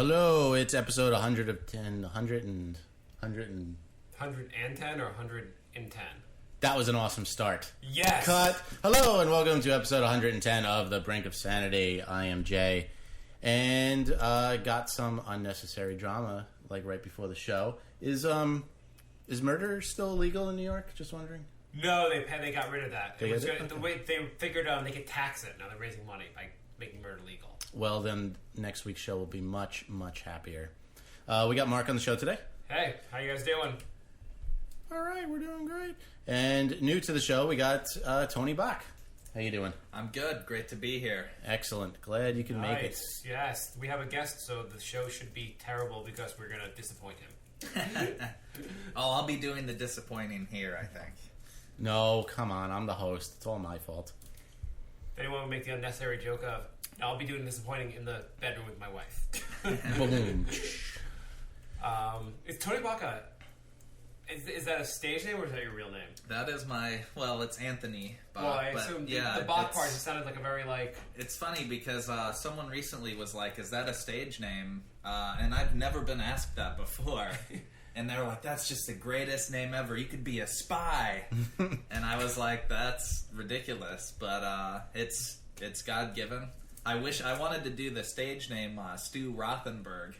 Hello, it's episode 110, 110 or 110? That was an awesome start. Yes! Cut! Hello, and welcome to episode 110 of the Brink of Sanity. I am Jay, and got some unnecessary drama, like right before the show. Is murder still illegal in New York? Just wondering. No, they got rid of that. Okay. The way they figured they could tax it. Now they're raising money by making murder legal. Well, then next week's show will be much, much happier. We got Mark on the show today. Hey, how you guys doing? All right, we're doing great. And new to the show, we got Tony Bach. How you doing? I'm good. Great to be here. Excellent. Glad you can make it. Yes, we have a guest, so the show should be terrible because we're going to disappoint him. I'll be doing the disappointing here, I think. No, come on. I'm the host. It's all my fault. If anyone would make the unnecessary joke of, I'll be doing disappointing in the bedroom with my wife. Boom. Is Tony Baca, is that a stage name or is that your real name? That is it's Anthony Bach. Well, I assume the Bach part sounded like a very It's funny because someone recently was like, is that a stage name? And I've never been asked that before. And they were like, that's just the greatest name ever. You could be a spy. And I was like, that's ridiculous. But it's God-given. I wanted to do the stage name Stu Rothenberg.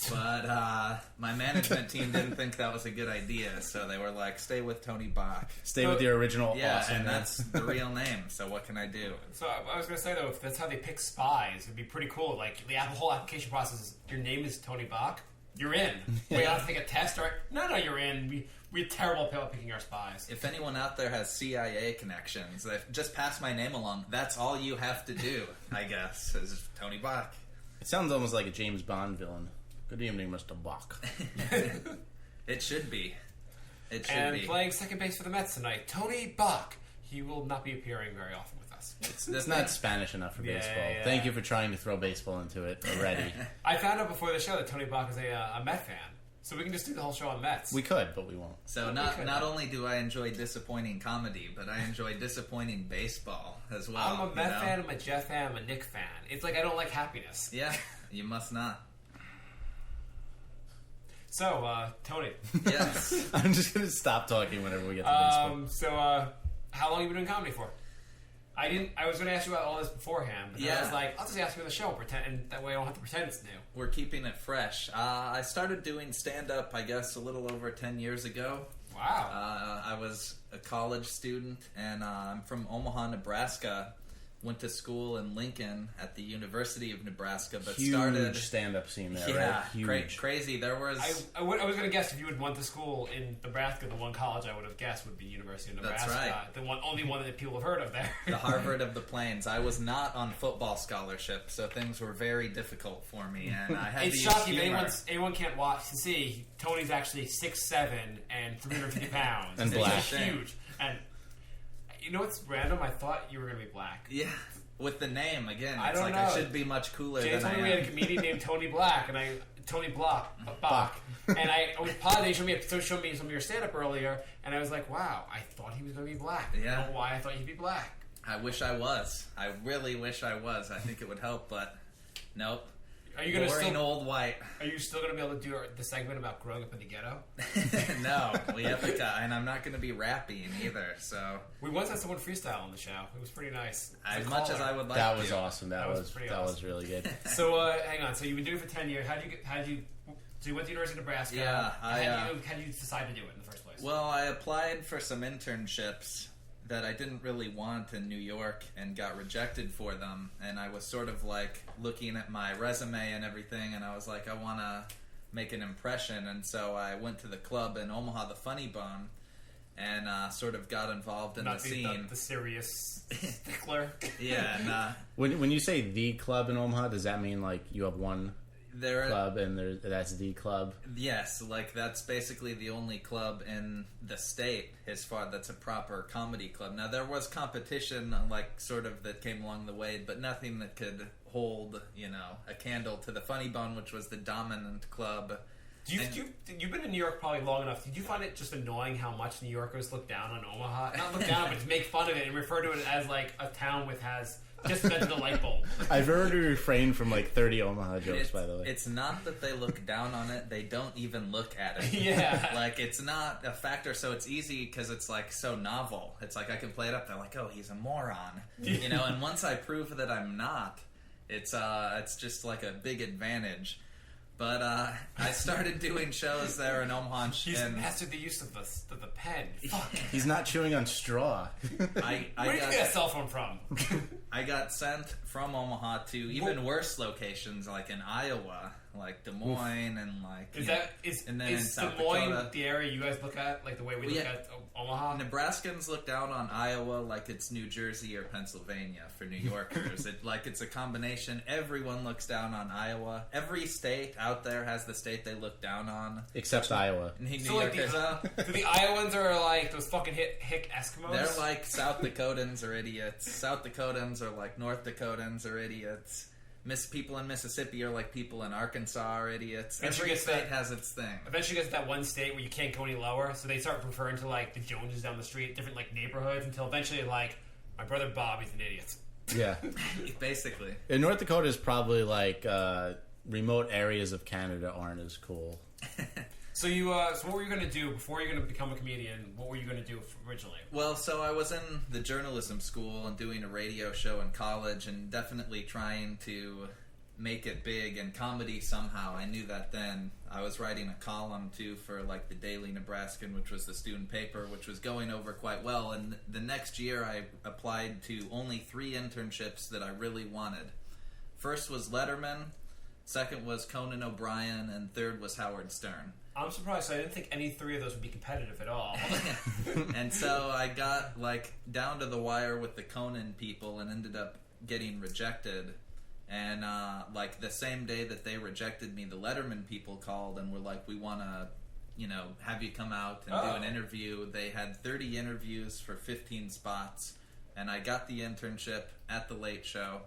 But my management team didn't think that was a good idea. So they were like, stay with Tony Bach. Stay with your original awesome and that's the real name. So what can I do? So I was going to say, though, if that's how they pick spies, it'd be pretty cool. Like, the whole application process is, your name is Tony Bach. You're in. We have to take a test, right? No, you're in. We're terrible at picking our spies. If anyone out there has CIA connections, just pass my name along. That's all you have to do, I guess, is Tony Bach. It sounds almost like a James Bond villain. Good evening, Mr. Bach. It should be. And playing second base for the Mets tonight, Tony Bach. He will not be appearing very often with us. That's not Spanish enough for baseball. Yeah. Thank you for trying to throw baseball into it already. I found out before the show that Tony Bach is a Met fan. So we can just do the whole show on Mets. We could, but we won't. So not only do I enjoy disappointing comedy, but I enjoy disappointing baseball as well. I'm a Met fan, I'm a Jeff fan, I'm a Nick fan. It's like I don't like happiness. Yeah, you must not. So, Tony. Yes. I'm just going to stop talking whenever we get to baseball. So, how long have you been doing comedy for? I was going to ask you about all this beforehand, but then I was like, I'll just ask you on the show, and that way I don't have to pretend it's new. We're keeping it fresh. I started doing stand-up, I guess, a little over 10 years ago. Wow. I was a college student, and I'm from Omaha, Nebraska. Went to school in Lincoln at the University of Nebraska, but started stand-up scene there, yeah, right? Huge. Crazy. There was. I was going to guess if you had went to school in Nebraska, the one college I would have guessed would be University of Nebraska. That's right. Only one that people have heard of there. The Harvard of the Plains. I was not on football scholarship, so things were very difficult for me, and I had. It's shocking. Anyone can't watch to see. Tony's actually 6'7" and 350 pounds, and black, he's huge, and. You know what's random? I thought you were going to be black. Yeah, with the name, again, I it's don't like know. I should be much cooler Jay than I am. told me we had a comedian named Tony Black, and Tony Bach. And I was positive. They showed me some of your stand-up earlier, and I was like, wow, I thought he was going to be black. Yeah. I don't know why I thought he'd be black. I wish I was. I really wish I was. I think it would help, but nope. Are you going to still old white? Are you still going to be able to do the segment about growing up in the ghetto? No, we have to cut, and I'm not going to be rapping either. So we once had someone freestyle on the show. It was pretty nice. As much as I would like. That was awesome. That was awesome. was really good. So hang on. So you've been doing it for 10 years. So you went to University of Nebraska. Yeah. How did you decide to do it in the first place? Well, I applied for some internships that I didn't really want in New York and got rejected for them, and I was sort of like looking at my resume and everything, and I was like, I want to make an impression, and so I went to the club in Omaha, the Funny Bone, and sort of got involved in the scene. The serious stickler. Yeah. And, when you say the club in Omaha, does that mean like you have one club and that's the club? Yes, like that's basically the only club in the state as far that's a proper comedy club. Now there was competition like sort of that came along the way, but nothing that could hold, a candle to the Funny Bone, which was the dominant club. You've been in New York probably long enough. Did you find it just annoying how much New Yorkers look down on Omaha? Not look down, but just make fun of it and refer to it as like a town has Just invented the light bulb. I've already refrained from like 30 Omaha jokes, by the way. It's not that they look down on it; they don't even look at it. Yeah, like it's not a factor. So it's easy because it's like so novel. It's like I can play it up. They're like, "Oh, he's a moron," you know. And once I prove that I'm not, it's just like a big advantage. But I started doing shows there in Omaha. He's mastered the use of the pen. Fuck. He's not chewing on straw. Where did you get a cell phone from? I got sent from Omaha to even worse locations, like in Iowa, like Des Moines, and like is and then is in South Des Moines Dakota. The area you guys look at, like the way we look at Omaha? Nebraskans look down on Iowa like it's New Jersey or Pennsylvania for New Yorkers. It's a combination. Everyone looks down on Iowa. Every state out there has the state they look down on, Except Iowa. New So like Yorkers. the Iowans are like those fucking hick Eskimos? They're like South Dakotans are idiots. South Dakotans are like North Dakotans are idiots. People in Mississippi are like people in Arkansas are idiots. Every state has its thing. Eventually, you get to that one state where you can't go any lower, so they start referring to like the Joneses down the street, different like neighborhoods, until eventually like my brother Bobby's an idiot. Yeah. Basically. In North Dakota is probably like remote areas of Canada aren't as cool. So so what were you going to do before you were going to become a comedian? What were you going to do originally? Well, so I was in the journalism school and doing a radio show in college and definitely trying to make it big in comedy somehow. I knew that then. I was writing a column too for like the Daily Nebraskan, which was the student paper, which was going over quite well. And the next year I applied to only 3 internships that I really wanted. First was Letterman, second was Conan O'Brien, and third was Howard Stern. I'm surprised. I didn't think any 3 of those would be competitive at all. And so I got like down to the wire with the Conan people and ended up getting rejected. And like the same day that they rejected me, the Letterman people called and were like, "We want to, have you come out and do an interview." They had 30 interviews for 15 spots, and I got the internship at the Late Show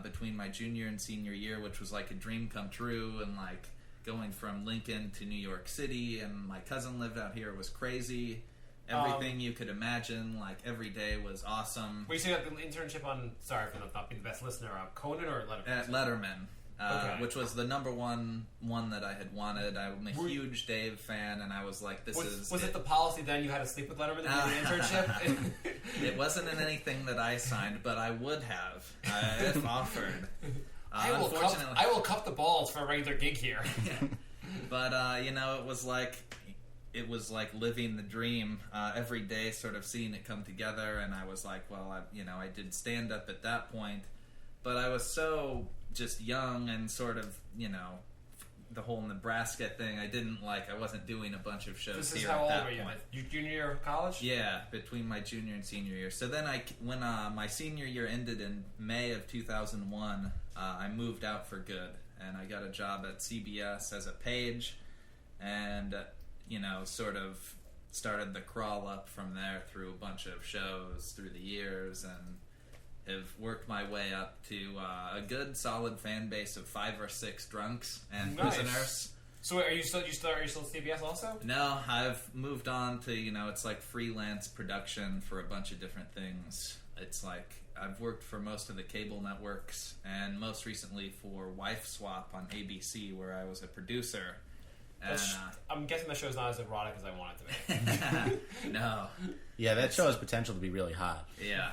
between my junior and senior year, which was like a dream come true. And like going from Lincoln to New York City, and my cousin lived out here, was crazy. Everything you could imagine, like every day was awesome. Wait, so you got the internship on, sorry for not being the best listener, Conan or Letterman? At Letterman, Okay. which was the number one that I had wanted. I'm a huge Dave fan, and I was like, Was it the policy then you had to sleep with Letterman to do the internship? It wasn't in anything that I signed, but I would have if offered. I will cup the balls for a regular gig here. But it was like living the dream every day, sort of seeing it come together. And I was like, well, I did stand up at that point, but I was so just young and sort of, the whole Nebraska thing. I wasn't doing a bunch of shows This is here how at old that were you? point. You junior year of college? Yeah, between my junior and senior year. So then when my senior year ended in May of 2001, I moved out for good, and I got a job at CBS as a page, and sort of started the crawl up from there through a bunch of shows through the years, and have worked my way up to a good solid fan base of 5 or 6 drunks and prisoners. So are you still at CBS also? No, I've moved on to, it's like freelance production for a bunch of different things. It's like I've worked for most of the cable networks, and most recently for Wife Swap on ABC, where I was a producer. And, I'm guessing that show's not as erotic as I want it to be. No. Yeah, that show has potential to be really hot. Yeah.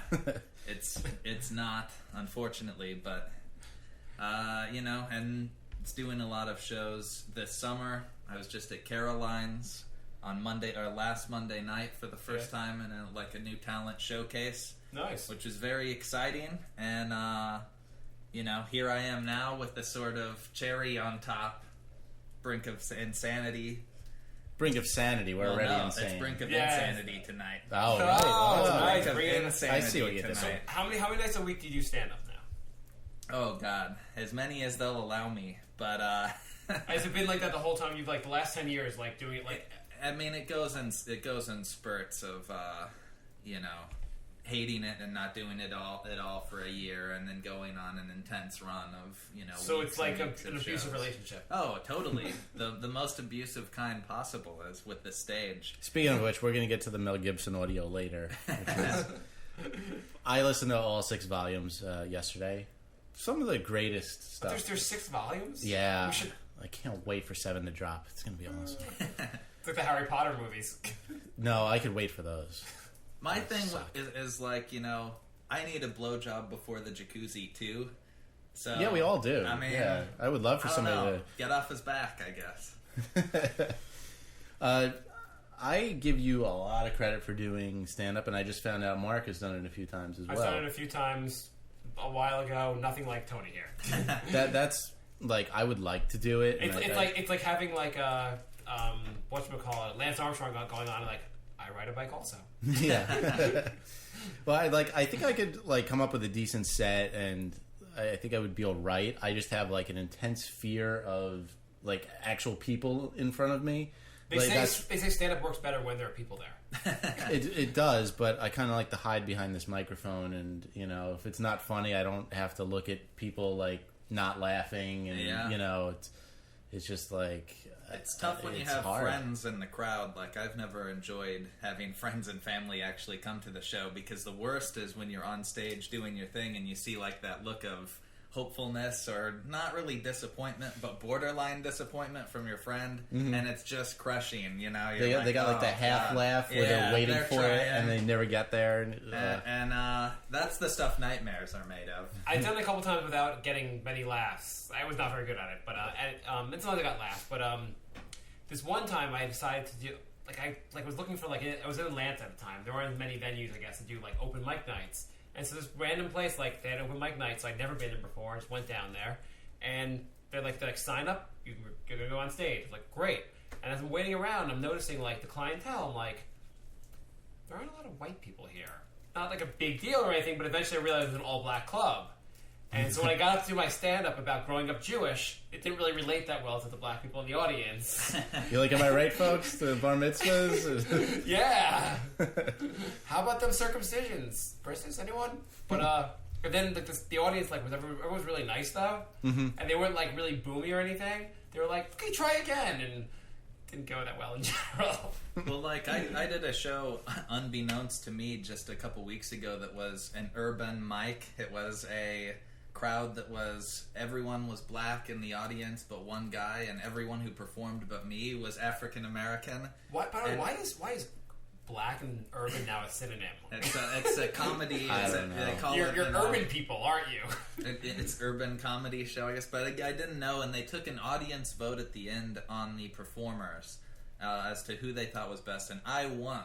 It's not, unfortunately, but and it's doing a lot of shows this summer. I was just at Caroline's on last Monday night for the first time in a new talent showcase. Nice. Which is very exciting, and here I am now with the sort of cherry on top, Brink of Insanity. Brink of Sanity, we're already insane. It's Brink of Insanity tonight. Oh, right. Oh, nice. Brink of Insanity I see what you did. tonight. How many nights a week do you do stand up now? Oh God, as many as they'll allow me. But has it been like that the whole time? You've the last 10 years doing it I mean, it goes in spurts of hating it and not doing it all for a year, and then going on an intense run of So it's like an shows. abusive relationship. Oh, totally. the most abusive kind possible is with the stage. Speaking of which, we're going to get to the Mel Gibson audio later. Which is, I listened to all 6 volumes yesterday. Some of the greatest stuff. But there's 6 volumes? Yeah. I can't wait for 7 to drop. It's going to be awesome. It's like the Harry Potter movies. No, I could wait for those. My thing is like, I need a blowjob before the jacuzzi too. So yeah, we all do. I mean, yeah, I would love for somebody to get off his back, I guess. I give you a lot of credit for doing stand-up, and I just found out Mark has done it a few times as well. I've done it a few times a while ago. Nothing like Tony here. That's like, I would like to do it. It's like having like a whatchamacallit, Lance Armstrong going on, like, I ride a bike also. Yeah. Well, I think I could like come up with a decent set, and I think I would be all right. I just have like an intense fear of like actual people in front of me. They say stand-up works better when there are people there. It does, but I kind of like to hide behind this microphone, and if it's not funny, I don't have to look at people like not laughing, and it's just like it's tough when you have friends in the crowd. Like, I've never enjoyed having friends and family actually come to the show, because the worst is when you're on stage doing your thing and you see like that look of hopefulness, or not really disappointment, but borderline disappointment from your friend, and it's just crushing. They got like that half laugh where they're waiting for it and they never get there, and that's the stuff nightmares are made of. I've done it a couple times without getting many laughs. I was not very good at it, but and sometimes I got laughs. But this one time I decided to do I was looking for I was in Atlanta at the time. There weren't many venues, I guess, to do like open mic nights. And so this random place, like, they had open mic nights, so I'd never been there before. I just went down there, and they're like, sign up, you're gonna go on stage. I was like, great. And as I'm waiting around, I'm noticing, like, the clientele. I'm like, there aren't a lot of white people here. Not like a big deal or anything, but eventually I realized it was an all-black club. And so when I got up to my stand-up about growing up Jewish, it didn't really relate that well to the black people in the audience. You're like, am I right, folks? The bar mitzvahs? Yeah. How about them circumcisions? Versus anyone? But then the audience, everyone was really nice, though. Mm-hmm. And they weren't, really boomy or anything. They were like, okay, try again. And it didn't go that well in general. Well, I did a show, unbeknownst to me, just a couple weeks ago that was an urban mic. It was a crowd that everyone was black in the audience but one guy, and everyone who performed but me was African American. Why is black and urban now a synonym? It's a comedy. I don't know. You're urban people, aren't you? It's urban comedy show, I guess. But I didn't know, and they took an audience vote at the end on the performers as to who they thought was best, and I won.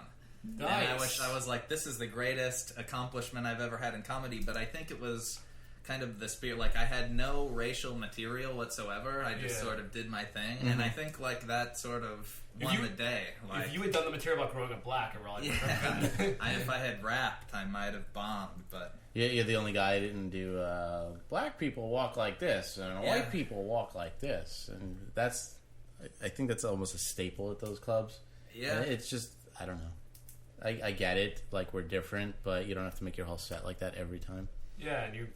Nice. And I was like, this is the greatest accomplishment I've ever had in comedy. But I think it was kind of the spirit. Like, I had no racial material whatsoever. I just sort of did my thing, and I think that sort of won the day. If you had done the material about growing up black, I really if I had rapped, I might have bombed. But you're the only guy who didn't do black people walk like this and white people walk like this, and I think that's almost a staple at those clubs. Yeah, and it's just, I don't know. I get it. Like, we're different, but you don't have to make your whole set like that every time. Yeah, and you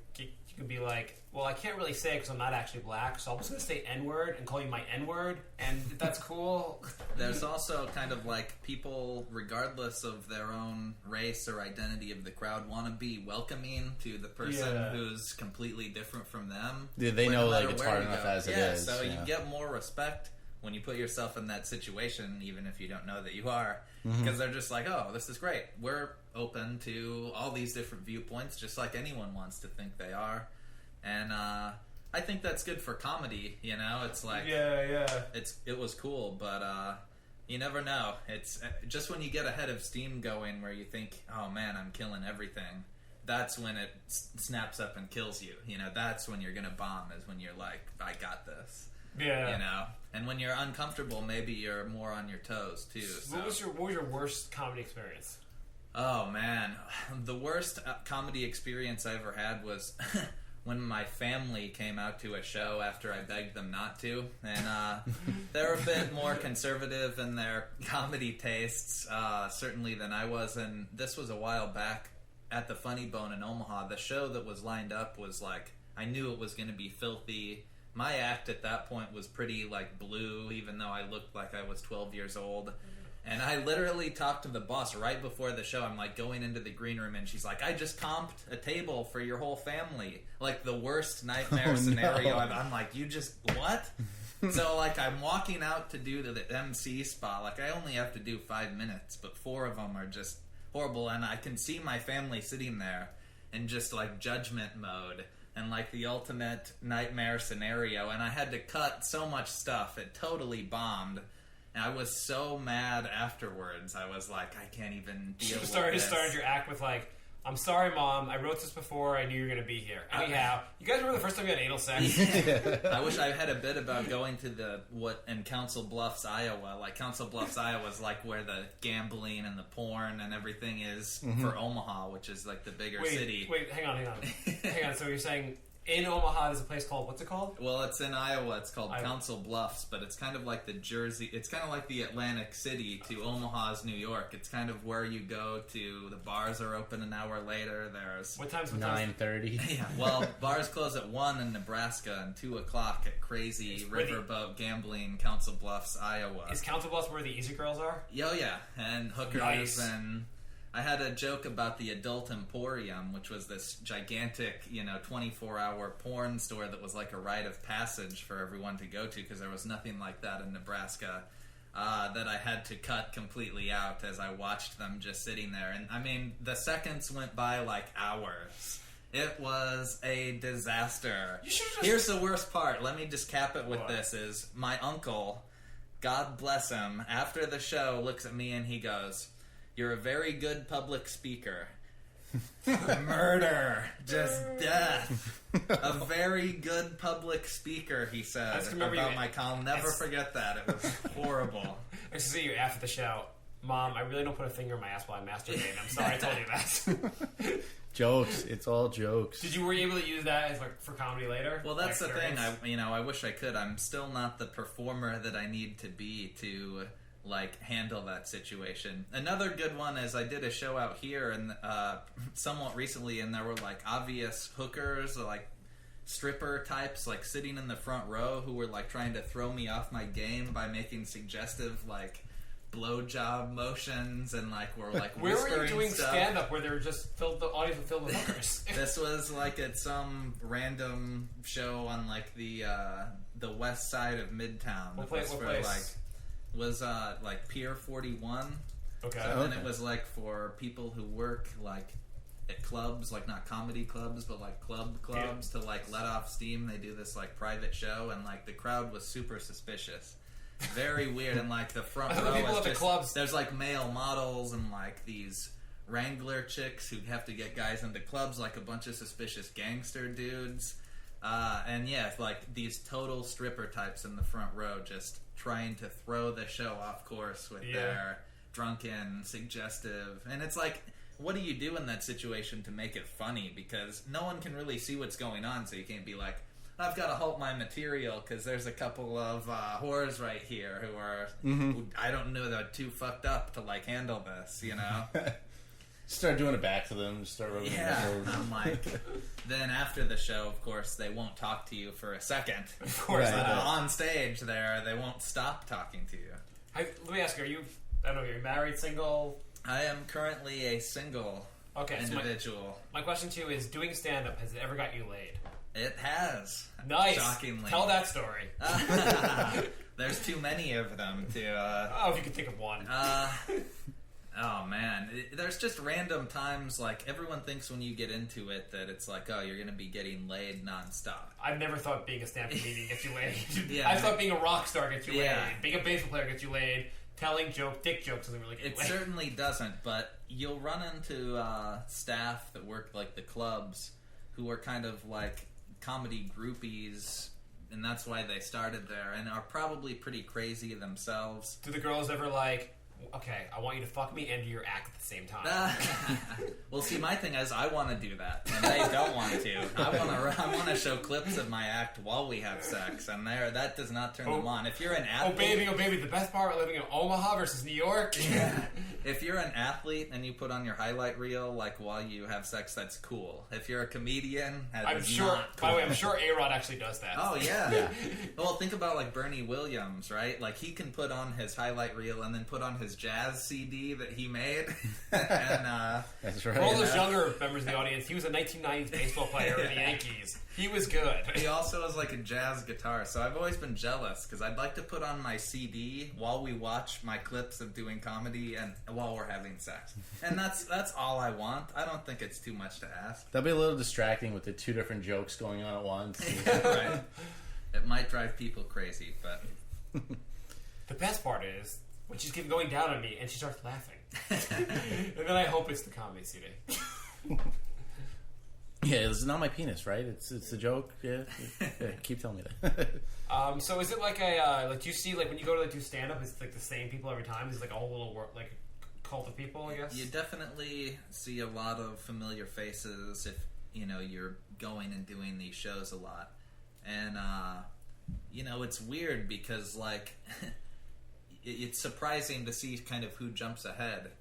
can be like, well, I can't really say it because I'm not actually black, so I'm just going to say N-word and call you my N-word, and if that's cool. There's also kind of like people, regardless of their own race or identity of the crowd, want to be welcoming to the person who's completely different from them. Yeah, they know it's hard enough as it is. So you get more respect when you put yourself in that situation, even if you don't know that you are, because they're just like, oh, this is great. We're open to all these different viewpoints, just like anyone wants to think they are. And I think that's good for comedy, It's like, it was cool, but you never know. It's just when you get a head of steam going where you think, oh man, I'm killing everything, that's when it snaps up and kills you. That's when you're gonna bomb, is when you're like, I got this. Yeah. And when you're uncomfortable, maybe you're more on your toes too. So. What was your worst comedy experience? Oh man, the worst comedy experience I ever had was when my family came out to a show after I begged them not to, and they're a bit more conservative in their comedy tastes, certainly than I was. And this was a while back at the Funny Bone in Omaha. The show that was lined up was like, I knew it was going to be filthy. My act at that point was pretty blue, even though I looked like I was 12 years old. And I literally talked to the boss right before the show. I'm like going into the green room, and she's like, "I just comped a table for your whole family." Like the worst nightmare scenario. No. I'm like, "You just what?" So like I'm walking out to do the MC spot. Like I only have to do 5 minutes, but 4 of them are just horrible. And I can see my family sitting there in just like judgment mode and like the ultimate nightmare scenario. And I had to cut so much stuff. It totally bombed. And I was so mad afterwards. I was like, I can't even deal with this. You started your act with like, "I'm sorry, Mom. I wrote this before. I knew you were going to be here." Anyhow, you guys remember the first time you had anal sex? I wish I had a bit about going to in Council Bluffs, Iowa. Like Council Bluffs, Iowa is like where the gambling and the porn and everything is for Omaha, which is like the bigger city. Wait, hang on. Hang on. So you're saying in Omaha there's a place called, what's it called? Well, it's in Iowa. It's called Council Bluffs, but it's kind of like the Jersey. It's kind of like the Atlantic City to Omaha's New York. It's kind of where you go to. The bars are open an hour later. There's What time's 9:30. Yeah, well, bars close at 1 in Nebraska and 2 o'clock at crazy riverboat gambling Council Bluffs, Iowa. Is Council Bluffs where the Easy Girls are? Oh yeah, and hookers. Nice. And I had a joke about the Adult Emporium, which was this gigantic, 24-hour porn store that was like a rite of passage for everyone to go to because there was nothing like that in Nebraska. That I had to cut completely out as I watched them just sitting there. And I mean, the seconds went by like hours. It was a disaster. Here's the worst part. Let me just cap it with this: is my uncle, God bless him, after the show looks at me and he goes, "You're a very good public speaker." Murder. Just death. A very good public speaker, he said about my column. Never forget that. It was horrible. I used to see you after the show. "Mom, I really don't put a finger in my ass while I masturbate. I'm sorry I told you that." Jokes. It's all jokes. Were you able to use that as like for comedy later? Well, that's the thing. I wish I could. I'm still not the performer that I need to be to like handle that situation. Another good one is I did a show out here and somewhat recently, and there were like obvious hookers, like stripper types, like sitting in the front row who were like trying to throw me off my game by making suggestive like blowjob motions and like were like where were you doing stuff. Stand up where they were just the audience was filled with hookers? This was like at some random show on like the west side of Midtown. What place? Was like Pier 41. Okay. So then it was like for people who work like at clubs, like not comedy clubs, but like clubs to like let off steam. They do this like private show, and like the crowd was super suspicious. Very weird. And like the front row people is at the just, clubs. there's like male models and like these Wrangler chicks who have to get guys into clubs, like a bunch of suspicious gangster dudes. And yeah, like these total stripper types in the front row just trying to throw the show off course with their drunken, suggestive. And it's like, what do you do in that situation to make it funny? Because no one can really see what's going on, so you can't be like, "I've got to halt my material because there's a couple of whores right here who are, who I don't know, they're too fucked up to like handle this, Start doing it back to them. Start rubbing Yeah, I'm like, then after the show, of course, they won't talk to you for a second. Of course, On stage there, they won't stop talking to you. Let me ask you: I don't know, you're married, single? I am currently a single individual. So my question to you is: doing stand up, has it ever got you laid? It has. Nice. Shockingly. Tell that story. There's too many of them to. If you could think of one. Oh man, there's just random times, like everyone thinks when you get into it that it's like, oh, you're gonna be getting laid nonstop. I've never thought being a stand-up comedian gets you laid. Yeah, I thought being a rock star gets you Yeah. laid. Being a baseball player gets you laid. Telling dick jokes doesn't really get you It laid. certainly doesn't, but you'll run into staff that work like the clubs who are kind of like comedy groupies, and that's why they started there, and are probably pretty crazy themselves. Do the girls ever like, okay, I want you to fuck me and do your act at the same time? Well, see, my thing is, I want to do that, and they don't want to. I want to show clips of my act while we have sex, and that does not turn them on. If you're an athlete, oh baby, the best part of living in Omaha versus New York. Yeah. If you're an athlete and you put on your highlight reel like while you have sex, that's cool. If you're a comedian, I'm that's sure. not cool. By the way, I'm sure A-Rod actually does that. Oh yeah. Yeah. Well, think about like Bernie Williams, right? Like he can put on his highlight reel and then put on his jazz CD that he made. And That's right. For all those younger members of the audience, he was a 1990s baseball player in the Yankees. He was good. he also has like a jazz guitar, so I've always been jealous because I'd like to put on my CD while we watch my clips of doing comedy and while we're having sex, and that's all I want. I don't think it's too much to ask. That'll be a little distracting with the two different jokes going on at once. Right? It might drive people crazy, but The best part is when she's going down on me and she starts laughing. And then I hope it's the comedy CD. Yeah, it's not my penis, right? It's a joke. Yeah, keep telling me that. So is it like a like do you see like when you go to like do stand up, it's like the same people every time? Is it like a whole little like cult of people, I guess? you definitely see a lot of familiar faces if you're going and doing these shows a lot, and it's weird because like it's surprising to see kind of who jumps ahead.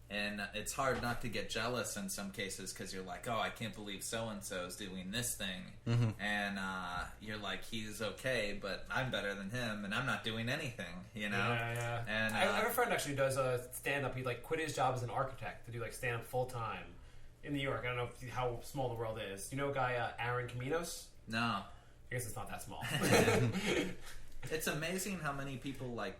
And it's hard not to get jealous in some cases because you're like, oh, I can't believe so-and-so is doing this thing. Mm-hmm. And you're like, he's okay, but I'm better than him, and I'm not doing anything, Yeah. And I have a friend actually who does a stand-up. He like quit his job as an architect to do like stand-up full-time in New York. I don't know how small the world is. You know a guy, Aaron Caminos? No. I guess it's not that small. It's amazing how many people, like,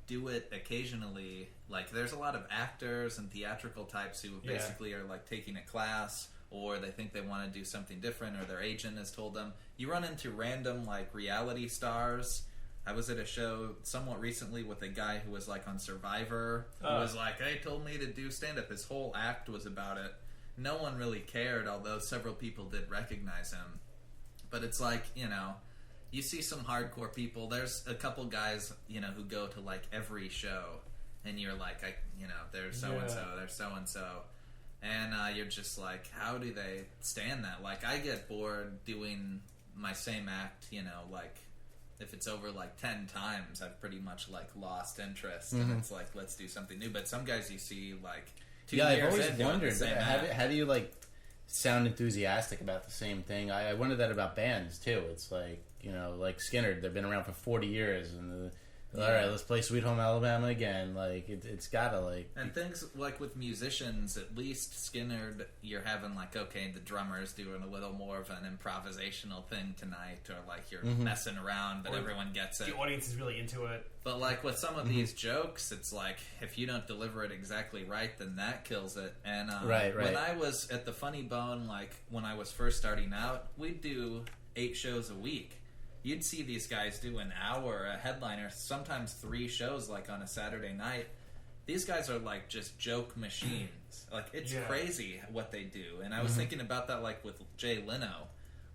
do it occasionally. Like, there's a lot of actors and theatrical types who basically are like taking a class, or they think they want to do something different, or their agent has told them. You run into random like reality stars. I was at a show somewhat recently with a guy who was like on Survivor, who was like, they told me to do stand-up. His whole act was about it. No one really cared, although several people did recognize him. But it's like, you see some hardcore people. There's a couple guys, who go to like every show, and you're like, there's so and so, there's so and so, and you're just like, how do they stand that? Like, I get bored doing my same act. Like if it's over like 10 times, I've pretty much like lost interest, and it's like, let's do something new. But some guys you see like 2 years I've always in doing wondered the same how do you like sound enthusiastic about the same thing? I wonder that about bands too. It's like like Skinner, they've been around for 40 years, and all right, let's play Sweet Home Alabama again. Like it's gotta like. And things like with musicians, at least Skinner, you're having like, okay, the drummer's doing a little more of an improvisational thing tonight, or like you're messing around, but everyone gets it. The audience is really into it. But like with some of these jokes, it's like if you don't deliver it exactly right, then that kills it. And right. When I was at the Funny Bone, like when I was first starting out, we'd do 8 shows a week. You'd see these guys do an hour, a headliner, sometimes 3 shows, like on a Saturday night. These guys are like just joke machines. Like it's crazy what they do. And I was thinking about that, like with Jay Leno.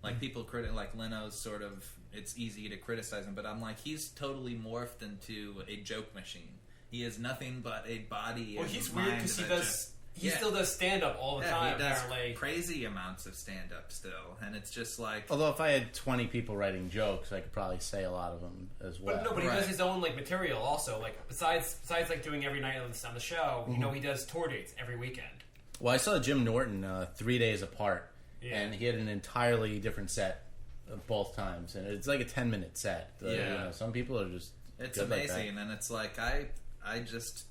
Like people like Leno's sort of. It's easy to criticize him, but I'm like, he's totally morphed into a joke machine. He is nothing but a body. Well, and he's weird because he does. He still does stand up all the time. He does apparently, crazy amounts of stand up still, and it's just like. Although if I had 20 people writing jokes, I could probably say a lot of them as well. But no, but he does his own like material also. Like besides like doing every night on the show, he does tour dates every weekend. Well, I saw Jim Norton 3 days apart, and he had an entirely different set both times, and it's like a 10-minute set. Some people are just. It's good amazing, like that. and it's like I just.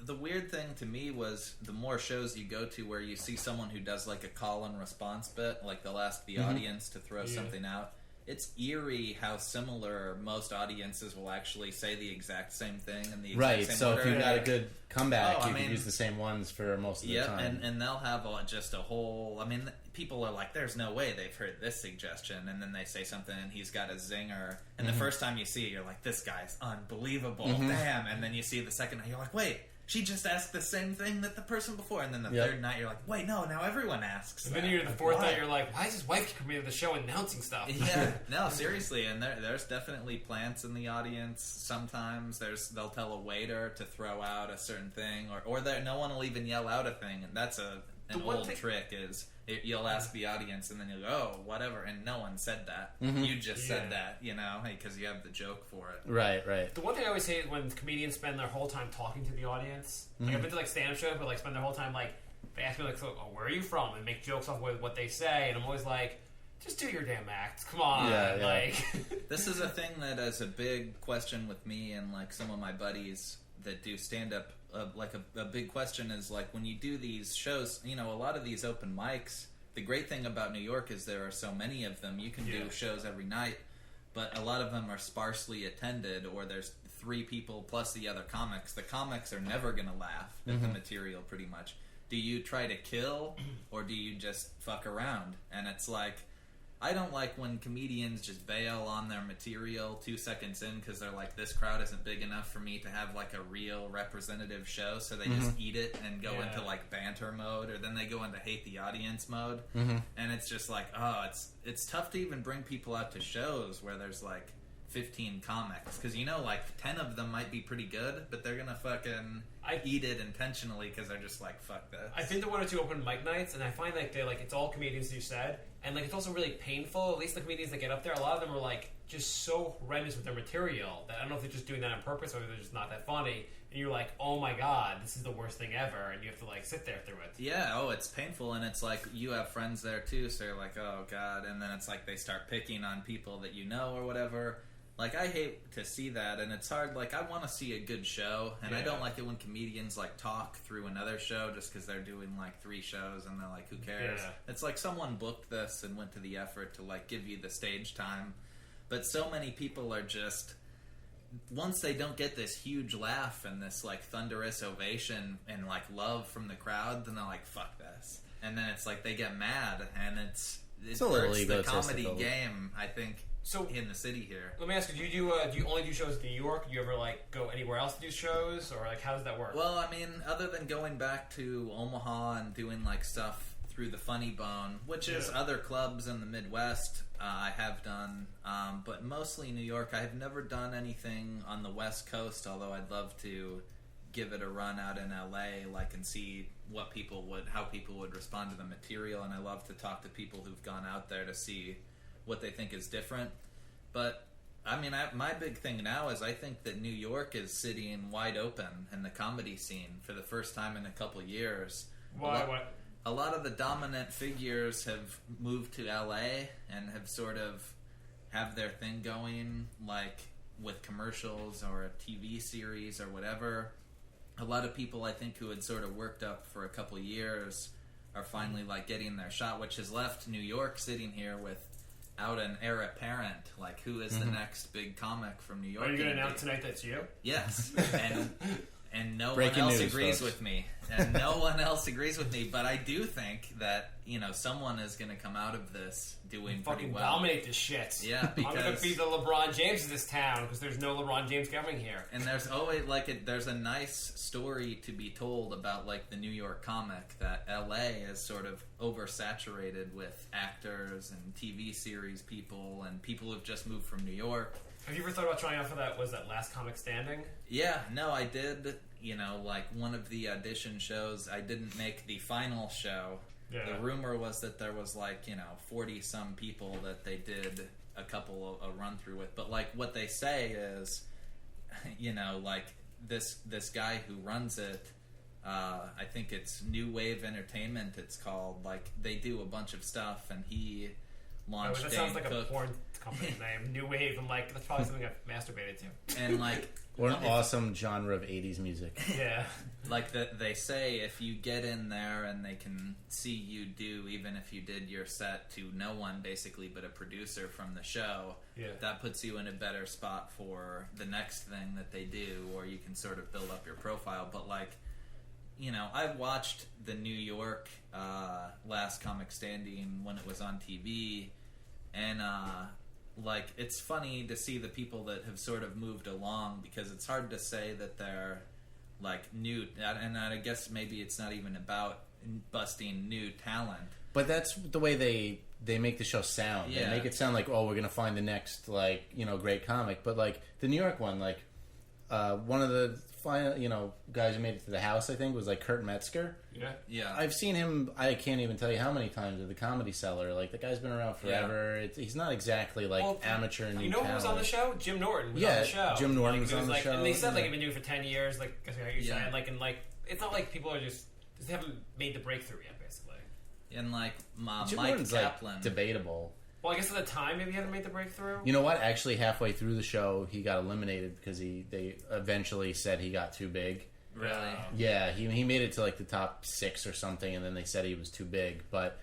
The weird thing to me was the more shows you go to where you see someone who does like a call and response bit, like they'll ask the audience to throw something out. It's eerie how similar most audiences will actually say the exact same thing in the exact same order. If you got a good comeback, you can use the same ones for most of the time. and they'll have just a whole. I mean, people are like, "There's no way they've heard this suggestion," and then they say something, and he's got a zinger. And the first time you see it, you're like, "This guy's unbelievable, damn!" And then you see the second night, you're like, "Wait." She just asked the same thing that the person before, and then the third night you're like, wait, no, now everyone asks. And then you're the fourth night, you're like, why is his wife coming to the show announcing stuff? Yeah, no, seriously, and there's definitely plants in the audience. Sometimes they'll tell a waiter to throw out a certain thing, or no one will even yell out a thing, and that's an old trick is You'll ask the audience, and then you'll go, oh, whatever, and no one said that. You just said that, because you have the joke for it. Right. The one thing I always hate is when comedians spend their whole time talking to the audience. Like, I've been to, like, stand-up shows, but, like, spend their whole time, like, they ask me, like, so, oh, where are you from? And make jokes off with what they say, and I'm always like, just do your damn act. Come on. Yeah. Like, This is a thing that is a big question with me and, like, some of my buddies that do stand-up. Like, a big question is, like, when you do these shows, a lot of these open mics, the great thing about New York is there are so many of them. You can do shows every night, but a lot of them are sparsely attended, or there's 3 people plus the other comics. The comics are never going to laugh at the material, pretty much. Do you try to kill, or do you just fuck around? And it's like, I don't like when comedians just bail on their material 2 seconds in because they're like, this crowd isn't big enough for me to have like a real representative show, so they just eat it and go into like banter mode, or then they go into hate the audience mode. And it's just like, oh, it's tough to even bring people out to shows where there's like 15 comics, because like 10 of them might be pretty good, but they're gonna fucking eat it intentionally because they're just like, fuck this. I've been to 1 or 2 open mic nights, and I find like they're like, it's all comedians, you said, and like it's also really painful. At least the comedians that get up there, a lot of them are like just so horrendous with their material that I don't know if they're just doing that on purpose or they're just not that funny. And you're like, oh my god, this is the worst thing ever, and you have to like sit there through it. Yeah, it's painful, and it's like you have friends there too, so you're like, oh god, and then it's like they start picking on people that you know or whatever. Like, I hate to see that, and it's hard. Like, I want to see a good show, and I don't like it when comedians, like, talk through another show just because they're doing, like, 3 shows, and they're like, who cares? Yeah. It's like someone booked this and went to the effort to, like, give you the stage time. But so many people are just... Once they don't get this huge laugh and this, like, thunderous ovation and, like, love from the crowd, then they're like, fuck this. And then it's like they get mad, and it's a little hurts the comedy egotistical game, I think. So in the city here. Let me ask you: do you only do shows in New York? Do you ever like go anywhere else to do shows, or like how does that work? Well, I mean, other than going back to Omaha and doing like stuff through the Funny Bone, which is other clubs in the Midwest, I have done, but mostly New York. I have never done anything on the West Coast, although I'd love to give it a run out in LA, like, and see how people would respond to the material. And I love to talk to people who've gone out there to see what they think is different. But I mean, my big thing now is I think that New York is sitting wide open in the comedy scene for the first time in a couple years. Why? A lot of the dominant figures have moved to LA and have sort of have their thing going, like with commercials or a TV series or whatever. A lot of people, I think, who had sort of worked up for a couple years are finally like getting their shot, which has left New York sitting here without an heir apparent. Like, who is the next big comic from New York? Are you going to announce tonight that's you? Yes, and no Breaking one else news, agrees folks. with me. And no one else agrees with me. But I do think that, someone is going to come out of this doing pretty Fucking well. dominate this shit. Yeah, I'm going because- to be the LeBron James of this town because there's no LeBron James coming here. And there's always there's a nice story to be told about like the New York comic, that LA is sort of oversaturated with actors and TV series people and people who've just moved from New York. Have you ever thought about trying out for that? Was that Last Comic Standing? Yeah, no, I did. Like one of the audition shows, I didn't make the final show. Yeah. The rumor was that there was 40 some people that they did a run through with. But like what they say is, like this guy who runs it, I think it's New Wave Entertainment. It's called. Like they do a bunch of stuff, and he launched. That sounds like Cook, a porn company name, New Wave. I'm like, that's probably something I've masturbated to. and like. Or an awesome genre of 80s music. Yeah. Like they say, if you get in there and they can see you do, even if you did your set to no one basically but a producer from the show, that puts you in a better spot for the next thing that they do, or you can sort of build up your profile. But I've watched the New York Last Comic Standing when it was on TV, and it's funny to see the people that have sort of moved along, because it's hard to say that they're like new, and I guess maybe it's not even about busting new talent. But that's the way they make the show sound. Yeah. They make it sound like, oh, we're gonna find the next great comic. But like the New York one, like one of the final, guys who made it to the house, I think, was like Kurt Metzger. Yeah. I've seen him. I can't even tell you how many times at the Comedy Cellar. Like the guy's been around forever. He's not exactly like amateur. You know who was on the show? Jim Norton was on the show. Jim Norton was on the show. And they said he'd been doing it for 10 years. Like you said, it's not like people are just they haven't made the breakthrough yet, basically. And Jim Mike Norton's Kaplan, debatable. Well, I guess at the time maybe he hadn't made the breakthrough. You know what? Actually, halfway through the show, he got eliminated because they eventually said he got too big. Really? Yeah, he made it to like the top 6 or something, and then they said he was too big. But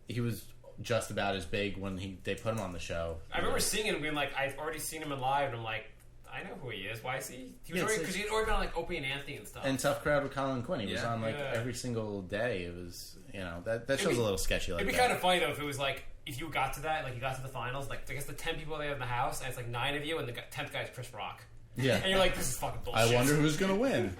he was just about as big when they put him on the show. I remember seeing him and being like, I've already seen him in live, and I'm like, I know who he is. Why is he? He was because he'd already been on like Opie and Anthony and stuff. And Tough Crowd with Colin Quinn. He was on every single day. It was that show's a little sketchy. It'd be kind of funny though if it was like if you got to that, like you got to the finals, like I guess the 10 people there in the house, and it's like 9 of you, and the 10th guy's Chris Rock. Yeah, and you're like, this is fucking bullshit. I wonder who's gonna win.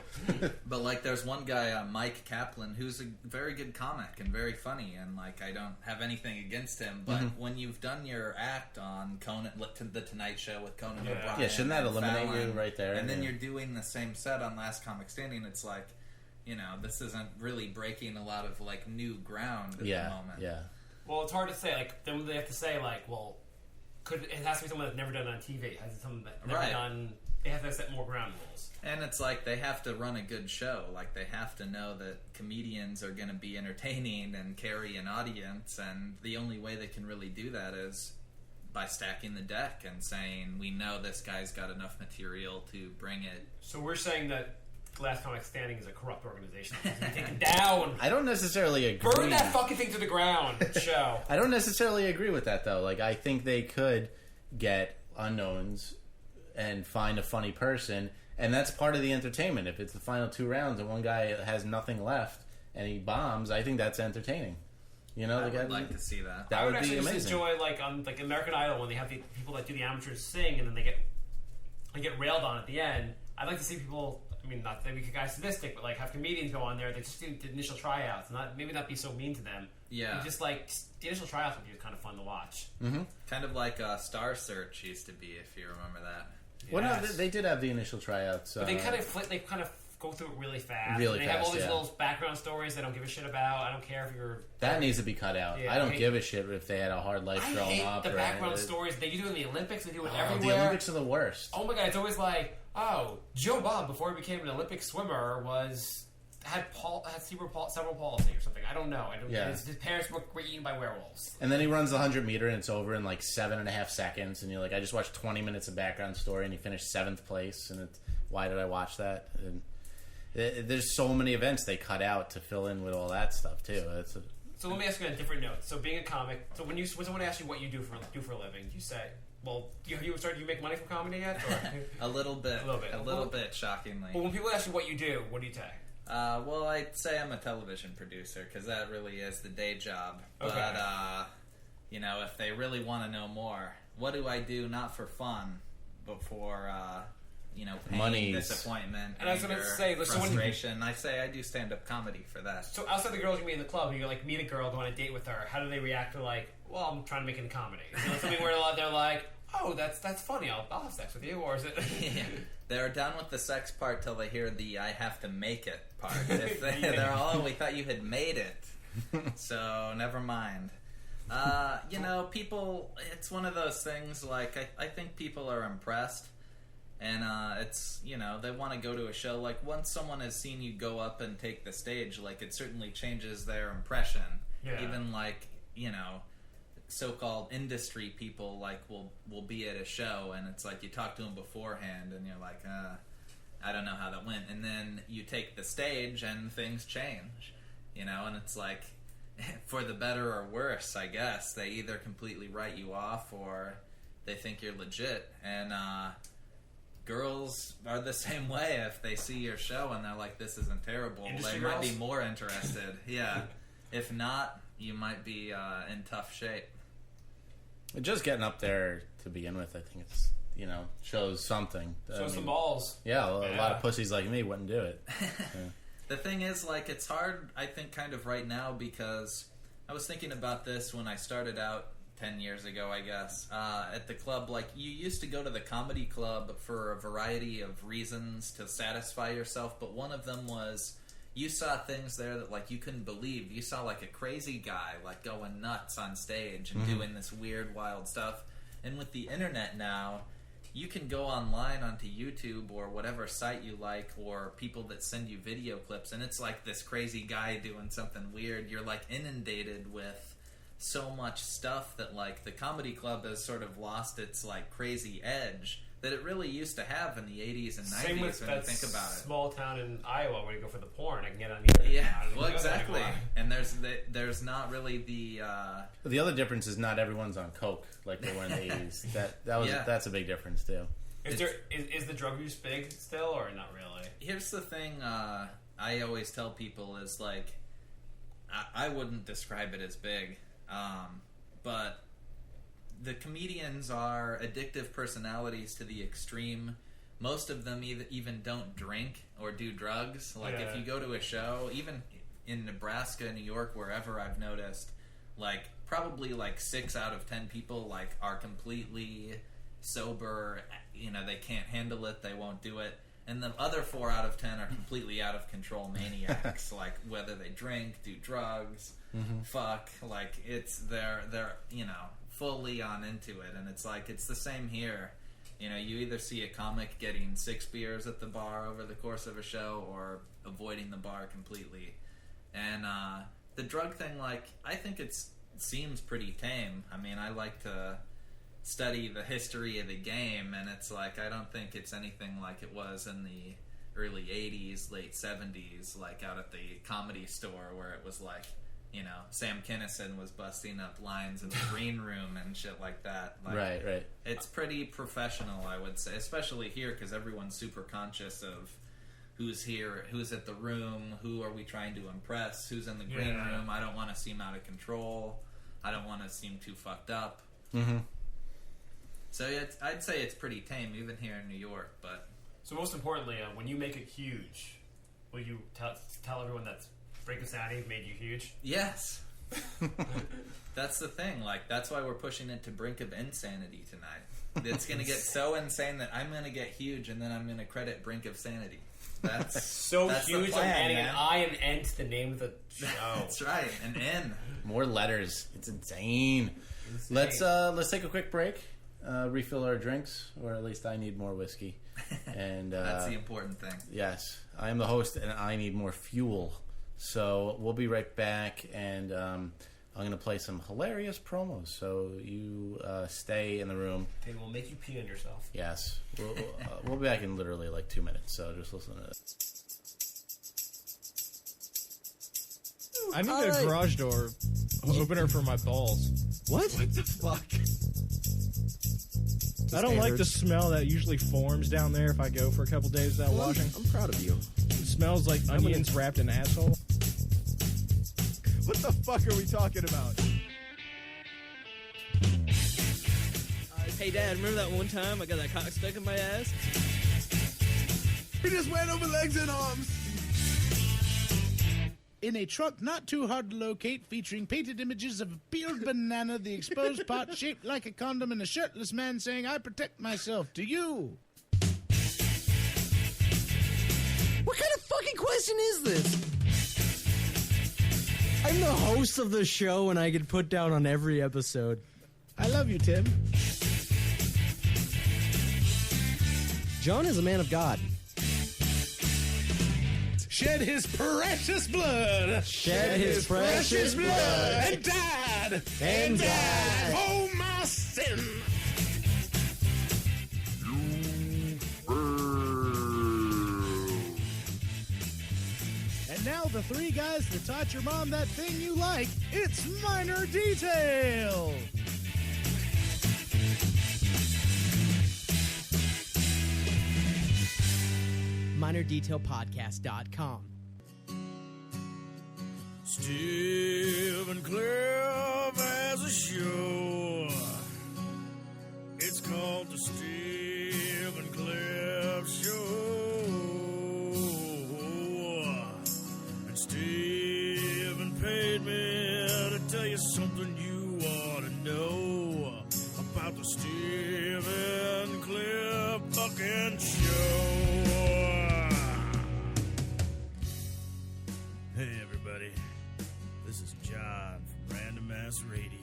But like, there's one guy, Mike Kaplan, who's a very good comic and very funny, and like, I don't have anything against him. But when you've done your act on Conan, the Tonight Show with Conan O'Brien, shouldn't that eliminate Fallon, you right there? And then you're doing the same set on Last Comic Standing. It's like, this isn't really breaking a lot of like new ground at the moment. Yeah. Well, it's hard to say. Like, then they have to say like, well, it has to be someone that's never done it on TV. It has to be someone that's never done. They have to set more ground rules. And it's like they have to run a good show. Like they have to know that comedians are going to be entertaining and carry an audience. And the only way they can really do that is by stacking the deck and saying, we know this guy's got enough material to bring it. So we're saying that Last Comic Standing is a corrupt organization. Take it down. I don't necessarily agree. Burn that fucking thing to the ground. Show. I don't necessarily agree with that though. Like I think they could get unknowns and find a funny person, and that's part of the entertainment. If it's the final 2 rounds and one guy has nothing left and he bombs, I think that's entertaining. I would like to see that. That would be amazing. Just enjoy on like American Idol when they have the people that do the amateurs sing and then they get railed on at the end. I'd like to see people. I mean, not that we could guys sadistic, but like have comedians go on there. They just do the initial tryouts, maybe not be so mean to them. Yeah, and just like the initial tryouts would be kind of fun to watch. Mm-hmm. Kind of like Star Search used to be, if you remember that. Well, no, they did have the initial tryouts. But they kind of go through it really fast. Really they fast, have all these little background stories they don't give a shit about. I don't care if you're... That needs to be cut out. Yeah, I don't give a shit if they had a hard life growing up. I hate the background stories. They do it in the Olympics. They do it everywhere. The Olympics are the worst. Oh my god, it's always like, Joe Bob, before he became an Olympic swimmer, had cerebral palsy or something. I don't know. His parents were eaten by werewolves. And then he runs the 100-meter and it's over in like 7.5 seconds. And you're like, I just watched 20 minutes of background story and he finished 7th place. And why did I watch that? And there's so many events they cut out to fill in with all that stuff too. So let me ask you on a different note. So being a comic, so when someone asks you what you do for a living, you say, well, do you make money from comedy yet? Or? A little bit, shockingly. Well, when people ask you what you do, what do you say? Well, I'd say I'm a television producer because that really is the day job. Okay. But, if they really want to know more, what do I do not for fun, but for, pain, money, disappointment, and anger, I was going to say, frustration. I say I do stand-up comedy for that. So outside the girls you meet in the club, you meet a girl, go on a date with her, how do they react to well, I'm trying to make it a comedy? Something where they're like, oh, that's funny, I'll have sex with you, or is it... They're done with the sex part till they hear the I have to make it part. They're all, we thought you had made it. So, never mind. People, it's one of those things, like, I think people are impressed. And it's, they want to go to a show. Like, once someone has seen you go up and take the stage, like, it certainly changes their impression. Yeah. Even, like, so-called industry people, like, will be at a show, and it's like you talk to them beforehand, and you're like, I don't know how that went. And then you take the stage, and things change, and it's like, for the better or worse, I guess. They either completely write you off, or they think you're legit, and, girls are the same way. If they see your show and they're like, this isn't terrible, industry they girls? might be more interested. Yeah. If not, you might be in tough shape. Just getting up there to begin with, I think it's, shows something. Shows some balls. Yeah, a lot of pussies like me wouldn't do it. Yeah. The thing is, like, it's hard, I think, kind of right now, because I was thinking about this when I started out 10 years ago, I guess, at the club. Like, you used to go to the comedy club for a variety of reasons to satisfy yourself, but one of them was you saw things there that, like, you couldn't believe. You saw, like, a crazy guy, like, going nuts on stage and doing this weird, wild stuff. And with the internet now, you can go online onto YouTube or whatever site you like, or people that send you video clips, and it's like this crazy guy doing something weird. You're, like, inundated with so much stuff that, like, the comedy club has sort of lost its, like, crazy edge that it really used to have in the 80s and 90s. Same with when that you think about it. small town in Iowa where you go for the porn. I can get on the internet. Yeah, well, exactly. And there's not really the other difference is not everyone's on coke like they were in the 80s. That's a big difference too. Is the drug use big still, or not really? Here's the thing I always tell people is, like, I wouldn't describe it as big, but the comedians are addictive personalities to the extreme. Most of them even don't drink or do drugs. Like, if you go to a show, even in Nebraska, New York, wherever, I've noticed, like, probably, like, 6 out of 10 people, like, are completely sober. You know, they can't handle it, they won't do it. And the other 4 out of 10 are completely out of control maniacs. Like, whether they drink, do drugs, fuck, like, they're you know, fully on into it. And it's like, it's the same here. You know, you either see a comic getting 6 beers at the bar over the course of a show or avoiding the bar completely. And the drug thing, like, I think it seems pretty tame. I mean, I like to study the history of the game, and it's like, I don't think it's anything like it was in the early 80s, late 70s, like out at the Comedy Store, where it was like, you know, Sam Kinison was busting up lines in the green room and shit like that. Like, Right. It's pretty professional, I would say, especially here, because everyone's super conscious of who's here, who's at the room, who are we trying to impress, who's in the green room. I don't want to seem out of control. I don't want to seem too fucked up. So I'd say it's pretty tame, even here in New York. But so most importantly, when you make it huge, will you tell everyone that Brink of Sanity made you huge? Yes. That's the thing. Like, that's why we're pushing it to Brink of Insanity tonight. It's going to get so insane that I'm going to get huge, and then I'm going to credit Brink of Sanity. That's that's huge. the plan, I'm adding man. an I and N to the name of the show. That's right, an N. More letters. It's insane. Let's take a quick break, refill our drinks, or at least I need more whiskey. And That's the important thing. Yes, I am the host, and I need more fuel. So we'll be right back, and I'm going to play some hilarious promos. So you stay in the room. They will make you pee on yourself. Yes, we'll be back in literally like 2 minutes. So just listen to this. I need a garage door opener for my balls. What the fuck? I don't like the smell that usually forms down there if I go for a couple days without washing. I'm proud of you. It smells like onions wrapped in asshole. What the fuck are we talking about? Hey, Dad, remember that one time I got that cock stuck in my ass? We just went over legs and arms. In a truck not too hard to locate, featuring painted images of a peeled banana, the exposed part shaped like a condom, and a shirtless man saying, "I protect myself," to you. What kind of fucking question is this? I'm the host of the show, and I get put down on every episode. I love you, Tim. John is a man of God. Shed his precious blood. Shed his precious blood. And died. And died. Oh, my sin. And now the 3 guys that taught your mom that thing you like. It's Minor Detail. MinorDetailPodcast.com. Steve and Cliff has a show. It's called the Steve and Cliff Show. And Steven paid me to tell you something you ought to know about the Stephen Cliff fucking show. Hey everybody, this is John from Random Ass Radio.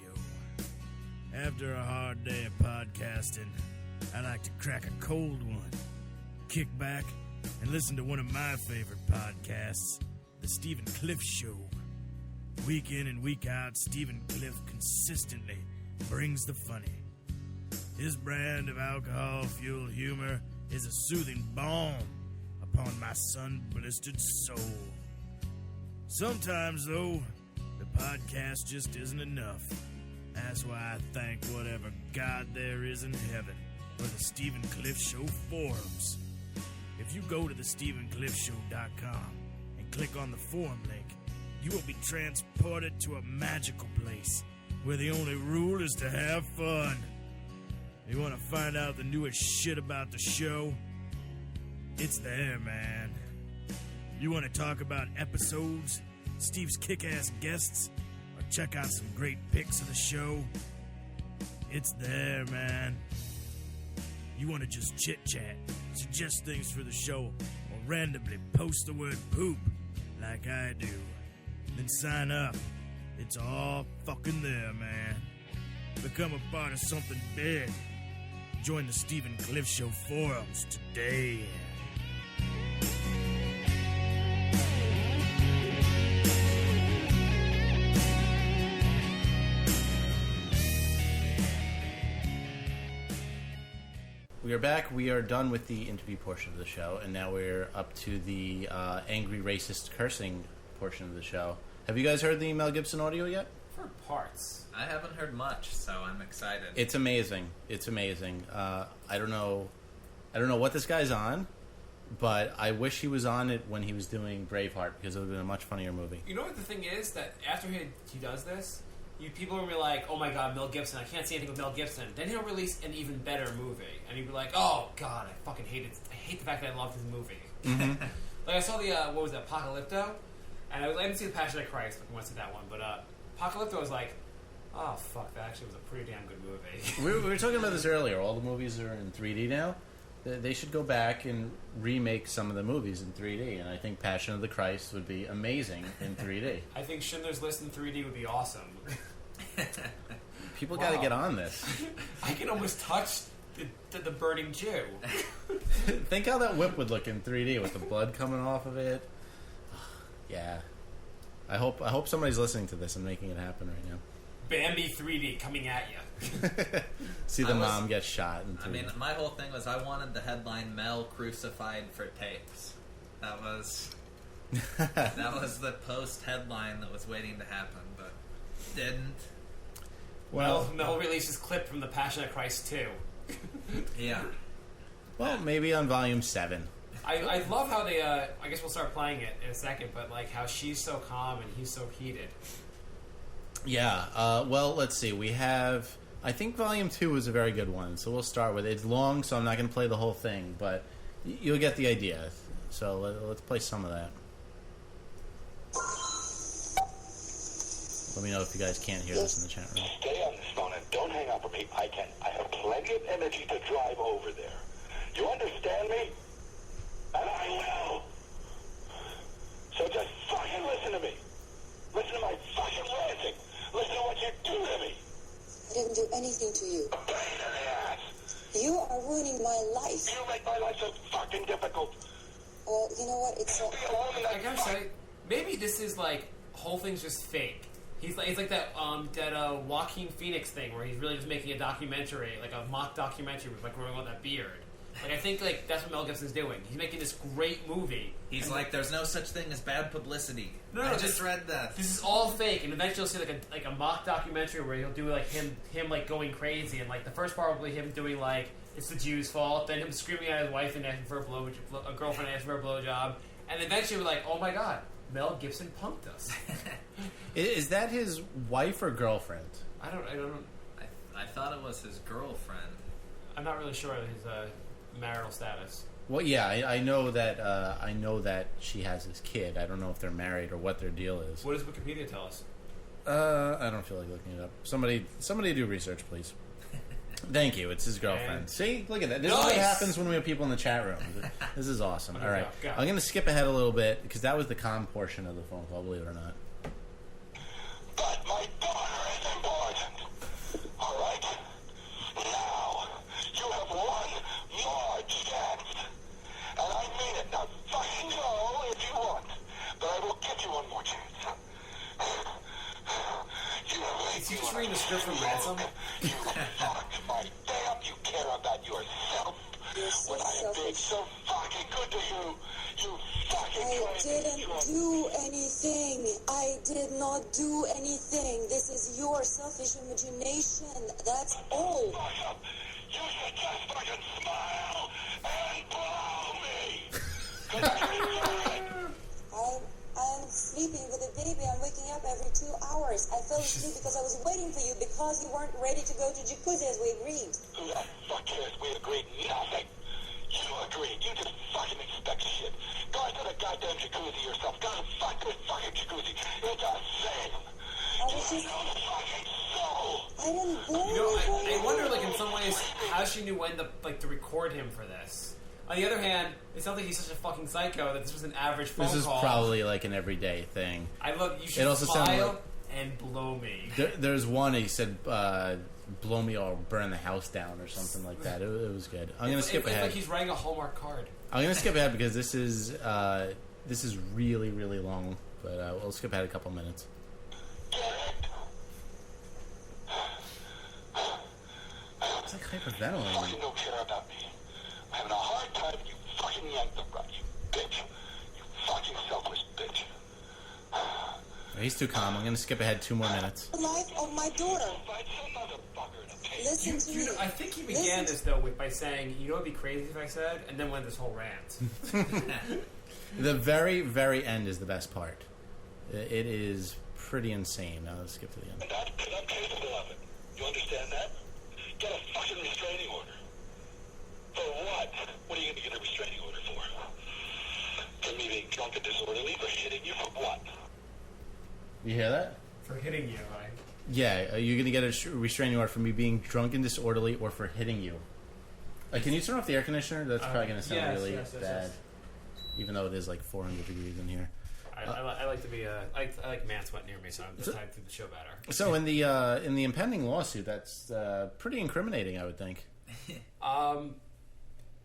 After a hard day of podcasting, I like to crack a cold one, kick back, and listen to one of my favorite podcasts, The Stephen Cliff Show. Week in and week out, Stephen Cliff consistently brings the funny. His brand of alcohol-fueled humor is a soothing balm upon my sun-blistered soul. Sometimes, though, the podcast just isn't enough. That's why I thank whatever God there is in heaven for the Stephen Cliff Show forums. If you go to thestephencliffshow.com and click on the forum link, you will be transported to a magical place where the only rule is to have fun. You want to find out the newest shit about the show? It's there, man. You want to talk about episodes, Steve's kick-ass guests, or check out some great pics of the show? It's there, man. You want to just chit-chat, suggest things for the show, or randomly post the word poop like I do, then sign up. It's all fucking there, man. Become a part of something big. Join the Stephen Cliff Show forums today. We are back. We are done with the interview portion of the show, and now we're up to the angry, racist, cursing portion of the show. Have you guys heard the Mel Gibson audio yet? For parts. I haven't heard much, so I'm excited. It's amazing. It's amazing. I don't know what this guy's on, but I wish he was on it when he was doing Braveheart, because it would have been a much funnier movie. You know what the thing is? That after he does this, people are going to be like, oh my god, Mel Gibson, I can't see anything with Mel Gibson. Then he'll release an even better movie. And he'll be like, oh god, I fucking hate it. I hate the fact that I love this movie. Mm-hmm. Like, I saw the, what was that, Apocalypto? And I didn't see The Passion of Christ, I went to that one. But Apocalypto was like, oh fuck, that actually was a pretty damn good movie. We were talking about this earlier. All the movies are in 3D now. They should go back and remake some of the movies in 3D. And I think Passion of the Christ would be amazing in 3D. I think Schindler's List in 3D would be awesome. People got to get on this. I can almost touch the burning Jew. Think how that whip would look in 3D with the blood coming off of it. Yeah. I hope somebody's listening to this and making it happen right now. Bambi 3D coming at you. See the mom get shot in 3D. I mean, my whole thing was I wanted the headline Mel crucified for tapes. That was the post headline that was waiting to happen, but didn't. Well, Mel releases clip from The Passion of Christ 2. Yeah. Well, maybe on volume 7. I love how they, I guess we'll start playing it in a second, but like how she's so calm and he's so heated. Yeah, well, let's see. We have, I think volume 2 was a very good one, so we'll start with it. It's long, so I'm not going to play the whole thing, but you'll get the idea. So let's play some of that. Let me know if you guys can't hear this in the chat room. Stay on this phone and don't hang up on me. I have plenty of energy to drive over there. You understand me? And I will. So just fucking listen to me. Listen to my fucking ranting. Listen to what you do to me. I didn't do anything to you. A pain in the ass. You are ruining my life. You make my life so fucking difficult. Well, you know what? It's not... I gotta say, maybe this is like, whole thing's just fake. He's like that Joaquin Phoenix thing where he's really just making a documentary, like a mock documentary with like growing out that beard. Like I think like that's what Mel Gibson's doing. He's making this great movie. He's like, there's no such thing as bad publicity. No, I just read that. This is all fake, and eventually you'll see like a mock documentary where he'll do like him like going crazy, and like the first part will be him doing like it's the Jews' fault, then him screaming at his wife and asking for a girlfriend asking for a blowjob, and eventually we're like, oh my god, Mel Gibson punked us. Is that his wife or girlfriend? I don't. I thought it was his girlfriend. I'm not really sure of his marital status. Well, yeah, I know that. I know that she has this kid. I don't know if they're married or what their deal is. What does Wikipedia tell us? I don't feel like looking it up. Somebody do research, please. Thank you. It's his girlfriend. See? Look at that. This is what happens when we have people in the chat room. This is awesome. All right. Go. I'm going to skip ahead a little bit because that was the calm portion of the phone call, believe it or not. But my daughter is important. All right? Now, you have one more chance. And I mean it. Now, fucking go if you want. But I will give you one more chance. Is he just reading the script from Ransom? You fucked my damn. You care about yourself. You're so When I am being selfish. so fucking good to you, you fucking I try to didn't control- do anything. I did not do anything. This is your selfish imagination. That's all. Fuck up. You should just fucking smile and blow me. 'Cause I deserve it. I'm sleeping with a baby. I'm waking up every 2 hours. I fell asleep because I was waiting for you because you weren't ready to go to Jacuzzi as we agreed. Who the fuck cares? We agreed nothing. You agreed. You just fucking expect shit. Go to the goddamn jacuzzi yourself. Go to the fucking jacuzzi. It's a sin. I was just... No fucking soul. I didn't blame You know, you for I wonder, like, in some ways, how she knew when to record him for this. On the other hand, it sounds like he's such a fucking psycho that this was an average phone This is call. probably like an everyday thing. I love you. Should It also sounded smile like- and blow me. There's one he said, "Blow me or burn the house down" or something like that. It was good. I'm gonna skip It's ahead. like he's writing a Hallmark card. I'm gonna skip ahead because this is really really long. But we'll skip ahead a couple minutes. It's like hyperventilating. Fucking don't care about me. I'm having a hard time. You fucking yanked the rug, you bitch. You fucking selfish bitch. He's too calm. I'm gonna skip ahead 2 more minutes. the life of my daughter. Find some motherfucker to pay. Listen to me. I think he began this though by saying, "You know, it'd be crazy if I said," and then went this whole rant. The very very end is the best part. It is pretty insane. Now let's skip to the end. And that's because I'm capable of it. You understand that? Get a fucking restraining order. For what? What are you going to get a restraining order for? For me being drunk and disorderly? For hitting you? For what? You hear that? For hitting you, right? Yeah, you're gonna get a restraining order for me being drunk and disorderly, or for hitting you. Can you turn off the air conditioner? That's probably gonna sound really bad, even though it is like 400 degrees in here. I like to be I like man sweat near me, so I'm just type through the show better. So in the impending lawsuit, that's pretty incriminating, I would think.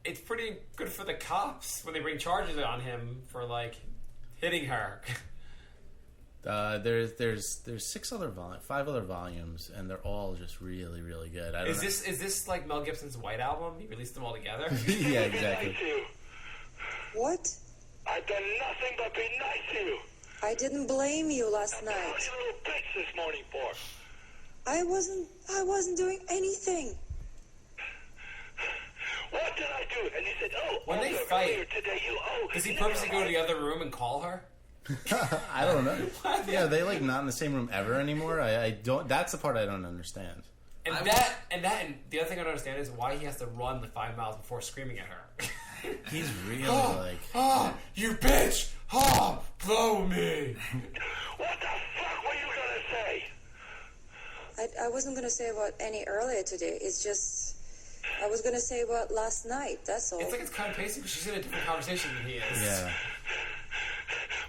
It's pretty good for the cops when they bring charges on him for like hitting her. There's 5 other volumes, and they're all just really really good. I don't know. Is this like Mel Gibson's White Album? He released them all together. Yeah, exactly. What? I've done nothing but be nice to you. I didn't blame you last What are night. you little bitch this morning for? I wasn't doing anything. What did I do? And you said, oh, When they also fight, earlier today does he purposely go to the other room and call her? I don't know. Yeah, are they like not in the same room ever anymore? I don't. That's the part I don't understand. And the other thing I don't understand is why he has to run the 5 miles before screaming at her. He's really like, you bitch! Blow me! What the fuck were you gonna say? I wasn't going to say about any earlier today. It's just, I was going to say about last night. That's all. It's like it's kind of pacing because she's in a different conversation than he is. yeah.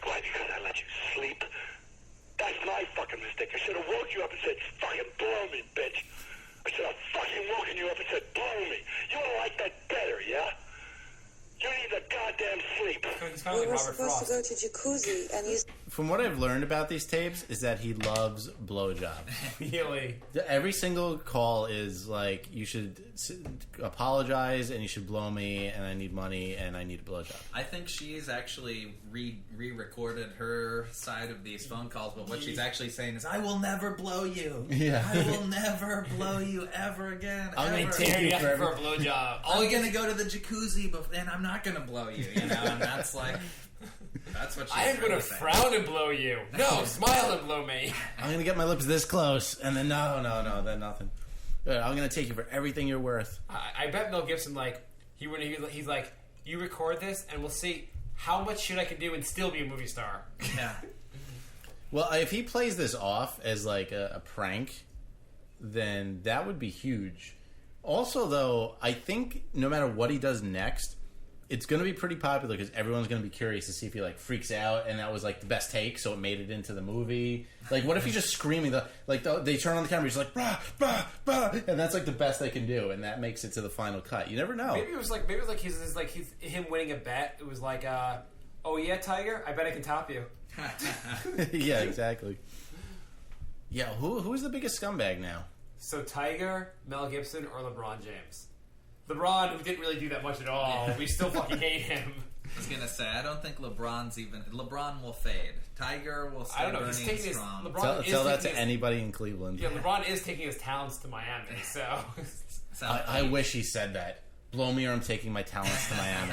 Why? Because I let you sleep? That's my fucking mistake. I should have woke you up and said, fucking blow me, bitch. I should have fucking woken you up and said, blow me. You would have liked that better, yeah? You need the goddamn sleep. He's kind of We like were Robert supposed Frost. to go to Jacuzzi, and you... From what I've learned about these tapes is that he loves blowjobs. Really? Every single call is like, you should apologize and you should blow me and I need money and I need a blowjob. I think she's actually re-recorded her side of these phone calls, but what she's actually saying is, I will never blow you. Yeah. I will never blow you ever again. I'm gonna ever. take you for for a blowjob. I'm gonna go to the jacuzzi, and I'm not gonna blow you, you know? And that's like... That's what she's I am going to really saying. frown and blow you. No, smile and blow me. I'm going to get my lips this close and then no, then nothing. Good, I'm going to take you for everything you're worth. I bet Mel Gibson, like, he's like, you record this and we'll see how much shit I can do and still be a movie star. Yeah. Well, if he plays this off as like a prank, then that would be huge. Also, though, I think no matter what he does next, it's going to be pretty popular because everyone's going to be curious to see if he like freaks out and that was like the best take, so it made it into the movie. Like, what if he's just screaming? They turn on the camera, he's like brah brah brah, and that's like the best they can do, and that makes it to the final cut. You never know. Maybe it was like he's him winning a bet. It was like, oh yeah, Tiger, I bet I can top you. Yeah, exactly. Yeah, who's the biggest scumbag now? So Tiger, Mel Gibson, or LeBron James? LeBron, who didn't really do that much at all. We still fucking hate him. I was gonna say, I don't think LeBron will fade. Tiger will stay burning strong. Tell that to anybody in Cleveland. Yeah, LeBron is taking his talents to Miami, so... I wish he said that. Blow me or I'm taking my talents to Miami.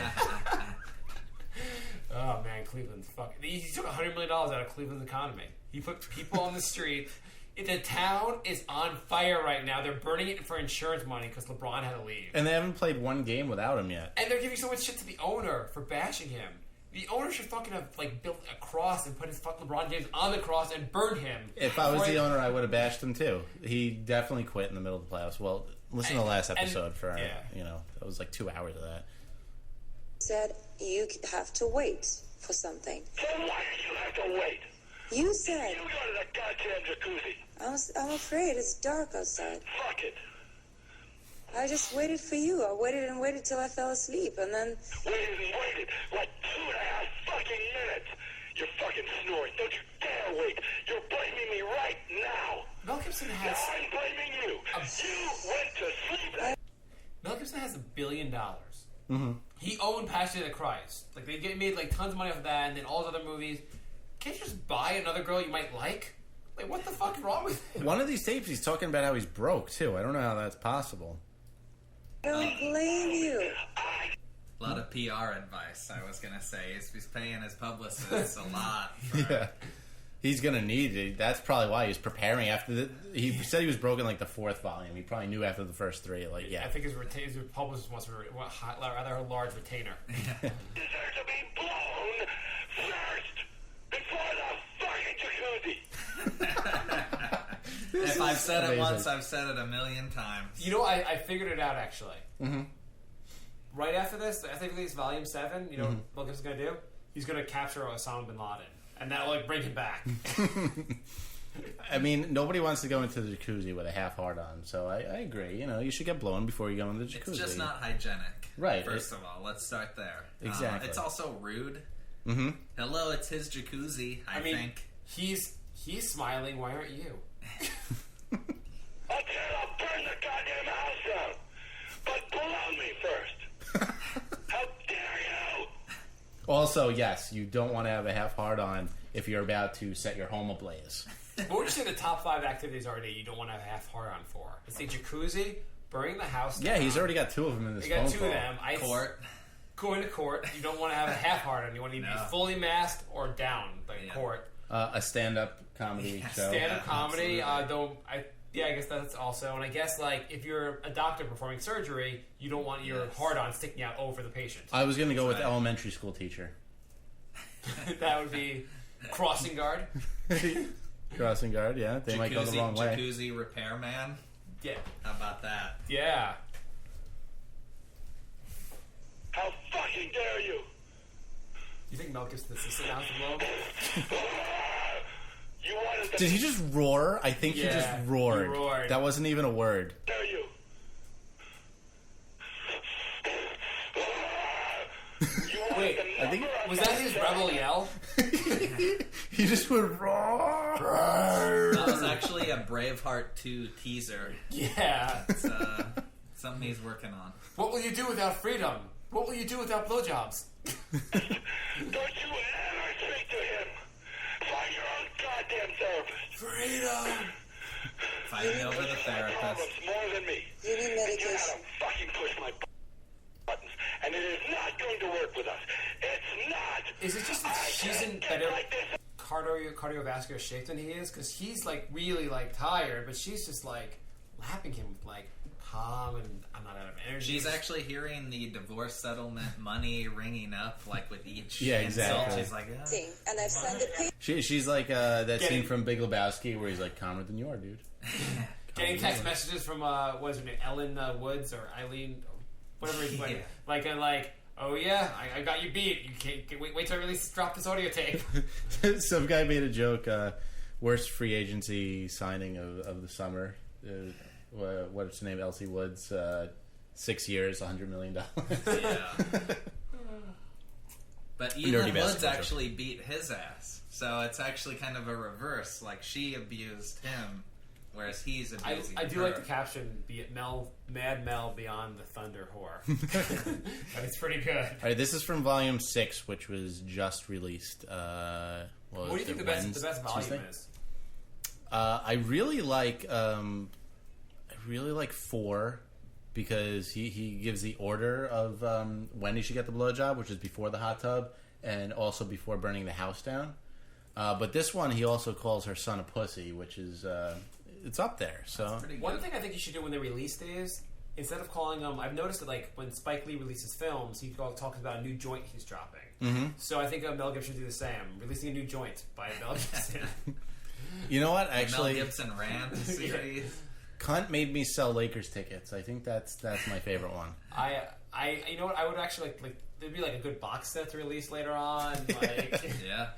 Oh man, Cleveland's fucking... He took $100 million out of Cleveland's economy. He put people on the street. The town is on fire right now. They're burning it for insurance money because LeBron had to leave. And they haven't played one game without him yet. And they're giving so much shit to the owner for bashing him. The owner should fucking have like built a cross and put his LeBron James on the cross and burned him. If I was the owner, I would have bashed him too. He definitely quit in the middle of the playoffs. Well, listen to the last episode that was like 2 hours of that. Said you have to wait for something. So why do you have to wait? You said... You go to the goddamn jacuzzi. I'm afraid it's dark outside. Fuck it. I just waited for you. I waited and waited till I fell asleep, and then... Waited. Like 2.5 fucking minutes. You're fucking snoring. Don't you dare wait. You're blaming me right now. Mel Gibson has... Now I'm blaming you. You went to sleep. Mel Gibson has $1 billion. Mm-hmm. He owned Passion of the Christ. Like, they made like tons of money off of that, and then all those other movies. Can't you just buy another girl you might like? Like, what the fuck is wrong with him? One of these tapes, he's talking about how he's broke, too. I don't know how that's possible. I don't blame you. A lot of PR advice, I was going to say. He's paying his publicist a lot. Yeah. He's going to need it. That's probably why he was preparing after he said he was broke in, like, the 4th volume. He probably knew after the first 3, like, yeah. I think his publicist wants a rather large retainer. Deserve to be blown first before the fucking jacuzzi. If I've said it once, I've said it 1,000,000 times. You know, I figured it out, actually. Mm-hmm. Right after this, I think it's Volume 7, you know what Mel Gibson's going to do? He's going to capture Osama bin Laden. And that will, like, bring him back. I mean, nobody wants to go into the jacuzzi with a half heart on, so I agree. You know, you should get blown before you go into the jacuzzi. It's just not hygienic. Right. First of all, let's start there. Exactly. It's also rude. Mm-hmm. Hello, it's his jacuzzi, I think. He's smiling, why aren't you? Okay, I'll burn the goddamn house down. But blow me first. How dare you? Also, yes, you don't want to have a half heart on if you're about to set your home ablaze. What would you say the top 5 activities are that you don't want to have a half heart on for? Let's say jacuzzi, burning the house down. Yeah, he's already got 2 of them in this phone phone got 2 call. of them. Going to court. You don't want to have a half heart on. You want to be fully masked or down by court. A stand-up comedy show. Stand-up comedy. I guess that's also. And I guess, like, if you're a doctor performing surgery, you don't want your heart on sticking out over the patient. I was going to go with elementary school teacher. That would be crossing guard. Crossing guard, yeah. They might go the wrong way. Jacuzzi repairman. Yeah. How about that? Yeah. How fucking dare you? You think Mel Gibson's assistant now to blow? You wanted to... Did he just roar? I think he just roared. He roared. That wasn't even a word. Dare you? Wait, I think was that his rebel yell? He just went roar. That was actually a Braveheart 2 teaser. Yeah. It's something he's working on. What will you do without freedom? What will you do without blowjobs? Don't you ever speak to him. Find your own goddamn therapist. Freedom. Fight me over the therapist. Problems more than me. You need You know medication. how to fucking push my buttons, and it is not going to work with us. It's not. Is it just that she's in better cardiovascular shape than he is? Because he's like really like tired, but she's just like lapping him with like calm and I'm not out of energy. She's actually hearing the divorce settlement money ringing up like with each Yeah, insult. exactly. She's like, And I've sent the She's like that scene from Big Lebowski where he's like, calmer than you are, dude. Getting text messages from what was her name, Ellen Woods or Eileen, whatever he's like, like, oh yeah, I got you beat. You can't wait till I drop this audio tape. Some guy made a joke. Worst free agency signing of the summer. What's her name? Elsie Woods. 6 years, $100 million. yeah. But Elon Woods actually beat his ass, so it's actually kind of a reverse. Like she abused him. Whereas he's abusing I do her. like the caption, be it Mad Mel Beyond the Thunder Whore. But it's pretty good. All right, this is from Volume 6, which was just released. What do you think the best volume is? I really like 4 because he gives the order of when he should get the blowjob, which is before the hot tub and also before burning the house down. But this one, he also calls her son a pussy, which is... it's up there. So one thing I think you should do when they release these, instead of calling them, I've noticed that like when Spike Lee releases films, he talks about a new joint he's dropping. Mm-hmm. So I think Mel Gibson should do the same, releasing a new joint by Mel Gibson. You know what? Actually, Mel Gibson rant series. Cunt made me sell Lakers tickets. I think that's my favorite one. You know what? I would actually like there'd be like a good box set to release later on. Like yeah.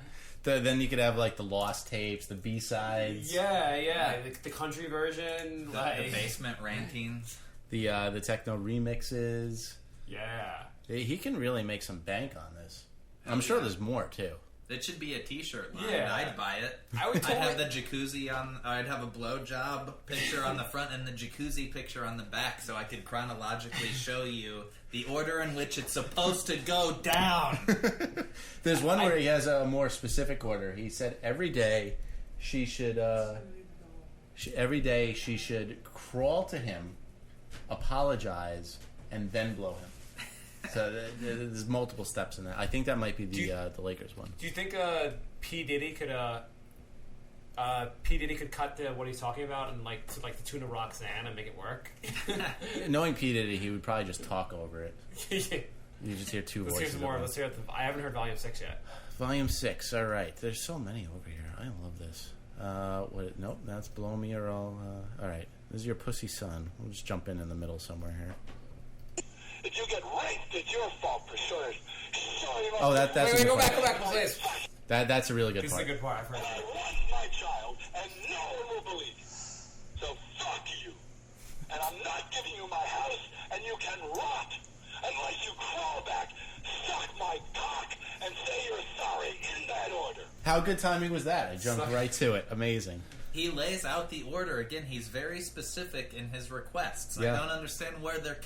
Then you could have like the lost tapes, the B-sides. Yeah. The country version. The basement rantings. The techno remixes. Yeah. He can really make some bank on this. I'm sure there's more, too. It should be a T-shirt line. Yeah. I'd buy it. I'd have the jacuzzi on. I'd have a blowjob picture on the front and the jacuzzi picture on the back, so I could chronologically show you the order in which it's supposed to go down. There's one where he has a more specific order. He said every day she should crawl to him, apologize, and then blow him. So there's multiple steps in that. I think that might be the Lakers one. Do you think P Diddy could cut to what he's talking about and like to the tune of Roxanne and make it work? Knowing P Diddy, he would probably just talk over it. You just hear two voices. Let's hear more. Let's hear. I haven't heard Volume 6 yet. Volume 6. All right. There's so many over here. I love this. Nope. That's Blow Me or All. All right. This is your pussy son. We'll just jump in the middle somewhere here. If you get raped, it's your fault for sure. Oh, that's wait, go back, please. That's a really good part. This is a good part. I've heard I want my child, and no one will believe you. So fuck you. And I'm not giving you my house, and you can rot unless you crawl back, suck my cock, and say you're sorry in that order. How good timing was that? I jumped right to it. Amazing. He lays out the order again. He's very specific in his requests. Yeah. I don't understand where the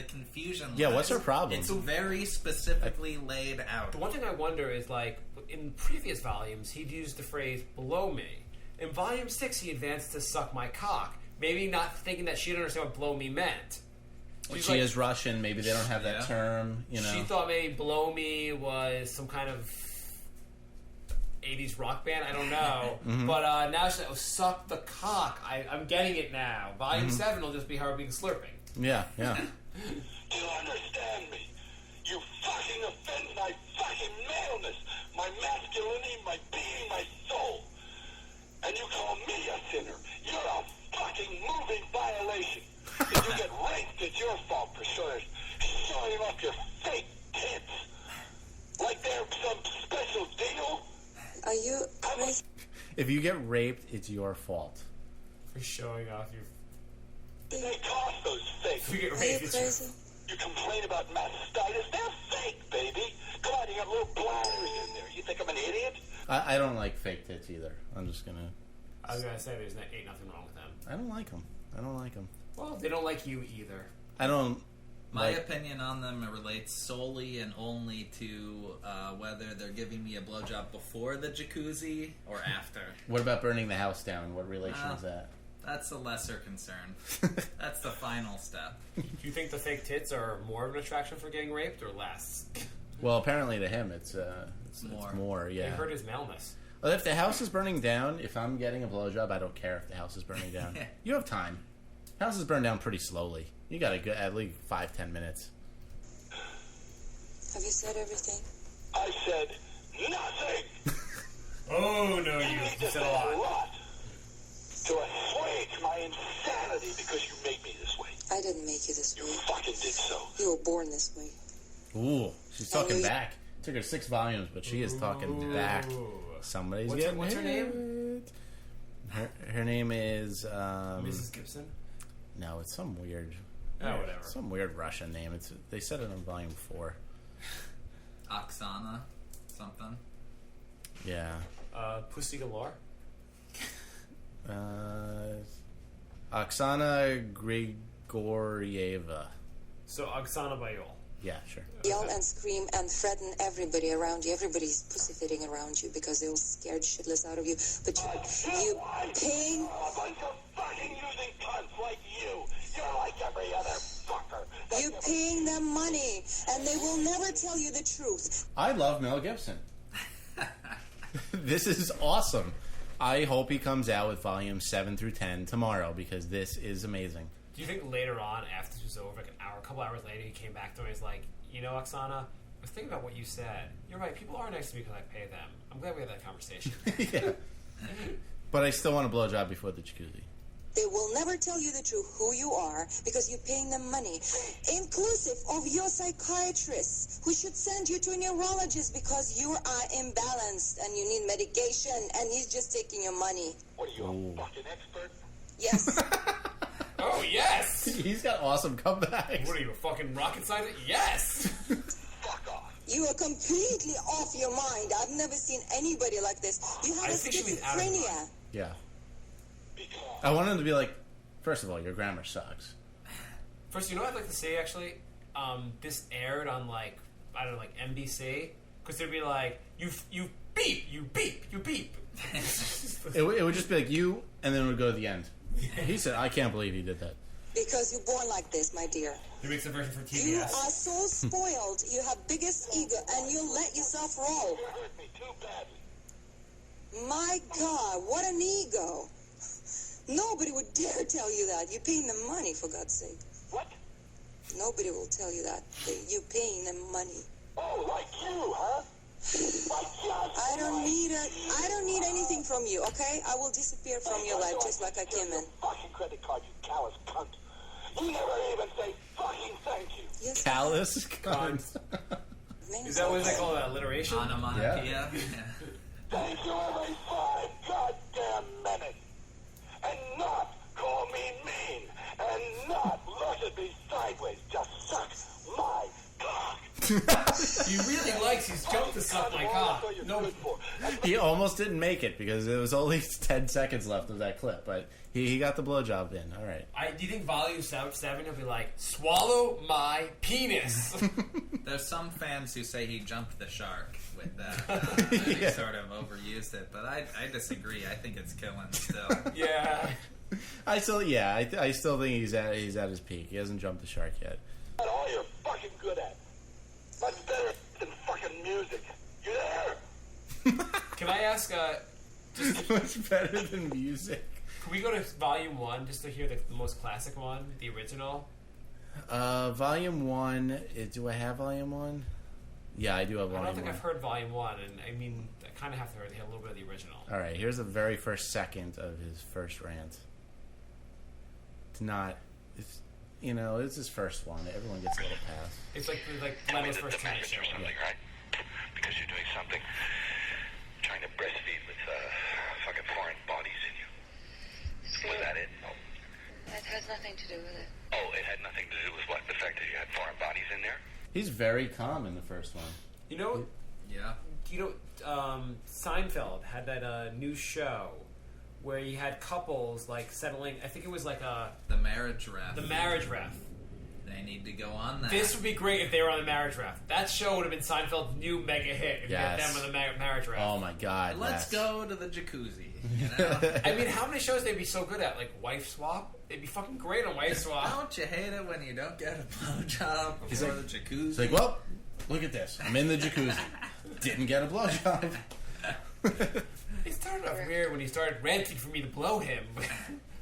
confusion lies. Yeah, what's her problem? It's very specifically laid out. The one thing I wonder is, like, in previous volumes, he'd used the phrase "blow me." In Volume 6, he advanced to "suck my cock." Maybe not thinking that she didn't understand what "blow me" meant. She is Russian. Maybe they don't have that term. You know, she thought maybe "blow me" was some kind of 80s rock band, I don't know. Mm-hmm. But now she's like, suck the cock. I'm getting it now. Volume 7 will just be her being slurping. Yeah. Do you understand me? You fucking offend my fucking maleness, my masculinity, my being, my soul. And you call me a sinner. You're a fucking moving violation. If you get raped, it's your fault for sure. Showing off your fake tits. Like they're some special deal. Are you crazy? If you get raped, it's your fault. For showing off your... They cost those fakes. If you get Are you raped, crazy? You complain about mastitis. They're fake, baby. Come on, you got little bladders in there. You think I'm an idiot? I don't like fake tits either. I'm just gonna... I was going to say ain't nothing wrong with them. I don't like them. Well, they don't like you either. I don't... My opinion on them relates solely and only to whether they're giving me a blowjob before the jacuzzi or after. What about burning the house down? What relation is that? That's a lesser concern. That's the final step. Do you think the fake tits are more of an attraction for getting raped or less? Well, apparently to him, it's more. It Yeah. hurt his maleness. Well, if the house is burning down, if I'm getting a blowjob, I don't care if the house is burning down. You have time. Houses burn down pretty slowly. You got to go at least 5-10 minutes. Have you said everything? I said nothing. Oh no, You need you to said say a lot. to assuage my insanity because you made me this way. I didn't make you this You way. fucking did so. You were born this way. Ooh, she's talking back. Took her 6 volumes, but she is talking back. Somebody's getting what's her hit. name? Her name is Mrs. Gibson? no, it's some weird. Whatever. Some weird Russian name. They said it in volume 4. Oksana, something. Yeah. Pussy Galore? Oksana Grigorieva. So Oksana Bayol. Yeah, sure. Yell and scream and threaten everybody around you. Everybody's pussyfooting around you because they're all scared shitless out of you. But you paying... A bunch of fucking using cunts like you. You're like every other fucker. You're paying them money, and they will never tell you the truth. I love Mel Gibson. This is awesome. I hope he comes out with volumes 7 through 10 tomorrow because this is amazing. Do you think later on, after this was over, like a couple hours later, he came back to me and he's like, you know, Oksana, I was thinking about what you said. You're right, people are nice to me because I pay them. I'm glad we had that conversation. Yeah. But I still want a blowjob before the jacuzzi. They will never tell you the truth, who you are, because you're paying them money. Inclusive of your psychiatrist, who should send you to a neurologist because you are imbalanced and you need medication, and he's just taking your money. What are you, a fucking expert? Yes. Oh, yes! He's got awesome comebacks. What are you, a fucking rocket scientist? Yes! Fuck off. You are completely off your mind. I've never seen anybody like this. You have I a think she was out of schizophrenia. Yeah. I want him to be like, first of all, your grammar sucks. First, you know what I'd like to say, actually? This aired on, like, I don't know, like NBC. Because they'd be like, you beep, you beep, you beep. It would just be like you, and then it would go to the end. He said, I can't believe he did that. Because you're born like this, my dear. He makes a version for TBS. You are so spoiled. You have biggest ego, and you let yourself roll. You hurt me too badly. My God, what an ego. Nobody would dare tell you that. You're paying them money, for God's sake. What? Nobody will tell you that. You're paying them money. Oh, like you, huh? I don't need anything from you, okay? I will disappear from your life just like I came in. Fucking credit card, you callous cunt. You never even say fucking thank you. Yes, Callous cunt. Is that what they call that, alliteration? Onomatopoeia. Yeah. Thank you every 5 goddamn minutes. And not call me mean. And not look at me sideways. Just suck my cock. He really likes his joke to suck my cock. No. He almost didn't make it because there was only 10 seconds left of that clip, but he got the blowjob in. All right. Do you think Volume 7 will be like, swallow my penis? There's some fans who say he jumped the shark with that. He sort of overused it, but I disagree. I think it's killing still. Yeah. I still think he's at his peak. He hasn't jumped the shark yet. That's all you're fucking good at. Much better than fucking music. You there? Can I ask, Much better than music. can we go to Volume 1 just to hear the most classic one, the original? Volume 1. Do I have Volume 1? Yeah, I do have Volume 1. I don't think I've heard Volume 1, and I mean, I kind of have to hear a little bit of the original. All right, here's the very first second of his first rant. It's his first one. Everyone gets a little pass. It's like Leno's first TV show. Something, right? Because you're doing something. Trying to breastfeed with fucking foreign bodies in you. Was that it? Oh. That has nothing to do with it. Oh, it had nothing to do with what? The fact that you had foreign bodies in there? He's very calm in the first one. You know, Yeah. Seinfeld had that new show where he had couples like settling. I think it was like The marriage ref. the marriage ref. They need to go on that. This would be great if they were on the marriage ref. That show would have been Seinfeld's new mega hit if you had Yes. them on the marriage ref. Oh my God! Let's yes. go to the jacuzzi. You know? I mean, how many shows they'd be so good at? Like Wife Swap? They'd be fucking great on Wife Swap. Don't you hate it when you don't get a blowjob before the jacuzzi? It's like, well, look at this. I'm in the jacuzzi. Didn't get a blowjob. It started off weird when he started ranting for me to blow him.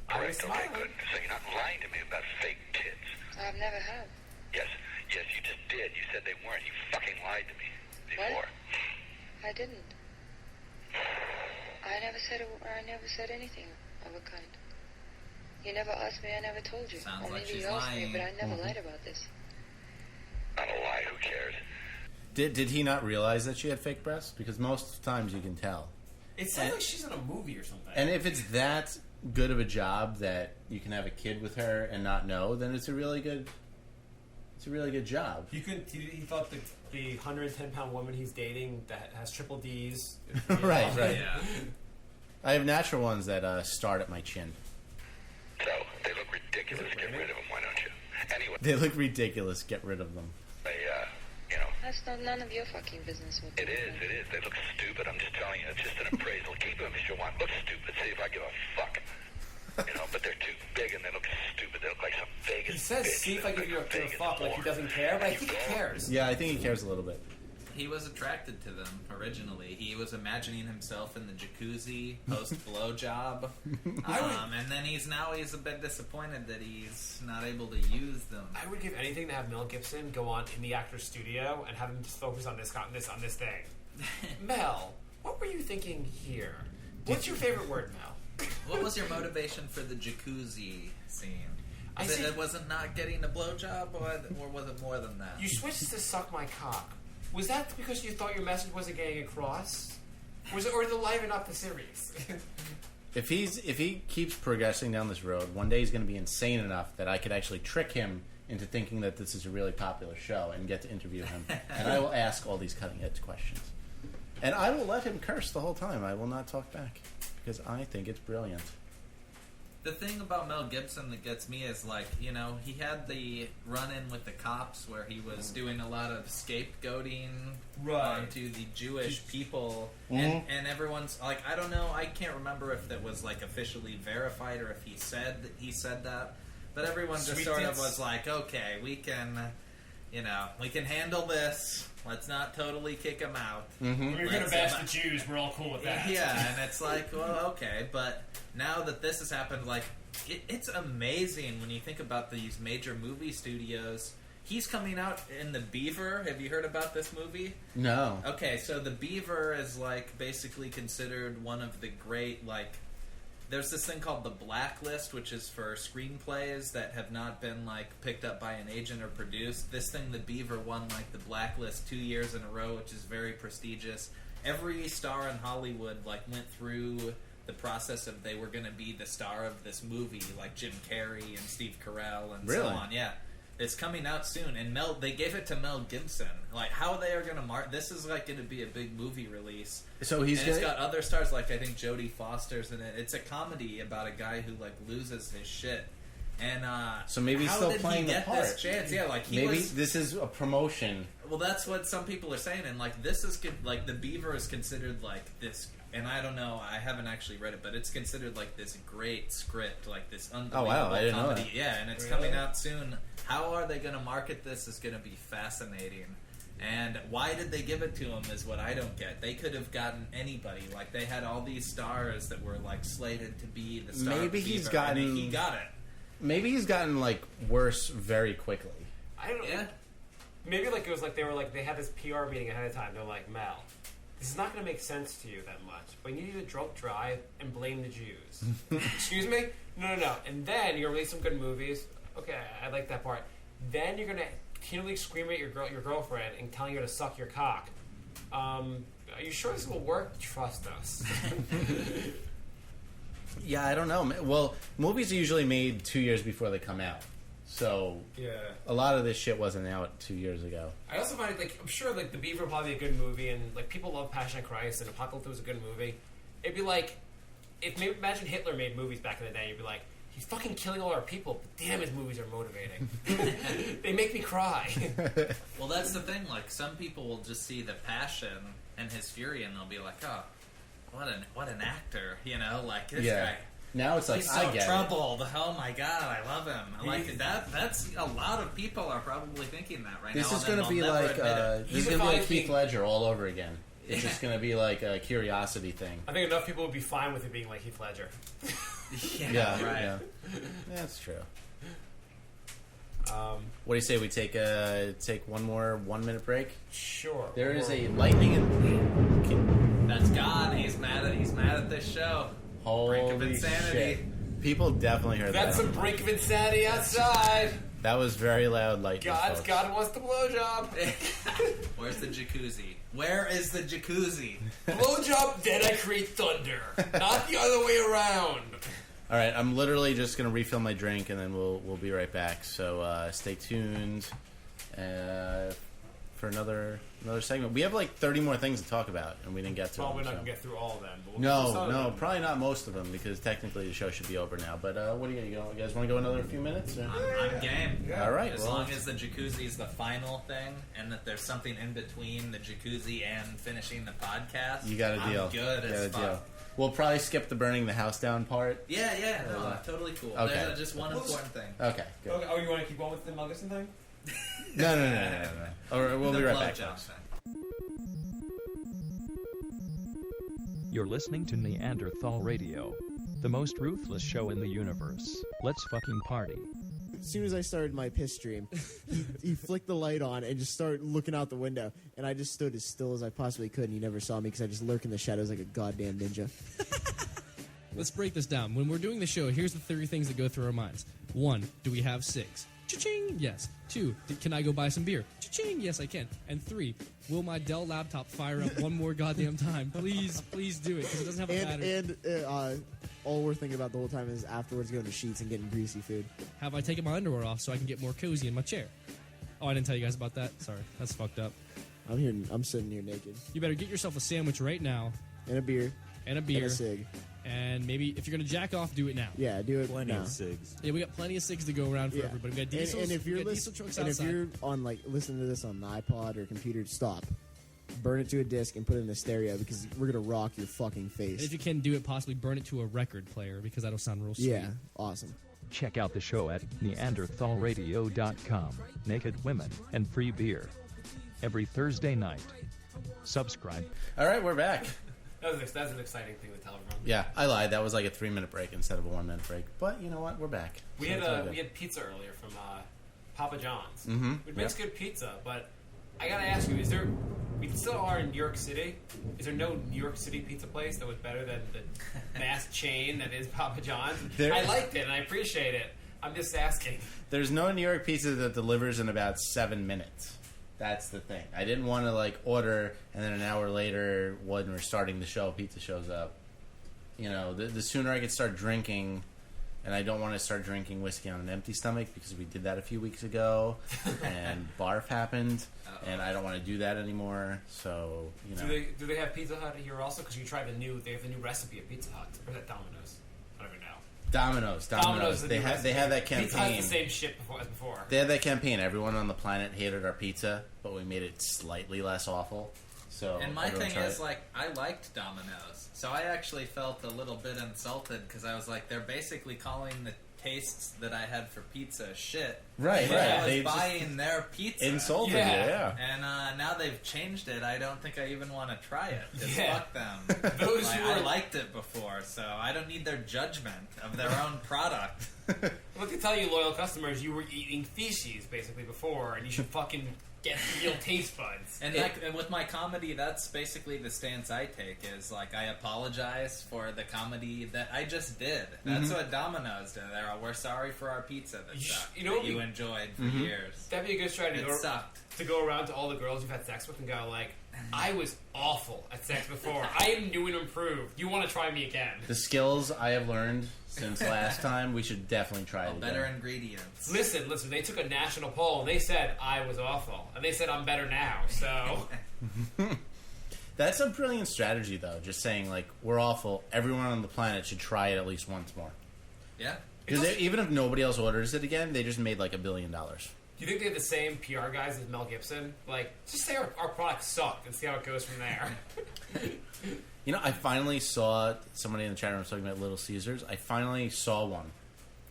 Correct. Okay, good. So you're not lying to me about fake tits. I've never have. Yes, you just did. You said they weren't. You fucking lied to me before. What? I didn't. I never said anything of a kind. You never asked me, I never told you. Sounds or like maybe she's you asked lying. me, but I never lied about this. Not a lie. Who cares? Did he not realize that she had fake breasts? Because most times you can tell. It sounds like she's in a movie or something. And if it's that good of a job that you can have a kid with her and not know, then it's a really good job. He thought the 110-pound woman he's dating that has triple D's. Right. Yeah. I have natural ones that start at my chin. So, they look ridiculous. Get rid of them, why don't you? Anyway, They look ridiculous. Get rid of them. That's none of your fucking business. What it is. They look stupid. I'm just telling you. It's just an appraisal. Keep them if you want. Look stupid. See if I give a fuck. But they're too big and they look stupid. They look like some Vegas He says, bitch see if I that give you a Vegas fuck, like he whore. doesn't care, but I think he cares. Yeah, I think he cares a little bit. He was attracted to them originally. He was imagining himself in the jacuzzi post blowjob, and then he's a bit disappointed that he's not able to use them. I would give anything to have Mel Gibson go on in the actor's studio and have him just focus on this thing. Mel, what were you thinking here? What's your favorite word, Mel? What was your motivation for the jacuzzi scene? It wasn't not getting a blowjob, or was it more than that? You switched to suck my cock. Was that because you thought your message wasn't getting across? Was it, or to liven up the series? If he keeps progressing down this road, one day he's going to be insane enough that I could actually trick him into thinking that this is a really popular show and get to interview him. And I will ask all these cutting-edge questions. And I will let him curse the whole time. I will not talk back because I think it's brilliant. The thing about Mel Gibson that gets me is, he had the run-in with the cops where he was doing a lot of scapegoating onto the Jewish people. Mm-hmm. And everyone's like, I don't know, I can't remember if that was, officially verified or if he said that. But everyone just sort of was like, okay, we can handle this. Let's not totally kick him out. Mm-hmm. We're going to bash the Jews. We're all cool with that. Yeah, and it's like, well, okay, but now that this has happened, it's amazing when you think about these major movie studios. He's coming out in The Beaver. Have you heard about this movie? No. Okay, so The Beaver is, basically considered one of the great, there's this thing called the Blacklist, which is for screenplays that have not been picked up by an agent or produced. This thing, The Beaver, won the Blacklist 2 years in a row, which is very prestigious. Every star in Hollywood went through the process of they were going to be the star of this movie, like Jim Carrey and Steve Carell and so on. Yeah. It's coming out soon, and they gave it to Mel Gibson. How they are going to this is going to be a big movie release. So it's got other stars, I think Jodie Foster's in it. It's a comedy about a guy who loses his shit. And so maybe he's still playing the part. This chance? Yeah, this is a promotion. Well, that's what some people are saying, and this is The Beaver is considered this. And I don't know, I haven't actually read it, but it's considered this great script, this unbelievable I didn't comedy. know that. Yeah, and it's coming out soon. How are they going to market this is going to be fascinating. And why did they give it to him is what I don't get. They could have gotten anybody. They had all these stars that were slated to be the star. Maybe of the he's Beaver, gotten. and he got it. Maybe he's gotten worse very quickly. I don't know. Yeah. Maybe it was they had this PR meeting ahead of time. They're like, Mel, this is not going to make sense to you that much, but you need to drunk drive and blame the Jews. Excuse me? No. And then you're going to release some good movies. Okay, I like that part. Then you're going to continually scream at your girlfriend and telling her to suck your cock. Are you sure this will work? Trust us. Yeah, I don't know. Well, movies are usually made 2 years before they come out. So Yeah. a lot of this shit wasn't out 2 years ago. I also find it, I'm sure, The Beaver would probably be a good movie, and, people love Passion of Christ, and Apocalypse was a good movie. It'd be imagine Hitler made movies back in the day, you'd be like, he's fucking killing all our people, but damn, his movies are motivating. They make me cry. Well, that's the thing. Some people will just see the passion and his fury, and they'll be like, "Oh, what an actor!" This guy. Now it's he's so I get troubled. Oh my god, I love him. That's a lot of people are probably thinking that right this now. Is going to be this is going to be like Heath Ledger all over again. It's just going to be like a curiosity thing. I think enough people would be fine with it being like Heath Ledger. Yeah, right. Yeah. That's true. What do you say we take one more 1 minute break? Sure. There is a lightning and That's gone. He's mad at this show. holy Brink of insanity. shit. People definitely heard that. That's some Brink of insanity outside. That was very loud lightning. folks. God wants the blowjob. Where's the jacuzzi? Where is the jacuzzi? Blowjob, then I create thunder. Not the other way around. All right, I'm literally just gonna refill my drink and then we'll be right back. So stay tuned for another segment. We have like 30 more things to talk about, and we didn't get to. Well, them, we're not so. gonna get through all of them. But we'll get through some of No, them. probably not most of them because technically the show should be over now. But what do you guys want to go another few minutes? Or? I'm game. Yeah. All right, As well, long as the jacuzzi is the final thing, and that there's something in between the jacuzzi and finishing the podcast, you got a deal. I'm good You as got a deal. fuck. We'll probably skip the burning the house down part. Yeah, no, totally cool. Okay. There's just one important thing. Okay, good. Okay, oh, you want to keep going with the Muggerson thing? No. Or we'll The be right back. blowjob folks. thing. You're listening to Neanderthal Radio, the most ruthless show in the universe. Let's fucking party. As soon as I started my piss stream, he flicked the light on and just started looking out the window. And I just stood as still as I possibly could, and he never saw me because I just lurk in the shadows like a goddamn ninja. Let's break this down. When we're doing the show, here's the 3 things that go through our minds. 1, do we have 6? Cha-ching, yes. 2, can I go buy some beer? Cha-ching, yes I can. And 3, will my Dell laptop fire up one more goddamn time? Please do it, because it doesn't have a battery. And all we're thinking about the whole time is afterwards going to Sheets and getting greasy food. Have I taken my underwear off so I can get more cozy in my chair? Oh, I didn't tell you guys about that? Sorry, that's fucked up. I'm sitting here naked. You better get yourself a sandwich right now. And a beer. And And a cig. And maybe if you're going to jack off, do it now. Yeah, do it Plenty now. of cigs. Yeah, we got plenty of cigs to go around for everybody. We got diesels, and if you're we got listen- diesel trucks and outside. if you're on listening to this on an iPod or computer, stop. Burn it to a disc and put it in the stereo because we're gonna rock your fucking face. And if you can do it, possibly burn it to a record player because that'll sound real sweet. Yeah, awesome. Check out the show at neanderthalradio.com. Naked women and free beer. Every Thursday night. Subscribe. All right, we're back. That's an exciting thing to tell everyone. Yeah, I lied. That was like a 3-minute break instead of a 1-minute break. But you know what? We're back. We So had it's all good. we had pizza earlier from Papa John's. Mhm, It makes good pizza, but I gotta ask you: is there? We still are in New York City. Is there no New York City pizza place that was better than the mass chain that is Papa John's? There- I liked it and I appreciate it. I'm just asking. There's no New York pizza that delivers in about 7 minutes. That's the thing. I didn't want to order and then an hour later when we're starting the show, pizza shows up. You know, the sooner I could start drinking, and I don't want to start drinking whiskey on an empty stomach because we did that a few weeks ago, and barf happened, and I don't want to do that anymore. So you know, Do they have Pizza Hut here also? Because you tried they have the new recipe at Pizza Hut. Or is that Domino's? I don't even know. Domino's. Domino's. They had that campaign. Pizza Hut's the same shit as before. They had that campaign. Everyone on the planet hated our pizza, but we made it slightly less awful. So And my everyone thing tried is, it. I liked Domino's. So I actually felt a little bit insulted because I was like, they're basically calling the tastes that I had for pizza shit. Right, I right. was They just buying their pizza. insulted you, yeah. And now they've changed it. I don't think I even want to try it. Just Yeah. fuck them. Those Like, who I are- liked it before, so I don't need their judgment of their own product. Look, to tell you, loyal customers, you were eating feces basically before, and you should fucking get real taste buds. And with my comedy, that's basically the stance I take. Is like I apologize for the comedy that I just did. That's Mhm. what Domino's did. We're sorry for our pizza that sucked, you know that what you we- enjoyed for Mhm. years. That'd be a good strategy. It sucked. To go around to all the girls you've had sex with and go like, I was awful at sex before. I am new and improved. You want to try me again? The skills I have learned since last time, we should definitely try it again. Better ingredients. Listen. They took a national poll and they said I was awful, and they said I'm better now. So That's a brilliant strategy, though. Just saying, we're awful. Everyone on the planet should try it at least once more. Yeah. Because even if nobody else orders it again, they just made $1 billion. do you think they have the same PR guys as Mel Gibson? Just say our products suck and see how it goes from there. You know, I finally saw somebody in the chat room was talking about Little Caesars. I finally saw one.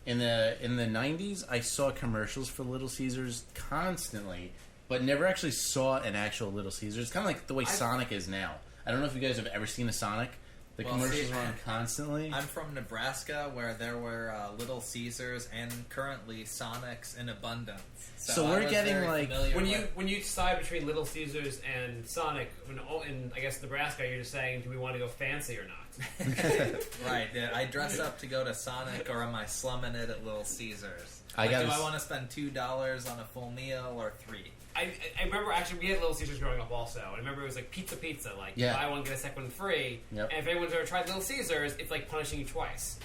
In the 90s, I saw commercials for Little Caesars constantly, but never actually saw an actual Little Caesars. It's kind of like the way Sonic is now. I don't know if you guys have ever seen a Sonic, The commercials run constantly. I'm from Nebraska, where there were Little Caesars and currently Sonics in abundance. So we're getting like when you decide between Little Caesars and Sonic in I guess Nebraska, you're just saying, do we want to go fancy or not? Right. Yeah, I dress up to go to Sonic, or am I slumming it at Little Caesars? Do I want to spend $2 on a full meal or $3? I remember actually we had Little Caesars growing up also. I remember it was like pizza, like buy one get a second one free. Yep. And if anyone's ever tried Little Caesars, it's like punishing you twice.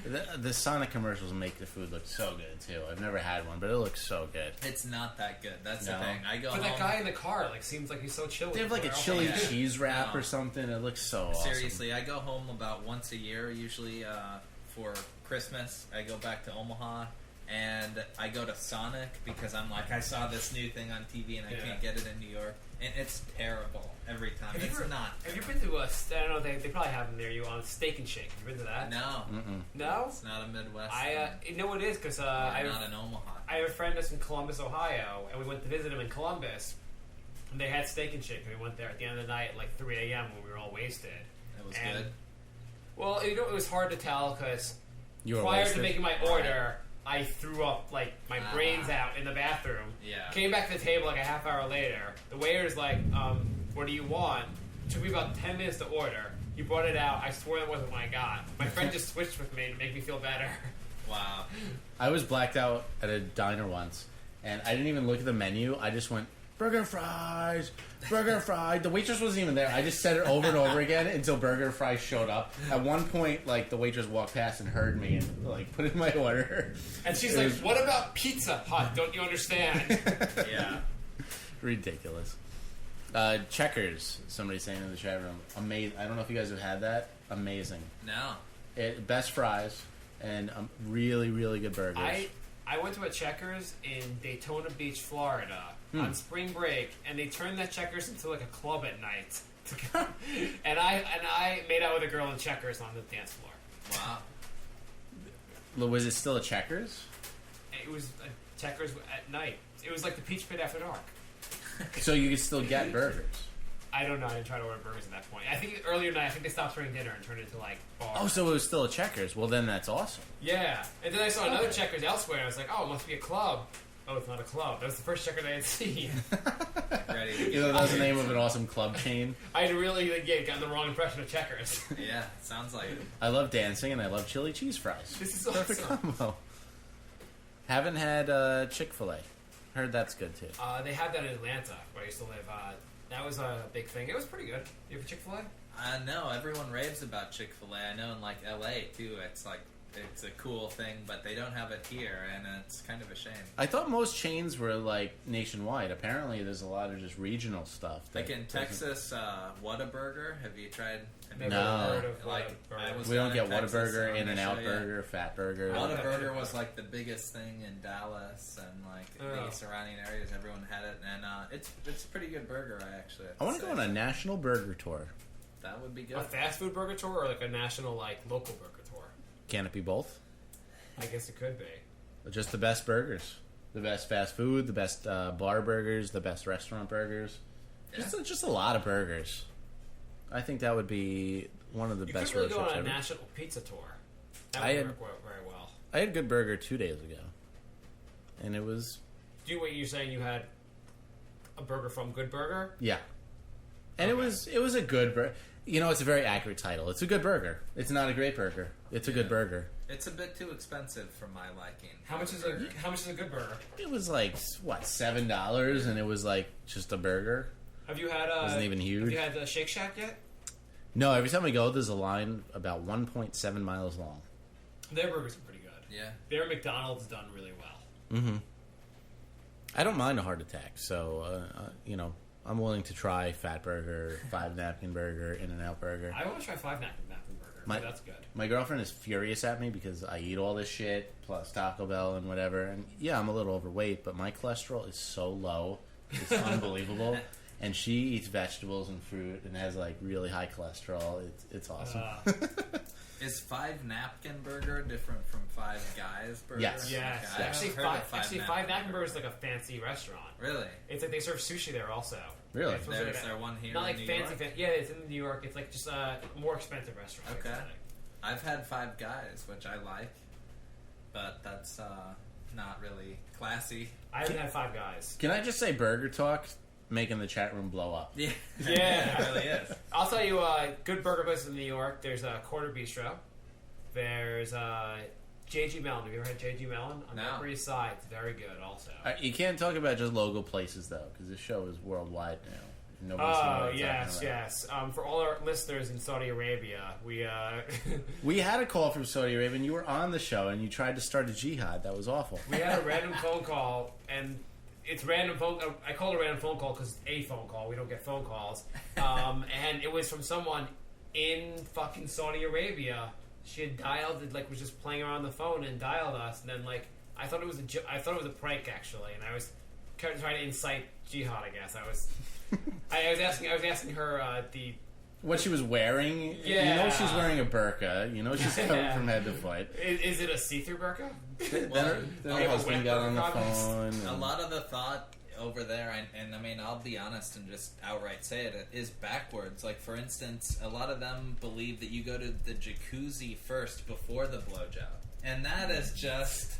The Sonic commercials make the food look so good too. I've never had one, but it looks so good. It's not that good. That's the thing. I go. But home, that guy in the car seems like he's so chill. They have like a chili cheese wrap or something. It looks so awesome. Seriously, I go home about once a year, usually for Christmas. I go back to Omaha. And I go to Sonic because I'm like, I saw this new thing on TV and I can't get it in New York. And it's terrible every time. Have you been to I don't know, they probably have them near you on Steak and Shake. Have you been to that? No. No? It's not a Midwest You know what it is? Because not in Omaha. I have a friend that's in Columbus, Ohio, and we went to visit him in Columbus. And they had Steak and Shake, and we went there at the end of the night at like 3 a.m. when we were all wasted. It was good? Well, it was hard to tell because prior wasted? to making my order... I threw up like my brains out in the bathroom. Yeah. Came back to the table like a half hour later. The waiter's like, what do you want? Took me about 10 minutes to order. He brought it out. I swore that wasn't what I got. My friend just switched with me to make me feel better. Wow. I was blacked out at a diner once, and I didn't even look at the menu. I just went, burger fries, burger fries. The waitress wasn't even there. I just said it over and over again until burger fries showed up. At one point, like, the waitress walked past and heard me and, like, put in my order. And she's like, what about Pizza Hut? Don't you understand? Yeah. Ridiculous. Checkers, somebody's saying in the chat room. Amazing. I don't know if you guys have had that. Amazing. No. Best fries and really, really good burgers. I went to a Checkers in Daytona Beach, Florida on spring break, and they turned that Checkers into like a club at night. and I made out with a girl in Checkers on the dance floor. Wow. Was it still a Checkers? It was a Checkers at night. It was like the Peach Pit after dark. So you could still get burgers? I don't know. I didn't try to order burgers at that point. I think earlier tonight, they stopped serving dinner and turned it into like bar. Oh, so it was still a Checkers. Well, then that's awesome. Yeah. And then I saw another Checkers elsewhere, and I was like, oh, it must be a club. Oh, it's not a club. That was the first Checkers I had seen. Ready to You know, that was the name of an awesome club chain. I had really gotten the wrong impression of Checkers. Yeah, sounds like it. I love dancing, and I love chili cheese fries. This is Perfect awesome. combo. Haven't had Chick-fil-A. Heard that's good, too. They had that in Atlanta, where I used to live. That was a big thing. It was pretty good. You have a Chick-fil-A? No, everyone raves about Chick-fil-A. I know in like LA too, it's a cool thing, but they don't have it here, and it's kind of a shame. I thought most chains were like nationwide. Apparently, there's a lot of just regional stuff. Like in Texas, Whataburger. Have you tried? No. We don't get Whataburger, Whataburger, In-N-Out Burger, Fat Burger. Whataburger was like the biggest thing in Dallas and like the surrounding areas. Everyone had it, and it's a pretty good burger. I want to go on a national burger tour. That would be good. A fast food burger tour or like a national local burger tour? Can it be both? I guess it could be. Just the best burgers, the best fast food, the best bar burgers, the best restaurant burgers. Yeah. Just a lot of burgers. I think that would be one of the best road trips ever. You could really go on a ever. national pizza tour. That would work very well. I had a good burger 2 days ago, and it was. You're saying you had a burger from Good Burger? Yeah, and it was a good burger. You know, it's a very accurate title. It's a good burger. It's not a great burger. It's a good burger. It's a bit too expensive for my liking. How much is a good burger? It was like $7, and it was like just a burger. Have you had? Wasn't even huge. Have you had the Shake Shack yet? No. Every time we go, there's a line about 1.7 miles long. Their burgers are pretty good. Yeah. Their McDonald's done really well. Mm-hmm. I don't mind a heart attack, so you know, I'm willing to try Fat Burger, 5 Napkin Burger, In-N-Out Burger. I want to try 5 Napkin Burger. That's good. My girlfriend is furious at me because I eat all this shit plus Taco Bell and whatever. And yeah, I'm a little overweight, but my cholesterol is so low, it's unbelievable. And she eats vegetables and fruit and has like really high cholesterol. It's awesome. Is 5 Napkin Burger different from 5 Guys Burger? Yes. Yes. Okay, Actually, Five Napkin Burger is like a fancy restaurant. Really? It's like they serve sushi there also. Really? It's supposed to be Is there one here not in like New fancy, York? yeah, it's in New York. It's like just a more expensive restaurant. Okay. It's like- I've had 5 Guys, which I like, but that's not really classy. I haven't had Five Guys. Can I just say Burger Talk making the chat room blow up? Yeah. Yeah. It really is. I'll tell you, good burger places in New York. There's a Quarter Bistro. There's J.G. Mellon. Have you ever had J.G. Mellon? On the No. Upper East Side. It's very good also. You can't talk about just local places, though, because this show is worldwide now. Nobody's Oh, know what I'm yes, talking about. yes. For all our listeners in Saudi Arabia, we... We had a call from Saudi Arabia, and you were on the show, and you tried to start a jihad. That was awful. we had a random phone call, and it's random phone... I call it a random phone call because it's a phone call. We don't get phone calls. And it was from someone in fucking Saudi Arabia. She had dialed, was just playing around the phone and dialed us, and then, I thought it was I thought it was a prank, actually, and I was trying to incite jihad, I guess. I was asking her What she was wearing? Yeah. You know she's wearing a burqa. You know she's covered Yeah. from head to foot. Is it a see-through burqa? Then her husband got on the phone. A and- lot of the thought over there, and I mean, I'll be honest and just outright say it, is backwards. Like, for instance, a lot of them believe that you go to the jacuzzi first before the blowjob. And that is just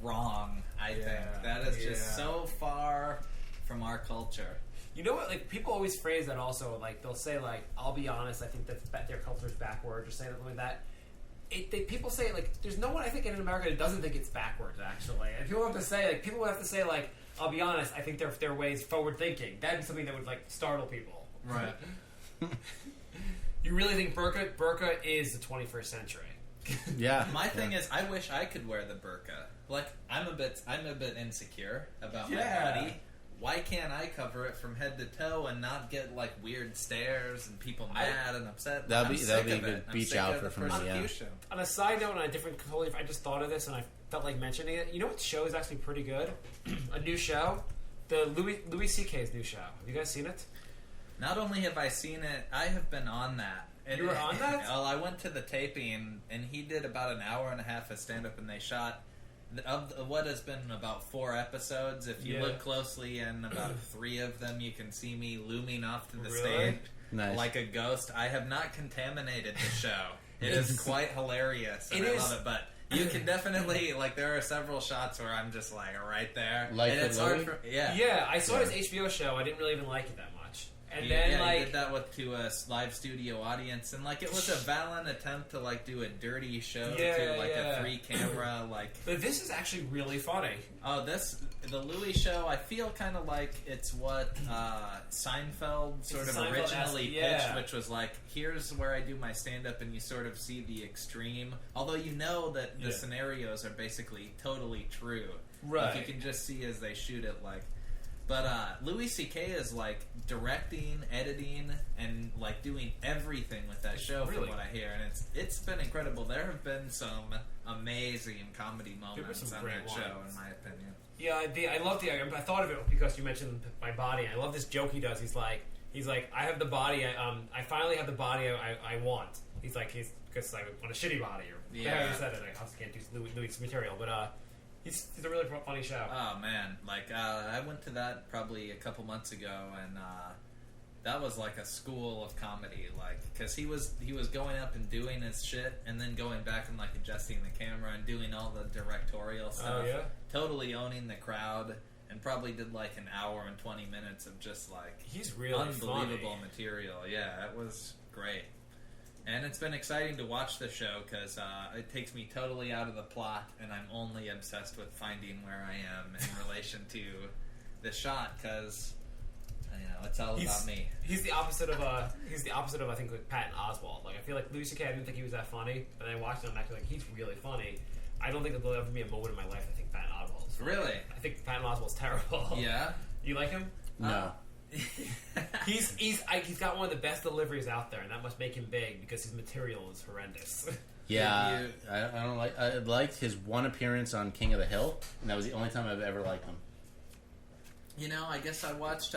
wrong, I think. That is just so far from our culture. You know what? People always phrase that also. They'll say, I'll be honest, I think that their culture's backwards, or say something like that. People say, there's no one, I think, in America that doesn't think it's backwards, actually. And people have to say, people have to say, I'll be honest, I think their ways forward-thinking. That'd be something that would, startle people. Right. You really think burqa is the 21st century? Yeah. My thing is, I wish I could wear the burqa. I'm a bit insecure about my body. Why can't I cover it from head to toe and not get weird stares and people mad and upset? That'd be a good beach outfit for me. Yeah. On a side note, on a different totally, I just thought of this and I felt like mentioning it. You know what show is actually pretty good? A new show, the Louis C.K.'s new show. Have you guys seen it? Not only have I seen it, I have been on that. You were on that? Well, I went to the taping, and he did about an hour and a half of stand-up, and they shot of what has been about 4 episodes. If you look closely, in about 3 of them, you can see me looming off to the stage like a ghost. I have not contaminated the show. It is quite hilarious, and I love it, but... You can definitely, there are several shots where I'm just, right there. Like and it's hard for... Yeah. Yeah, I saw his HBO show. I didn't really even like it that much. And He did that to a live studio audience, and it was a valiant attempt to do a dirty show to a 3-camera But this is actually really funny. Oh, the Louis show. I feel kind of like it's what Seinfeld sort of Seinfeld-esque, originally pitched, which was here's where I do my stand up, and you sort of see the extreme. Although you know that the scenarios are basically totally true, right? You can just see as they shoot it, But Louis C.K. is directing, editing, and doing everything with that show from what I hear, and it's been incredible. There have been some amazing comedy moments on that show, in my opinion. Yeah, I love I thought of it because you mentioned my body. I love this joke he does. He's like, I have the body. I finally have the body I want. He's because I want a shitty body, or he said it. I also can't do Louis material, but It's a really funny show. Oh man, I went to that probably a couple months ago, and that was a school of comedy. Because he was going up and doing his shit, and then going back and adjusting the camera and doing all the directorial stuff. Oh yeah, totally owning the crowd, and probably did an hour and 20 minutes of just he's really unbelievable funny. material. Yeah, it was great. And it's been exciting to watch the show because it takes me totally out of the plot, and I'm only obsessed with finding where I am in relation to the shot because it's all about me. He's the opposite of I think Patton Oswalt. I feel like Louis C.K. I didn't think he was that funny, but then I watched him and I'm actually he's really funny. I don't think there'll ever be a moment in my life I think Patton Oswalt is funny. Really? I think Patton Oswalt's terrible. Yeah. You like him? No. He's got one of the best deliveries out there, and that must make him big because his material is horrendous. Yeah, I don't like. I liked his one appearance on King of the Hill, and that was the only time I've ever liked him. I guess I watched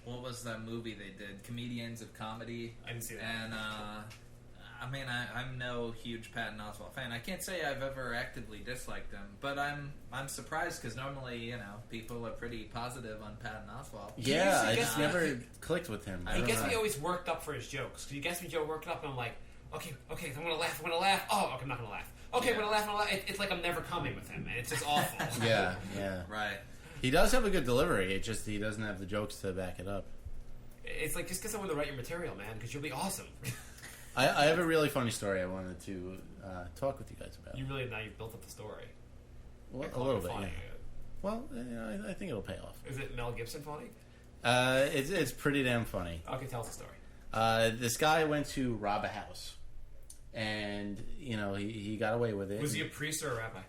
what was that movie they did? Comedians of Comedy. I didn't see that. And I mean, I'm no huge Patton Oswalt fan. I can't say I've ever actively disliked him, but I'm surprised because normally, you know, people are pretty positive on Patton Oswalt. Yeah, I just never clicked with him. He gets me always worked up for his jokes. He gets me worked up, and I'm like, okay, I'm gonna laugh. Oh, okay, I'm not gonna laugh. Okay, I'm gonna laugh. It's like I'm never coming with him, and it's just awful. Yeah. Right. He does have a good delivery. It just he doesn't have the jokes to back it up. It's like just get someone to write your material, man, because you'll be awesome. I have a really funny story I wanted to talk with you guys about. You've built up the story. Well, a little bit, yeah. Well, I think it'll pay off. Is it Mel Gibson funny? It's pretty damn funny. Okay, tell us the story. This guy went to rob a house, and you know he got away with it. Was he a priest or a rabbi?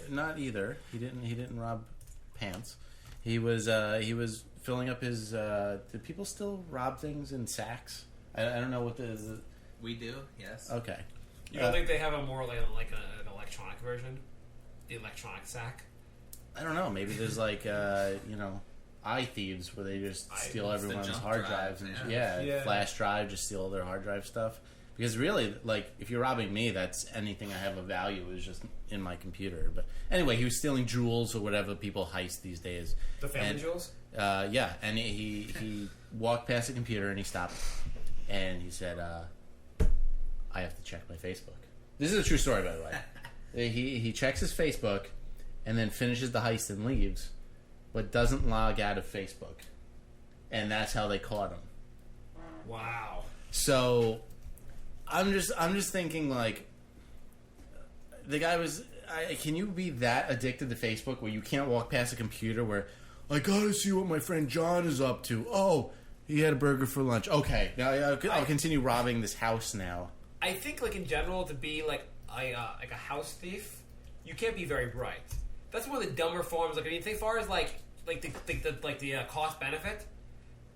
Not either. He didn't rob pants. He was filling up his. Do people still rob things in sacks? I don't know what the. We do, yes. Okay. You don't think they have a more like an electronic version? The electronic sack? I don't know. Maybe there's like iThieves where they just steal everyone's hard drives and flash drive, just steal their hard drive stuff. Because really, like, if you're robbing me, that's anything I have of value is just in my computer. But anyway, he was stealing jewels or whatever people heist these days. The family jewels? Yeah, and he walked past the computer and he stopped. And he said, I have to check my Facebook. This is a true story, by the way. He checks his Facebook and then finishes the heist and leaves, but doesn't log out of Facebook. And that's how they caught him. Wow. So I'm just thinking, like, the guy was... can you be that addicted to Facebook where you can't walk past a computer where, I gotta see what my friend John is up to. Oh... He had a burger for lunch. Okay, now I'll continue robbing this house now. I think, like, in general, to be like a house thief, you can't be very bright. That's one of the dumber forms. Like, I mean, as far as the cost benefit,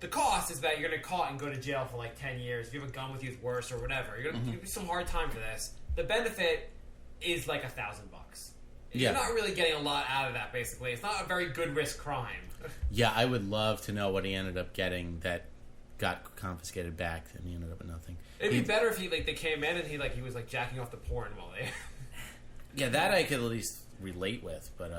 the cost is that you're gonna get caught and go to jail for like 10 years. If you have a gun with you, it's worse or whatever. You're gonna do some hard time for this. The benefit is like $1,000. You're not really getting a lot out of that. Basically, it's not a very good risk crime. Yeah, I would love to know what he ended up getting that got confiscated back, and he ended up with nothing. It'd be better if they came in and he was like jacking off the porn while they. Yeah, that I could at least relate with, but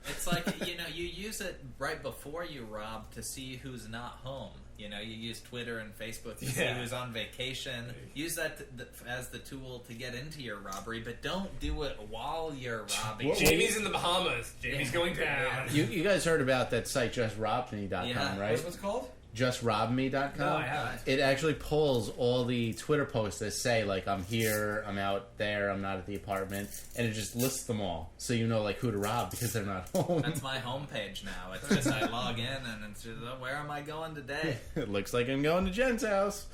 it's like, you know, you use it right before you rob to see who's not home. You know, you use Twitter and Facebook to see who's on vacation. Use that as the tool to get into your robbery, but don't do it while you're robbing. Jamie's in the Bahamas. Jamie's going down. You guys heard about that site JustRobMe.com, right? What's it called? JustRobMe.com. No, I haven't. It actually pulls all the Twitter posts that say, like, I'm here, I'm out there, I'm not at the apartment, and it just lists them all, so you know, like, who to rob because they're not home. That's my homepage now. It's just I log in and it's just, oh, where am I going today? It looks like I'm going to Jen's house.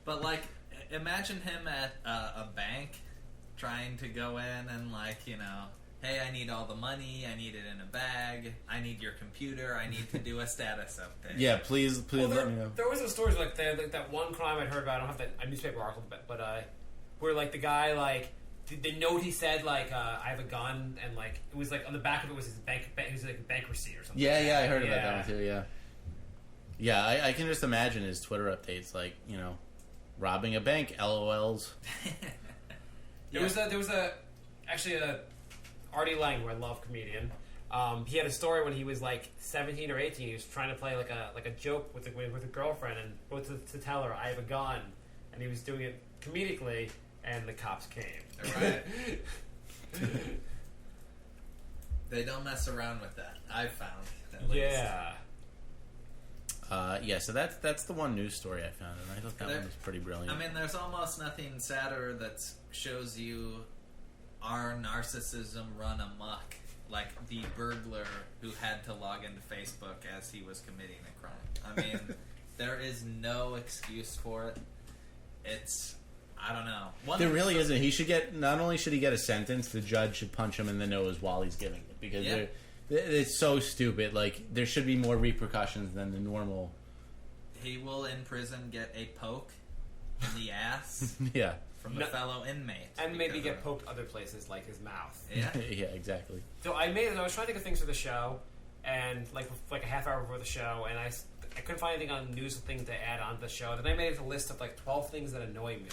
But, like, imagine him at a bank trying to go in and, like, you know, hey, I need all the money, I need it in a bag, I need your computer, I need to do a status update. Yeah, please let me know. There was some stories like that one crime I'd heard about, I don't have a newspaper article, but where, like, the guy, like, the note he said, like, I have a gun, and, like, it was, like, on the back of it was his it was, like, a bank receipt or something. Yeah, I heard about that one, too, yeah. Yeah, I can just imagine his Twitter updates, like, you know, robbing a bank, LOLs. There was actually a Artie Lang, who I love, comedian. He had a story when he was like 17 or 18. He was trying to play like a joke with a girlfriend and went to tell her, "I have a gun," and he was doing it comedically, and the cops came. Right. They don't mess around with that. I've found. Yeah. So that's the one news story I found, and I thought that one was pretty brilliant. I mean, there's almost nothing sadder that shows you our narcissism run amok, like the burglar who had to log into Facebook as he was committing a crime. I mean, there is no excuse for it. It's, I don't know. There really isn't. He should get, not only should he get a sentence, the judge should punch him in the nose while he's giving it, because it's so stupid. Like, there should be more repercussions than the normal. He will in prison get a poke in the ass. Yeah. From a fellow inmate. And maybe get poked other places, like his mouth. Yeah. Yeah, exactly. So I was trying to think of things for the show, and like a half hour before the show, and I couldn't find anything on news thing to add on to the show. Then I made a list of like 12 things that annoy me.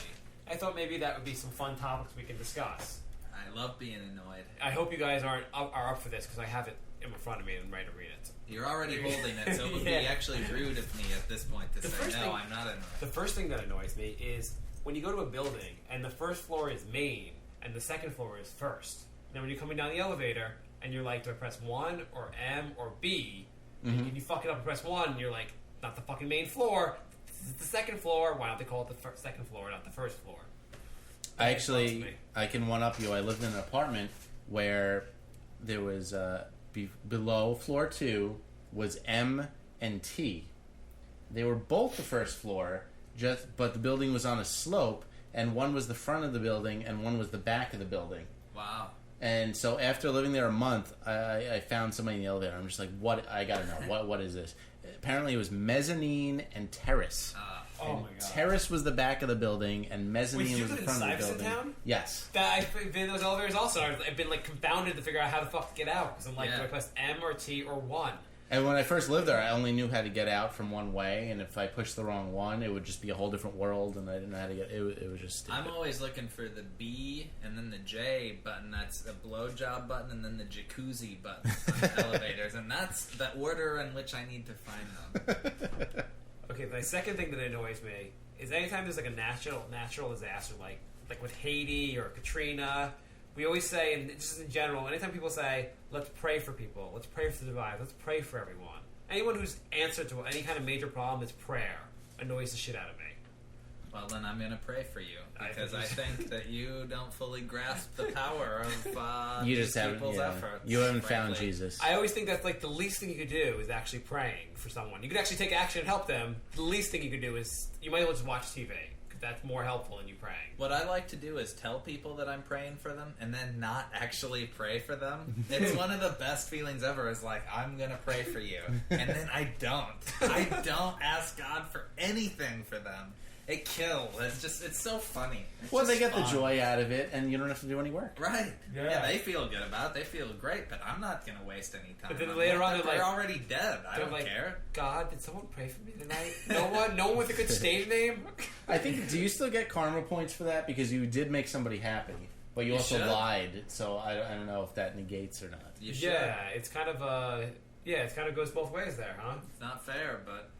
I thought maybe that would be some fun topics we can discuss. I love being annoyed. I hope you guys are up for this because I have it in front of me and ready to read it. You're already holding it, so it would be actually rude of me at this point to say, no, I'm not annoyed. The first thing that annoys me is when you go to a building and the first floor is main and the second floor is first. And then when you're coming down the elevator and you're like, do I press 1 or M or B? And you fuck it up and press 1 and you're like, not the fucking main floor. This is the second floor. Why don't they call it the second floor, not the first floor? I can one-up you. I lived in an apartment where there was below floor 2 was M and T. They were both the first floor, but the building was on a slope, and one was the front of the building and one was the back of the building. Wow. And so after living there a month, I found somebody in the elevator. I'm just like, what? I gotta know. What is this? Apparently it was mezzanine and terrace. Oh my god. Terrace was the back of the building, and mezzanine was the front of the building. Town? Yes. I've been in those elevators also. I've been like confounded to figure out how the fuck to get out because I'm like, do I press M or T or 1? And when I first lived there, I only knew how to get out from one way, and if I pushed the wrong one, it would just be a whole different world, and I didn't know how to get. It was just stupid. I'm always looking for the B and then the J button. That's the blowjob button, and then the jacuzzi button on elevators, and that's the order in which I need to find them. Okay, the second thing that annoys me is anytime there's like a natural disaster, like with Haiti or Katrina, we always say, and just in general, anytime people say, let's pray for people, let's pray for the survivors, let's pray for everyone. Anyone whose answer to any kind of major problem is prayer annoys the shit out of me. Well, then I'm going to pray for you, because I think that you don't fully grasp the power of you these just people's efforts. You haven't found Jesus. I always think that's like the least thing you could do is actually praying for someone. You could actually take action and help them. The least thing you could do is, you might as well just watch TV. That's more helpful than you praying. What I like to do is tell people that I'm praying for them and then not actually pray for them. It's one of the best feelings ever is like, I'm going to pray for you. And then I don't. I don't ask God for anything for them. It kills. It's so funny. They get the joy out of it, and you don't have to do any work. Right. Yeah, they feel good about it. They feel great, but I'm not going to waste any time. But then later on, they're already dead. I don't care. God, did someone pray for me tonight? No one with a good stage name? I think, do you still get karma points for that? Because you did make somebody happy, but you also lied, so I don't know if that negates or not. It's kind of it kind of goes both ways there, huh? It's not fair, but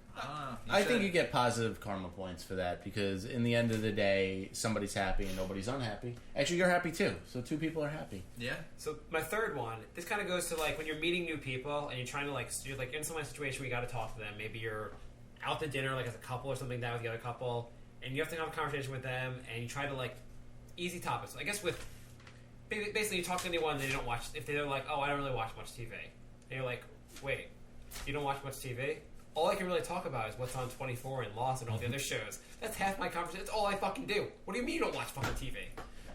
I think you get positive karma points for that because in the end of the day, somebody's happy and nobody's unhappy. Actually, you're happy too, so two people are happy. Yeah. So my third one, this kind of goes to like when you're meeting new people and you're trying to you're like in some situation where you got to talk to them. Maybe you're out to dinner like as a couple or something down with the other couple, and you have to have a conversation with them, and you try to like easy topics. So I guess with basically you talk to anyone and they don't watch. If they're like, oh, I don't really watch much TV, and you're like, wait, you don't watch much TV? All I can really talk about is what's on 24 and Lost and all the other shows. That's half my conversation. That's all I fucking do. What do you mean you don't watch fucking TV?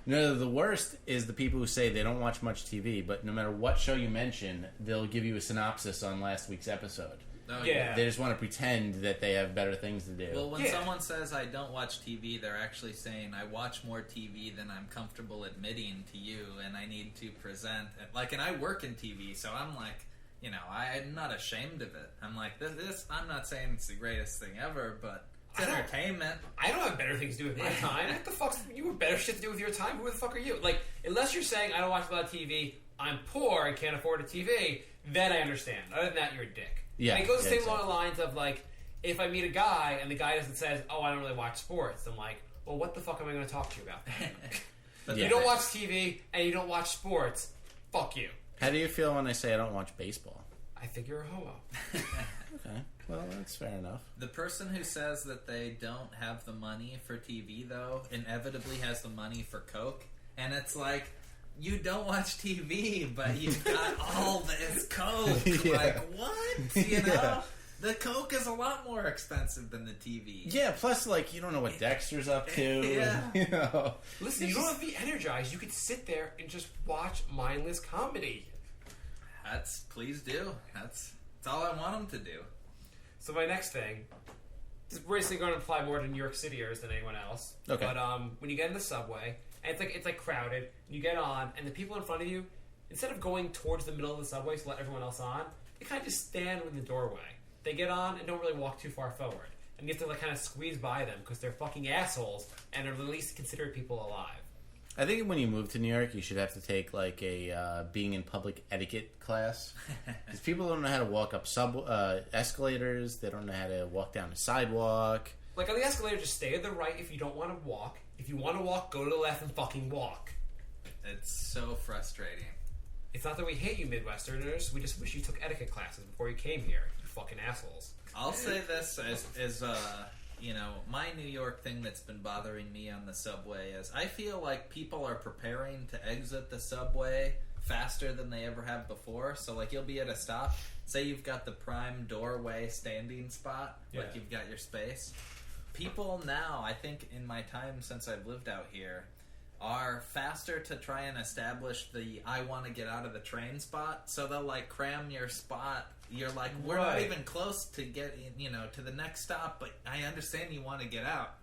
No, the worst is the people who say they don't watch much TV, but no matter what show you mention, they'll give you a synopsis on last week's episode. Oh, yeah. They just want to pretend that they have better things to do. Well, when someone says I don't watch TV, they're actually saying I watch more TV than I'm comfortable admitting to you, and I need to present. And I work in TV, so I'm like, I'm not ashamed of it. I'm like, this I'm not saying it's the greatest thing ever, but it's entertainment. I don't have better things to do with my time. What the fuck? You have better shit to do with your time? Who the fuck are you? Like, unless you're saying I don't watch a lot of TV, I'm poor and can't afford a TV, then I understand. Other than that, you're a dick. Yeah. And it goes the same along the lines of, like, if I meet a guy and the guy doesn't say, oh, I don't really watch sports, I'm like, well, what the fuck am I going to talk to you about? But you don't watch TV and you don't watch sports, fuck you. How do you feel when I say I don't watch baseball? I think you're a homo. Okay, well, that's fair enough. The person who says that they don't have the money for TV, though, inevitably has the money for Coke. And it's like, you don't watch TV, but you've got all this Coke. Yeah. Like, what? Yeah. The Coke is a lot more expensive than the TV. Yeah, plus, you don't know what Dexter's up to. Yeah. Listen, you don't have to be energized. You could sit there and just watch mindless comedy. Please do. That's all I want them to do. So my next thing is basically going to apply more to New York Cityers than anyone else. Okay. But when you get in the subway, and it's like crowded, and you get on, and the people in front of you, instead of going towards the middle of the subway to let everyone else on, they kind of just stand in the doorway. they get on and don't really walk too far forward. And you have to like kind of squeeze by them because they're fucking assholes and are the least considerate people alive. I think when you move to New York, you should have to take like a being in public etiquette class. Because people don't know how to walk up escalators. They don't know how to walk down a sidewalk. Like on the escalator, just stay to the right if you don't want to walk. If you want to walk, go to the left and fucking walk. It's so frustrating. It's not that we hate you Midwesterners. We just wish you took etiquette classes before you came here. You fucking assholes. I'll say this as you know, my New York thing that's been bothering me on the subway is I feel like people are preparing to exit the subway faster than they ever have before. So, like, you'll be at a stop. Say you've got the prime doorway standing spot. Yeah. Like, you've got your space. People now, I think in my time since I've lived out here, are faster to try and establish the I want to get out of the train spot. So they'll, like, cram your spot. You're like, we're not even close to getting, you know, to the next stop, but I understand you want to get out.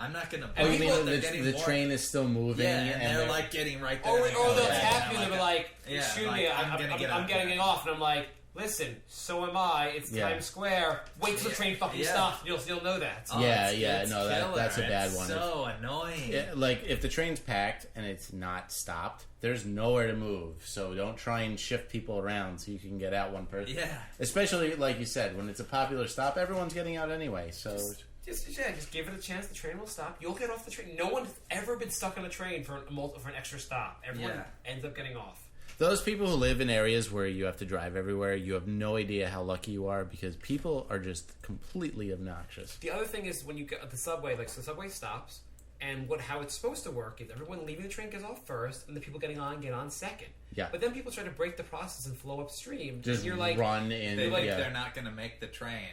I'm not going to... Oh, you mean the train is still moving? Yeah, and they're like getting right there. Or they'll tap you and they're like, excuse me, I'm getting off. And I'm like, listen, so am I. It's Times Square. Wait till the train fucking stops. You'll know that. Oh, that's a bad one. It's so annoying. Like, if the train's packed and it's not stopped, there's nowhere to move. So don't try and shift people around so you can get out one person. Yeah. Especially, like you said, when it's a popular stop, everyone's getting out anyway. So Just give it a chance. The train will stop. You'll get off the train. No one's ever been stuck on a train for an extra stop. Everyone ends up getting off. Those people who live in areas where you have to drive everywhere, you have no idea how lucky you are because people are just completely obnoxious. The other thing is when you get the subway, like, so the subway stops, and how it's supposed to work is everyone leaving the train gets off first, and the people getting on get on second. Yeah. But then people try to break the process and flow upstream. Just and you're like, run in. They're not going to make the train.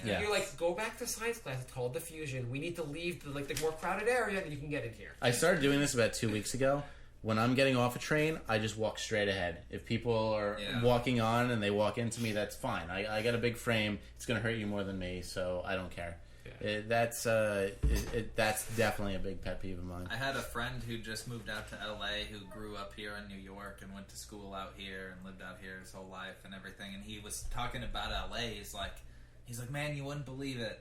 You're like, go back to science class. It's called diffusion. We need to leave the more crowded area, and you can get in here. I started doing this about 2 weeks ago. When I'm getting off a train, I just walk straight ahead. If people are walking on and they walk into me, that's fine. I got a big frame. It's going to hurt you more than me, so I don't care. Yeah. That's definitely a big pet peeve of mine. I had a friend who just moved out to LA who grew up here in New York and went to school out here and lived out here his whole life and everything. And he was talking about LA. He's like, man, you wouldn't believe it.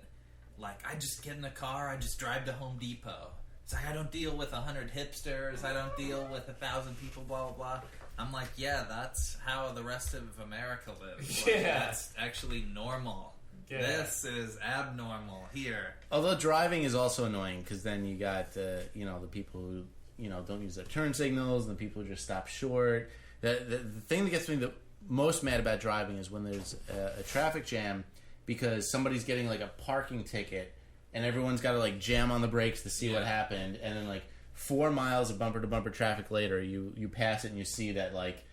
Like, I just get in the car, I just drive to Home Depot. It's like, I don't deal with 100 hipsters. I don't deal with 1,000 people, blah, blah, blah. I'm like, yeah, that's how the rest of America lives. Like, that's actually normal. Yeah. This is abnormal here. Although driving is also annoying because then you got the people who don't use their turn signals and the people who just stop short. The thing that gets me the most mad about driving is when there's a traffic jam because somebody's getting like a parking ticket and everyone's got to like jam on the brakes to see what happened, and then like 4 miles of bumper to bumper traffic later, you pass it and you see that like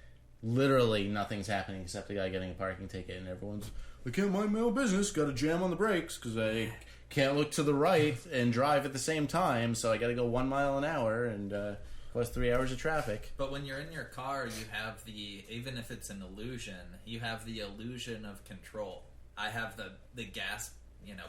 literally nothing's happening except the guy getting a parking ticket, and everyone's, I can't mind my own business, got to jam on the brakes because I can't look to the right and drive at the same time, so I got to go 1 mile an hour and plus 3 hours of traffic. But when you're in your car, you have even if it's an illusion, you have the illusion of control. I have the gas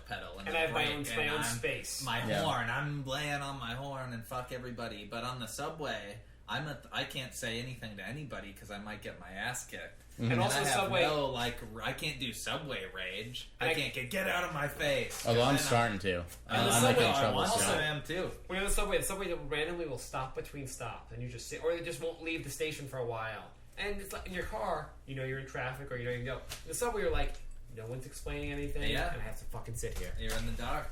pedal and I have my own space. My horn. I'm laying on my horn and fuck everybody. But on the subway, I can't say anything to anybody because I might get my ass kicked. Mm-hmm. And also, subway. I can't do subway rage. I can't get out of my face. Although I'm starting to. I'm making trouble. I also am too. When you're on the subway randomly will stop between stops, and you just sit, or they just won't leave the station for a while. And it's like in your car, you're in traffic, or you go. In the subway, you're like, no one's explaining anything, and I have to fucking sit here. You're in the dark.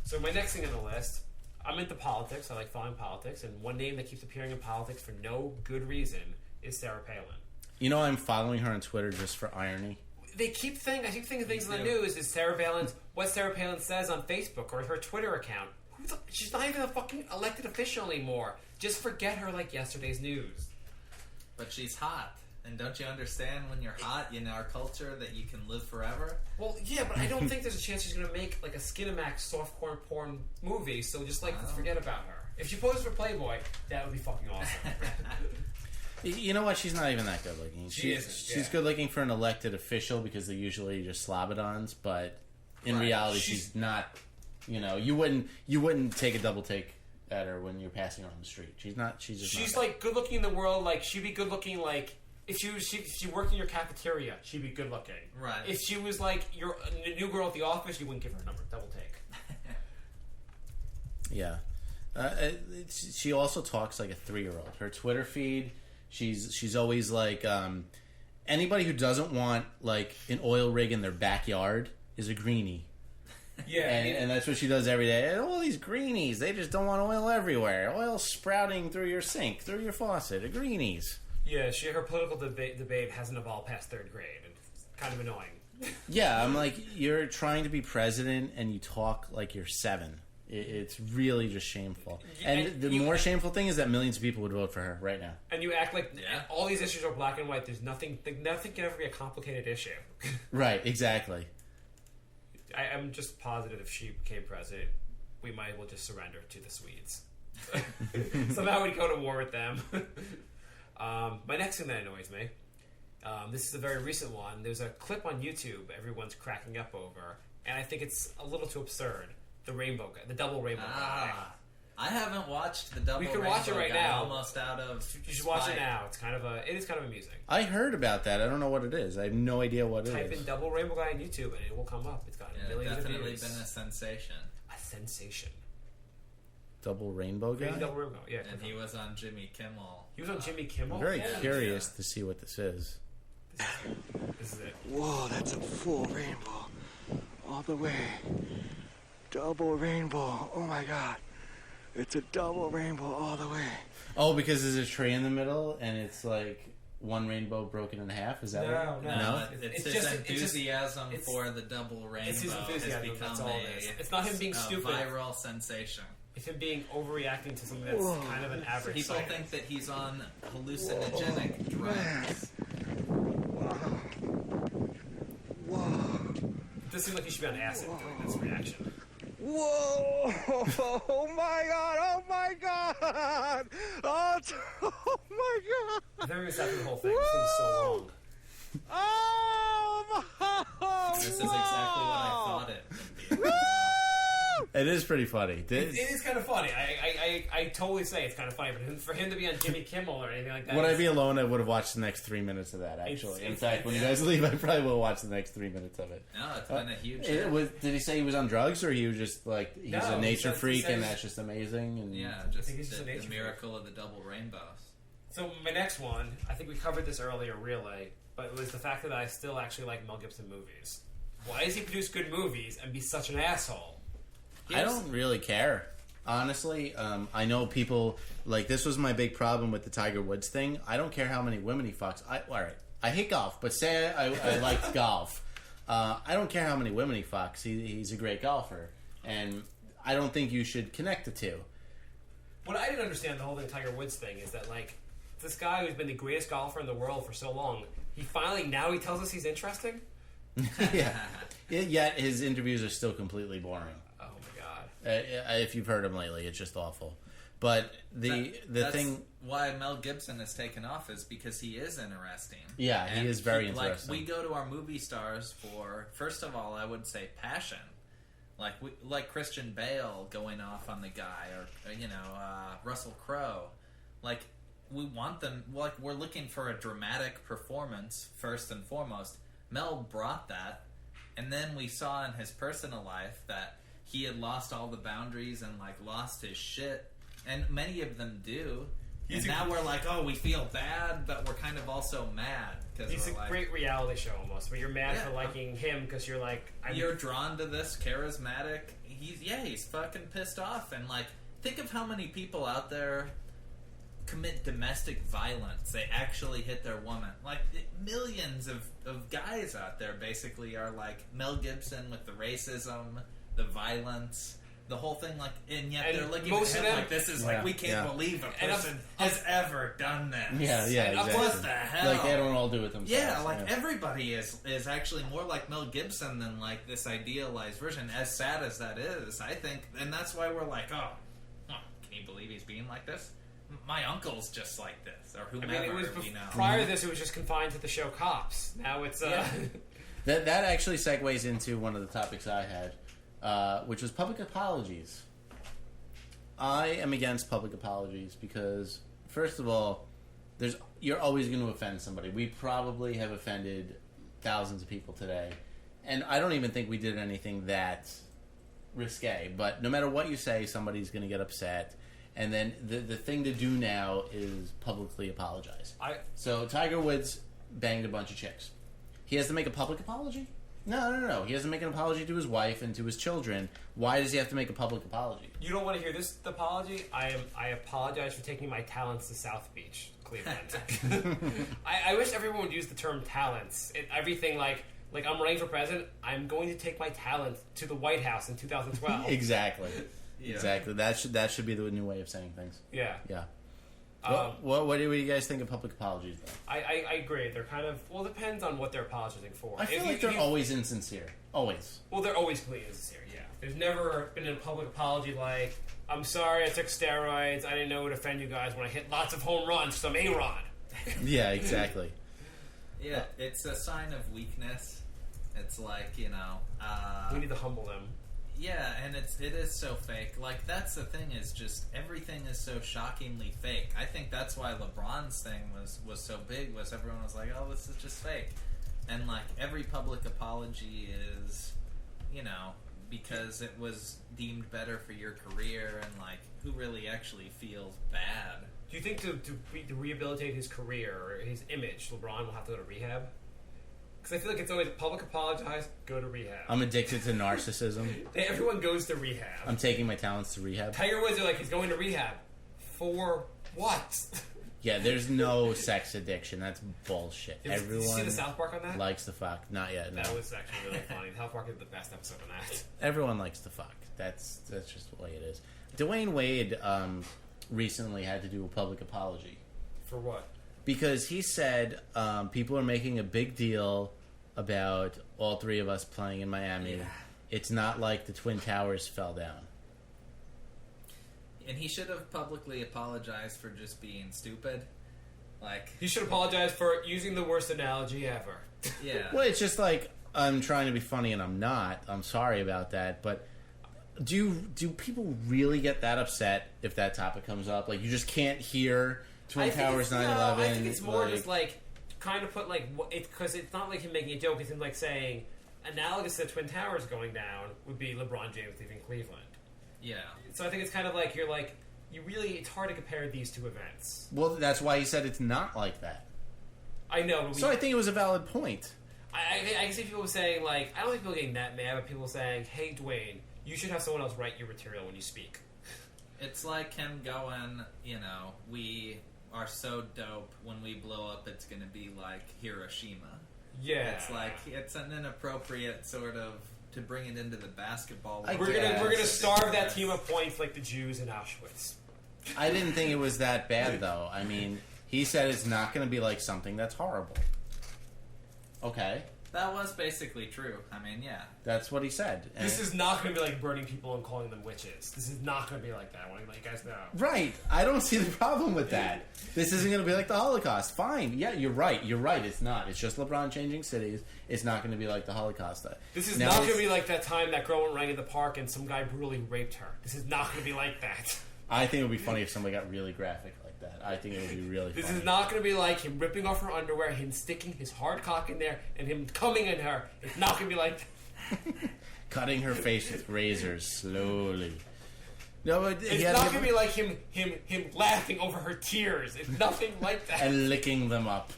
So my next thing on the list, I'm into politics. I like following politics, and one name that keeps appearing in politics for no good reason is Sarah Palin. I'm following her on Twitter just for irony. I keep thinking things in the news is what Sarah Palin says on Facebook or her Twitter account. She's not even a fucking elected official anymore. Just forget her like yesterday's news. But she's hot. And don't you understand when you're hot in our culture that you can live forever? Well, yeah, but I don't think there's a chance she's going to make like a Skinamax softcore porn movie, so just let's forget about her. If she posed for Playboy, that would be fucking awesome. You know what? She's not even that good looking. She's good looking for an elected official because they're usually just slobodons, but in reality she's not, you wouldn't take a double take at her when you're passing her on the street. She's not. She's like good looking in the world. Like she'd be good looking like If she worked in your cafeteria, she'd be good looking. Right. If she was like your new girl at the office, you wouldn't give her a number. Double take. Yeah. She also talks like a 3-year-old. Her Twitter feed, she's always like, anybody who doesn't want like an oil rig in their backyard is a greenie. Yeah, and that's what she does every day. And all these greenies, they just don't want oil everywhere. Oil sprouting through your sink, through your faucet. A greenies. Yeah, her political debate hasn't evolved past 3rd grade. It's kind of annoying. Yeah, I'm like, you're trying to be president and you talk like you're 7. It's really just shameful. And the more shameful thing is that millions of people would vote for her right now. And you act like all these issues are black and white. There's nothing can ever be a complicated issue. Right, exactly. I'm just positive if she became president, we might as well just surrender to the Swedes. Somehow we'd go to war with them. My next thing that annoys me, this is a very recent one. There's a clip on YouTube everyone's cracking up over, and I think it's a little too absurd. The rainbow guy, the double rainbow guy. I haven't watched the double We can rainbow watch it right guy, now. almost out of You should watch spite. it now. It is kind of amusing. I heard about that. I don't know what it is. I have no idea what it Type is. in double rainbow guy on YouTube, and it will come up. It's got millions of definitely views. been a sensation. A sensation. Double rainbow guy? Double rainbow, yeah. And he was on Jimmy Kimmel. He was on Jimmy Kimmel? I'm very curious to see what this is. This is it. Whoa, that's a full rainbow. All the way. Double rainbow. Oh my god. It's a double rainbow all the way. Oh, because there's a tree in the middle and it's like one rainbow broken in half? Is that what? No. It's his enthusiasm for the double rainbow It's his enthusiasm, has become that's all it is. It's not him being stupid. viral sensation. It's him being overreacting to something that's kind of an average People sight. think that he's on hallucinogenic drugs. It does seem like he should be on acid doing this reaction. Whoa! Oh my god! Oh my god! Oh my god! I've never even sat through the whole thing. This thing is so long. Oh my! This is exactly what I thought it would be. It is pretty funny. It is kind of funny. I totally say it's kind of funny, but for him to be on Jimmy Kimmel or anything like that. Would I be alone, I would have watched the next 3 minutes of that, actually. In fact, when you guys leave, I probably will watch the next 3 minutes of it. No, it's been a huge hit. Did he say he was on drugs, or he was just like, he's No, a nature he freak says- and that's just amazing? And Yeah, just think he's just a the nature miracle of the double rainbows. So my next one, I think we covered this earlier, really, but it was the fact that I still actually like Mel Gibson movies. Why does he produce good movies and be such an asshole? I don't really care. Honestly, I know people, like, this was my big problem with the Tiger Woods thing. I don't care how many women he fucks. Alright, I hate golf, but say I liked golf. I don't care how many women he fucks. He's a great golfer. And I don't think you should connect the two. What I didn't understand the whole thing Tiger Woods thing is that, like, this guy who's been the greatest golfer in the world for so long, he tells us he's interesting? Yeah. Yet his interviews are still completely boring. Oh my god. If you've heard him lately, it's just awful. But That's thing, why Mel Gibson has taken off is because he is interesting. Yeah, he is very Like, interesting. we go to our movie stars for, first of all, I would say passion. Like Christian Bale going off on the guy, or Russell Crowe. Like, we want them. Like, we're looking for a dramatic performance first and foremost. Mel brought that, and then we saw in his personal life that he had lost all the boundaries and like lost his shit, and many of them do. And now we're like, oh, we feel bad, but we're kind of also mad because He's a great reality show almost, where you're mad Yeah. for liking him because you're like, you're drawn to this charismatic. He's fucking pissed off, and like, think of how many people out there commit domestic violence. They actually hit their woman. Like, millions of guys out there basically are like Mel Gibson with the racism, the violence, the whole thing. Like, and yet they're looking at him like this is like, we can't believe a person has ever done this. Yeah, exactly. What the hell? Like, they don't all do it themselves. Yeah, like everybody is actually more like Mel Gibson than like this idealized version. As sad as that is, I think, and that's why we're like, oh, can you believe he's being like this? My uncle's just like this, or whomever we know. Prior to this, it was just confined to the show Cops. Now it's That actually segues into one of the topics I had, which was public apologies. I am against public apologies because, first of all, you're always going to offend somebody. We probably have offended thousands of people today, and I don't even think we did anything that risque. But no matter what you say, somebody's going to get upset. And then the thing to do now is publicly apologize. So Tiger Woods banged a bunch of chicks. He has to make a public apology? No. He has to make an apology to his wife and to his children. Why does he have to make a public apology? You don't want to hear this apology? I apologize for taking my talents to South Beach, Cleveland. I wish everyone would use the term talents. Everything like I'm running for president, I'm going to take my talent to the White House in 2012. Exactly. Yeah. Exactly. That should be the new way of saying things. Yeah. Yeah. What do you guys think of public apologies, though? I agree. They're kind of... Well, it depends on what they're apologizing for. I feel like they're always insincere. Always. Well, they're always completely insincere, yeah. There's never been a public apology like, I'm sorry I took steroids, I didn't know it would offend you guys when I hit lots of home runs from A-Rod. Yeah, exactly. Yeah, it's a sign of weakness. It's like, we need to humble them. Yeah, and it is so fake. Like, that's the thing, is just everything is so shockingly fake. I think that's why LeBron's thing was so big, was everyone was like, oh, this is just fake. And, like, every public apology is, because it was deemed better for your career, and, like, who really actually feels bad? Do you think to rehabilitate his career or his image, LeBron will have to go to rehab? Because I feel like it's always public apologize, go to rehab. I'm addicted to narcissism. Everyone goes to rehab. I'm taking my talents to rehab. Tiger Woods are like, he's going to rehab. For what? Yeah, there's no sex addiction. That's bullshit. Did you see the South Park on that? Likes to fuck. Not yet, no. That was actually really funny. South Park is the best episode on that. Everyone likes to fuck. That's just the way it is. Dwayne Wade recently had to do a public apology. For what? Because he said people are making a big deal about all three of us playing in Miami. Yeah. It's not like the Twin Towers fell down. And he should have publicly apologized for just being stupid. Like, he should apologize for using the worst analogy ever. Yeah. Well, it's just like, I'm trying to be funny and I'm not. I'm sorry about that. But do people really get that upset if that topic comes up? Like, you just can't hear Twin Towers 9/11. No, I think it's more just like kind of put like because it's not like him making a joke. It's him like saying analogous to the Twin Towers going down would be LeBron James leaving Cleveland. Yeah. So I think it's kind of like it's hard to compare these two events. Well, that's why he said it's not like that. I know. But so I think it was a valid point. I can see people saying like I don't think people getting that mad, but people saying, "Hey, Dwayne, you should have someone else write your material when you speak." It's like him going, we are so dope, when we blow up it's going to be like Hiroshima. Yeah. It's like, it's an inappropriate sort of, to bring it into the basketball. We're gonna starve that team of points like the Jews in Auschwitz. I didn't think it was that bad, though. I mean, he said it's not going to be like something that's horrible. Okay. That was basically true. I mean, yeah. That's what he said. And this is not going to be like burning people and calling them witches. This is not going to be like that. I want to let you guys know. Right. I don't see the problem with that. This isn't going to be like the Holocaust. Fine. Yeah, you're right. You're right. It's not. It's just LeBron changing cities. It's not going to be like the Holocaust. This is not going to be like that time that girl went running in the park and some guy brutally raped her. This is not going to be like that. I think it would be funny if somebody got really graphic like that. I think it would be really funny. This is not going to be like him ripping off her underwear, him sticking his hard cock in there, and him coming in her. It's not going to be like that. Cutting her face with razors slowly. No, but it's not going to be like him laughing over her tears. It's nothing like that. And licking them up.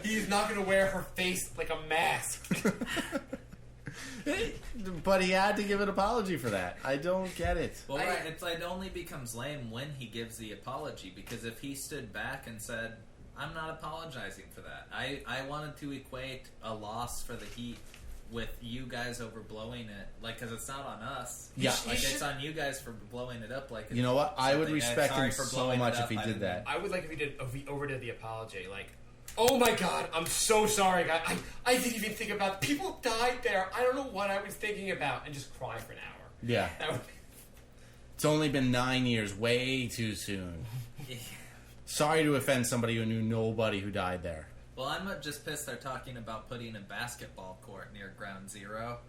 He's not going to wear her face like a mask. But he had to give an apology for that. I don't get it. Well, right. It only becomes lame when he gives the apology, because if he stood back and said, I'm not apologizing for that. I wanted to equate a loss for the Heat with you guys overblowing it, like, because it's not on us. Yeah, it's on you guys for blowing it up. Like, you know what? I would respect him so much if he did that. I would like if he overdid the apology, like, oh my God, I'm so sorry, guy. I didn't even think about people died there. I don't know what I was thinking about, and just cry for an hour. Yeah, it's only been 9 years, way too soon. Sorry to offend somebody who knew nobody who died there. Well, I'm just pissed they're talking about putting a basketball court near Ground Zero.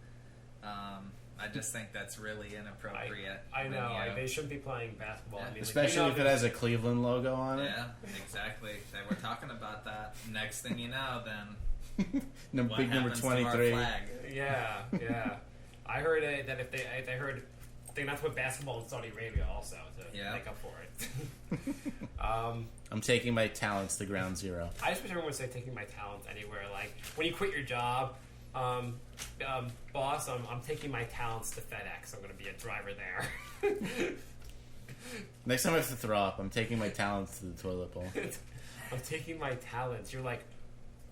I just think that's really inappropriate. I know. They shouldn't be playing basketball. I mean, especially if it has a Cleveland logo on it. Yeah, exactly. They were talking about that. Next thing you know, then big number 23. Yeah. I heard that if they heard they're not to put basketball in Saudi Arabia also to make up for it. I'm taking my talents to ground zero. I just wish everyone would say taking my talents anywhere. Like when you quit your job, boss, I'm taking my talents to FedEx. I'm going to be a driver there. Next time I have to throw up, I'm taking my talents to the toilet bowl. I'm taking my talents. You're like,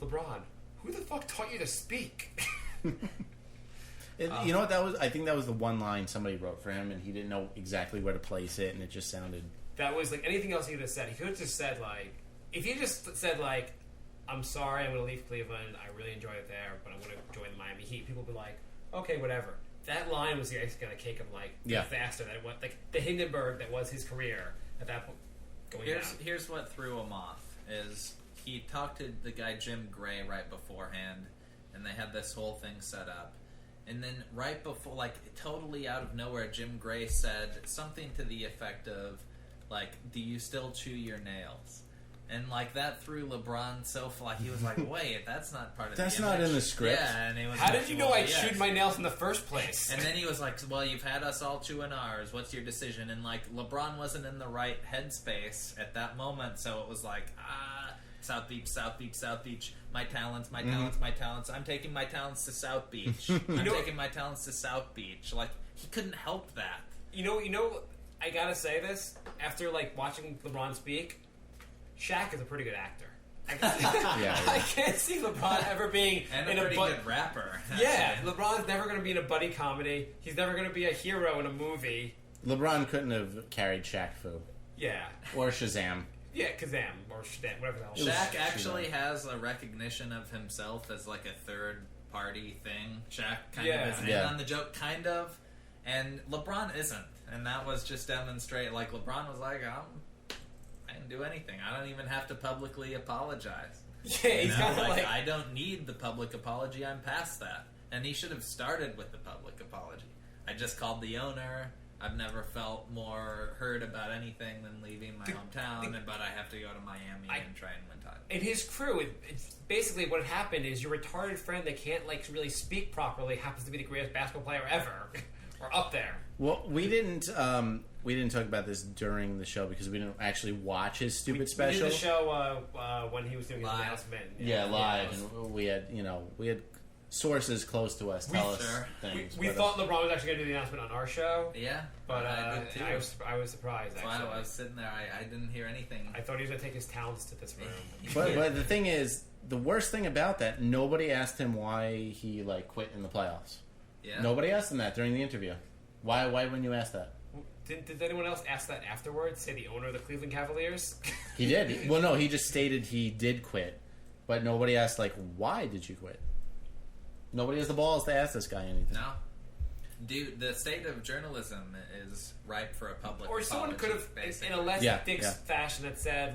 LeBron, who the fuck taught you to speak? You know what that was? I think that was the one line somebody wrote for him, and he didn't know exactly where to place it, and it just sounded... That was like anything else he could have said. He could have just said, like... If he just said, like, I'm sorry, I'm going to leave Cleveland. I really enjoyed it there, but I'm going to join the Miami Heat. People would be like, okay, whatever. That line was the icing on the cake of, like, disaster. That it went, like, the Hindenburg that was his career at that point going down. Here's what threw him off, is he talked to the guy Jim Gray right beforehand, and they had this whole thing set up. And then right before, like, totally out of nowhere, Jim Gray said something to the effect of, like, do you still chew your nails? And, like, that threw LeBron so like, he was like, wait, that's not part of the image. That's not in the script. Yeah, and he was How like, did you know I chewed my nails in the first place? And then he was like, well, you've had us all chewing ours. What's your decision? And, like, LeBron wasn't in the right headspace at that moment, so it was like, South Beach, South Beach, South Beach. My talents, my talents, my talents. I'm taking my talents to South Beach. I'm taking my talents to South Beach. Like, he couldn't help that. You know, I gotta say this, after, like, watching LeBron speak, Shaq is a pretty good actor. I can't see LeBron ever being and in a pretty good rapper. Yeah, LeBron's never going to be in a buddy comedy. He's never going to be a hero in a movie. LeBron couldn't have carried Shaq Fu. Yeah. Or Shazam. Yeah, Kazam or Shazam, whatever the hell. Shaq actually has a recognition of himself as like a third party thing. Shaq kind of is in on the joke, kind of, and LeBron isn't. And that was just demonstrate. Like LeBron was like, I didn't do anything. I don't even have to publicly apologize. Yeah, he's got like I don't need the public apology. I'm past that. And he should have started with the public apology. I just called the owner. I've never felt more hurt about anything than leaving my hometown, but I have to go to Miami and try and win titles. And his crew, it's basically what happened is your retarded friend that can't like really speak properly happens to be the greatest basketball player ever, or up there. Well, we didn't talk about this during the show because we didn't actually watch his stupid special. We did the show when he was doing his announcement. Yeah, live, and we had sources close to us tell us things. We thought LeBron was actually going to do the announcement on our show. Yeah, but I was surprised. Actually, I was sitting there. I didn't hear anything. I thought he was going to take his talents to this room. but the thing is, the worst thing about that, nobody asked him why he quit in the playoffs. Yeah, nobody asked him that during the interview. Why wouldn't you ask that? Did anyone else ask that afterwards? Say the owner of the Cleveland Cavaliers? He did. Well, no, he just stated he did quit, but nobody asked why did you quit? Nobody has the balls to ask this guy anything. No. Dude, the state of journalism is ripe for a public apology. Or someone could have, in a less thick fashion, that said,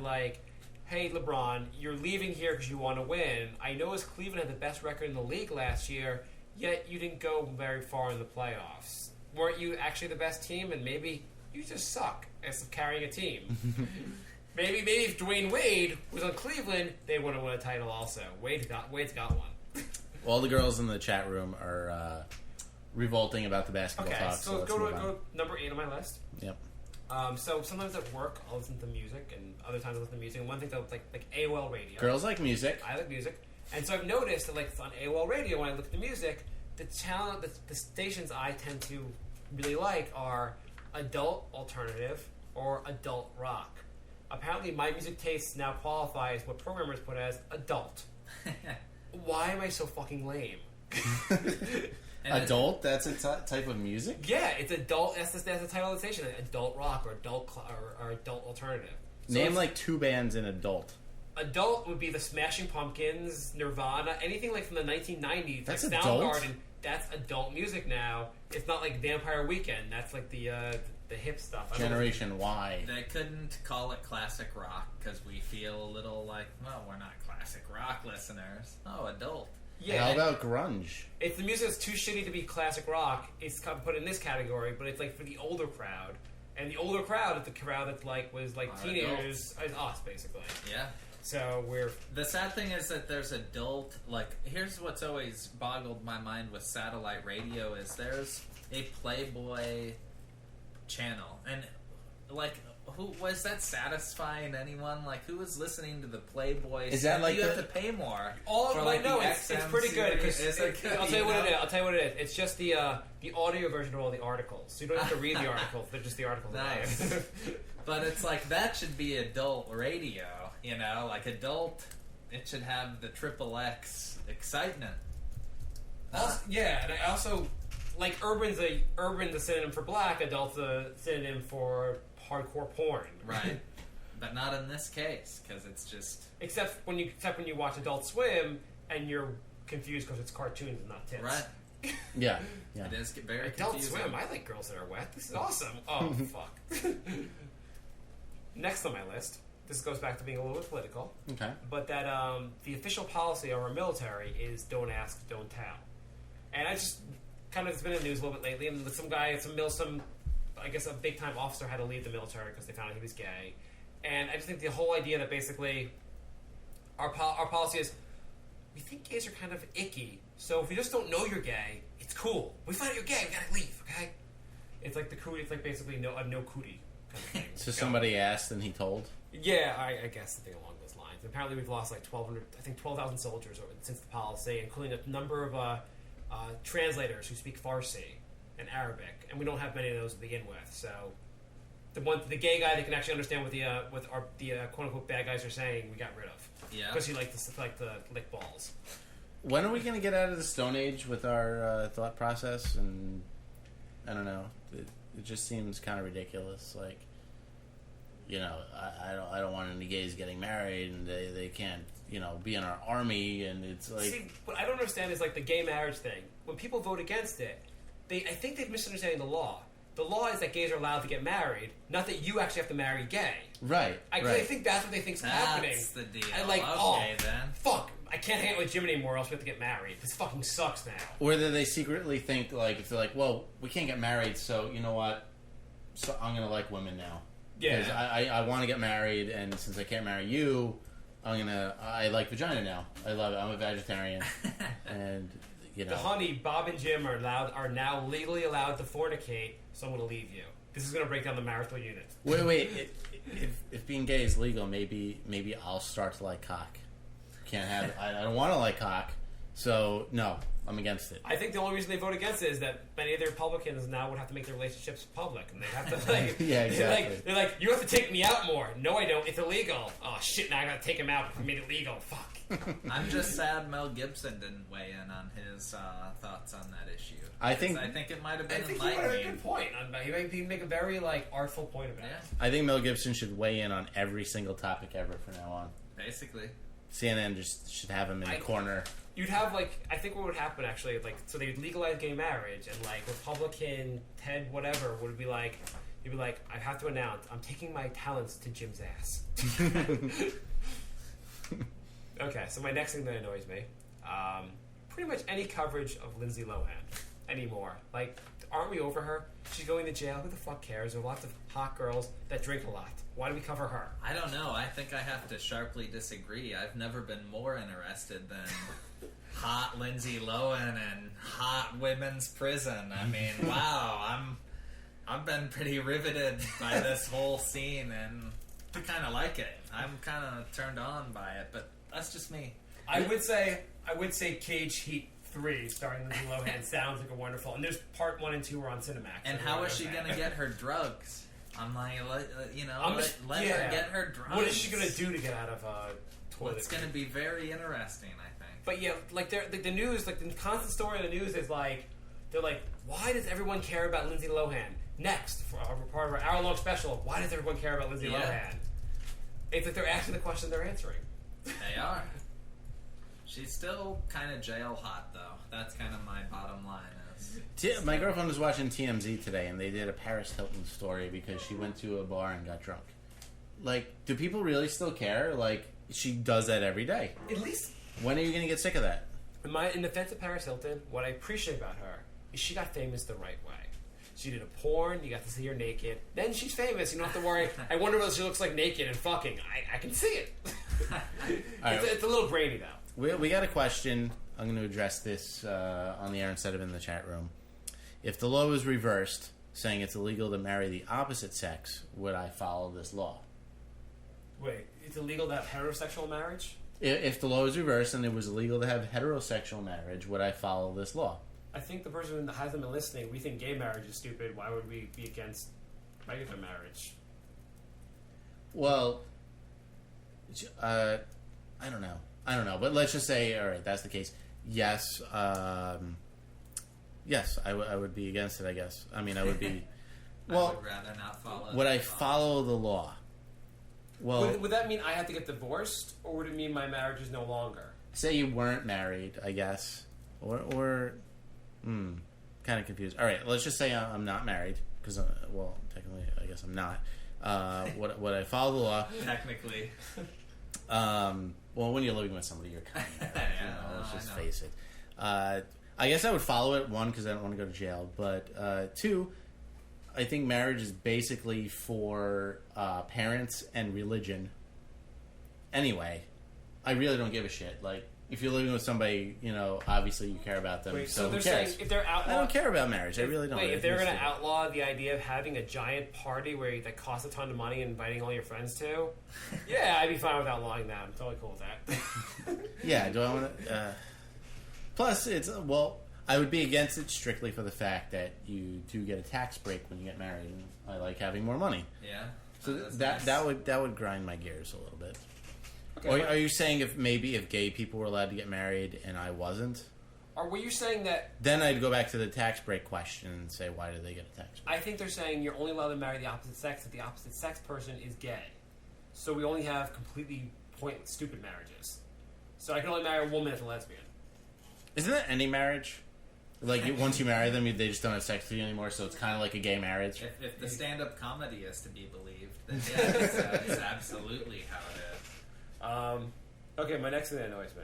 hey, LeBron, you're leaving here because you want to win. I know as Cleveland had the best record in the league last year, yet you didn't go very far in the playoffs. Weren't you actually the best team? And maybe you just suck as carrying a team. maybe if Dwayne Wade was on Cleveland, they would have won a title also. Wade's got one. All the girls in the chat room are revolting about the basketball talk. So go to number 8 on my list. Yep. So sometimes at work I'll listen to music, and other times I listen to music. And one thing that like AOL radio. Girls like music. I like music, and so I've noticed that on AOL radio when I look at the music, the stations I tend to really like are adult alternative or adult rock. Apparently, my music taste now qualifies what programmers put as adult. Why am I so fucking lame? Adult? That's a type of music? Yeah, it's adult. That's the title of the station. Adult rock or adult or adult alternative. So name 2 bands in adult. Adult would be the Smashing Pumpkins, Nirvana, anything from the 1990s. That's like adult? Soundgarden. That's adult music now. It's not like Vampire Weekend. That's like the hip stuff. Generation Y. They couldn't call it classic rock because we feel a little we're not classic rock listeners. Oh, adult. Yeah. How about grunge? It's the music that's too shitty to be classic rock. It's put in this category, but it's like for the older crowd. And the older crowd is the crowd that was teenagers, is us basically. Yeah. So the sad thing is that there's adult, here's what's always boggled my mind with satellite radio is there's a Playboy channel, and who was that satisfying anyone? Who is listening to the Playboy? Is that you have to pay more? It's pretty good. I'll tell you what it is. I'll tell you what it is. It's just the audio version of all the articles, so you don't have to read the articles. They're just the articles. Nice. But it's that should be adult radio. Adult. It should have the XXX excitement. Yeah, and I also urban's a synonym for black. Adult's a synonym for hardcore porn. Right. But not in this case, because it's just... Except when you watch Adult Swim, and you're confused because it's cartoons and not tits. Right. Yeah. It is very Adult confusing. Swim, I like girls that are wet. This is awesome. Oh, fuck. Next on my list, this goes back to being a little bit political. Okay. But that the official policy of our military is don't ask, don't tell. And I just it's been in the news a little bit lately, and I guess a big-time officer had to leave the military because they found out he was gay. And I just think the whole idea that basically our policy is we think gays are kind of icky, so if we just don't know you're gay, it's cool. We find out you're gay, we gotta leave, okay? It's like the cootie, it's basically a no cootie kind of thing. So somebody asked and he told? Yeah, I guess something along those lines. Apparently we've lost 12,000 soldiers since the policy, including a number of translators who speak Farsi and Arabic, and we don't have many of those to begin with. So the gay guy that can actually understand what the quote unquote bad guys are saying, we got rid of. Yeah, because he liked to lick balls. When are we going to get out of the Stone Age with our thought process? And I don't know. It just seems kind of ridiculous. I don't want any gays getting married, and they can't be in our army, and it's like... See, what I don't understand is the gay marriage thing. When people vote against it, I think they're misunderstanding the law. The law is that gays are allowed to get married, not that you actually have to marry gay. Right. I think that's what they think's happening. That's the deal. Then. Fuck, I can't hang out with Jim anymore, else we have to get married. This fucking sucks now. Or that they secretly think, if they're well, we can't get married, so you know what? So I'm going to like women now. Yeah. Because I want to get married, and since I can't marry you, I like vagina now. I love it. I'm a vegetarian. And, The honey, Bob and Jim are now legally allowed to fornicate, so I'm going to leave you. This is going to break down the marital unit. Wait. If being gay is legal, maybe I'll start to like cock. Can't have it. I don't want to like cock, so no, I'm against it. I think the only reason they vote against it is that many of the Republicans now would have to make their relationships public, and they have to yeah, exactly. They're like, you have to take me out more. No, I don't. It's illegal. Oh shit! Now I got to take him out. I made it legal. Fuck. I'm just sad Mel Gibson didn't weigh in on his thoughts on that issue. I think it might have been enlightening. He had a good point. He make a very artful point about it. I think Mel Gibson should weigh in on every single topic ever from now on. Basically, CNN just should have him in the corner. You'd have I think what would happen actually, so they'd legalize gay marriage, and Republican Ted whatever would be he'd be I have to announce I'm taking my talents to Jim's ass. Okay, so my next thing that annoys me, pretty much any coverage of Lindsay Lohan anymore. Aren't we over her? She's going to jail. Who the fuck cares? There are lots of hot girls that drink a lot. Why do we cover her? I don't know. I think I have to sharply disagree. I've never been more interested than hot Lindsay Lohan and hot women's prison. I mean, wow. I've been pretty riveted by this whole scene, and I kind of like it. I'm kind of turned on by it, but that's just me. I would say Cage Heat 3 starring Lindsay Lohan sounds like a wonderful, and there's part 1 and 2 are on Cinemax. And how is she going to get her drugs? I'm let her get her drugs. What is she going to do to get out of toilet? It's going to be very interesting, I think. But yeah, the news, the constant story of the news is they're why does everyone care about Lindsay Lohan? Next, for part of our hour-long special, why does everyone care about Lindsay Lohan? It's they're asking the question they're answering. They are. She's still kind of jail hot, though. That's kind of my bottom line. My girlfriend was watching TMZ today, and they did a Paris Hilton story because she went to a bar and got drunk. Do people really still care? She does that every day. At least... When are you going to get sick of that? In defense of Paris Hilton, what I appreciate about her is she got famous the right way. She did a porn, you got to see her naked. Then she's famous, you don't have to worry. I wonder what she looks like naked and fucking. I can see it. It's a little brainy, though. We got a question. I'm going to address this on the air instead of in the chat room. If the law was reversed, saying it's illegal to marry the opposite sex, would I follow this law? Wait, it's illegal to have heterosexual marriage? If the law was reversed and it was illegal to have heterosexual marriage, would I follow this law? I think the person that hasn't been listening, we think gay marriage is stupid. Why would we be against regular marriage? Well, I don't know. But let's just say, all right, that's the case. Yes, yes, I would be against it, I guess. I mean, I would be... Well, I would rather not follow. Would I follow the law? Well, would that mean I have to get divorced, or would it mean my marriage is no longer? Say you weren't married, I guess. Or kind of confused. All right, let's just say I'm not married, because, well, technically, I guess I'm not. Would I follow the law? Technically. Well, when you're living with somebody, you're kind of, let's just face it. I guess I would follow it, one, because I don't want to go to jail, but two, I think marriage is basically for parents and religion. Anyway, I really don't give a shit. Like, if you're living with somebody, obviously you care about them. Wait, so they're who cares? saying if they're outlaw, I don't care about marriage. I really don't. Wait, if they're going to outlaw the idea of having a giant party that costs a ton of money and inviting all your friends to, yeah, I'd be fine with outlawing that. I'm totally cool with that. Yeah, do I want to... plus, I would be against it strictly for the fact that you do get a tax break when you get married, and I like having more money. Yeah. So nice. that would grind my gears a little bit. Okay, or are you saying if gay people were allowed to get married and I wasn't? Or were you saying that... Then I'd go back to the tax break question and say, why did they get a tax break? I think they're saying you're only allowed to marry the opposite sex if the opposite sex person is gay. So we only have completely pointless, stupid marriages. So I can only marry a woman as a lesbian. Isn't that any marriage? Like, once you marry them, they just don't have sex with you anymore, so it's kind of like a gay marriage. If the stand-up comedy is to be believed, then yeah, it's absolutely how it is. Okay, my next thing that annoys me.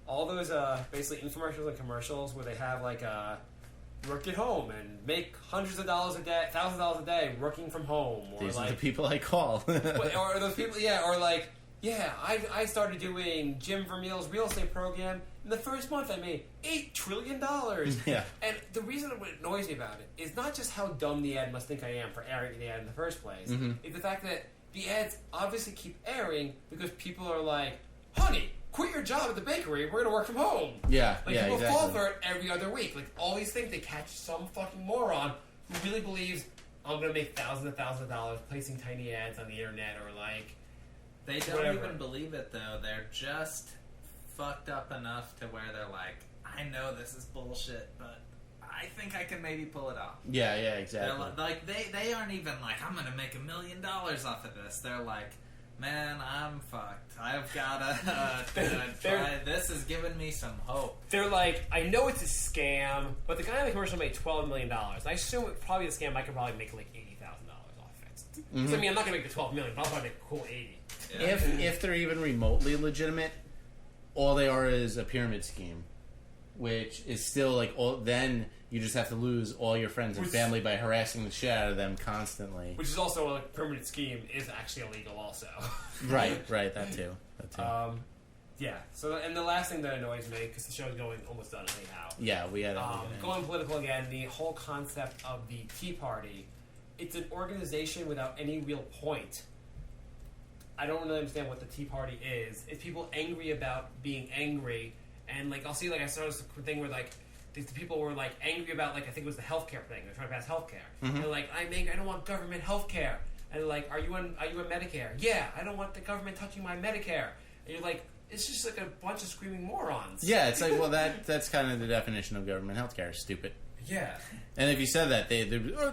All those basically infomercials and commercials where they have work at home and make hundreds of dollars a day, $1,000 a day working from home. Or These are the people I call. or those people, I started doing Jim Vermeil's real estate program. In the first month, I made $8 trillion. Yeah. And the reason what annoys me about it is not just how dumb the ad must think I am for airing the ad in the first place. Mm-hmm. It's the fact that the ads obviously keep airing because people are like, honey, quit your job at the bakery. We're going to work from home. Yeah, people exactly. fall for it every other week. Like, all these things, they catch some fucking moron who really believes I'm going to make thousands of dollars placing tiny ads on the internet or They don't whatever. even believe it, though. They're just fucked up enough to where they're like, I know this is bullshit, but I think I can maybe pull it off. Yeah, exactly. They aren't even like, I'm going to make $1 million off of this. They're like, man, I'm fucked. I've got to try. This is giving me some hope. They're like, I know it's a scam, but the guy in the commercial made $12 million. I assume it's probably a scam. I could probably make $80,000 off it. Mm-hmm. I mean, I'm not going to make the $12 million, but I'll probably make a cool 80. Yeah. If they're even remotely legitimate, all they are is a pyramid scheme, which is still then you just have to lose all your friends and family by harassing the shit out of them constantly. Which is also a permanent scheme is actually illegal also. Right, that too. Yeah, so, and the last thing that annoys me, because the show's going almost done anyhow. Yeah, we had going political again, the whole concept of the Tea Party, it's an organization without any real point. I don't really understand what the Tea Party is. It's people angry about being angry, and I'll see I saw this thing where these people were angry about I think it was the healthcare thing. They're trying to pass healthcare. Mm-hmm. They're I don't want government healthcare. And they're are you on Medicare? Yeah, I don't want the government touching my Medicare. And you're it's just a bunch of screaming morons. Yeah, it's well that's kind of the definition of government healthcare. Stupid. Yeah. And if you said that, they'd be, I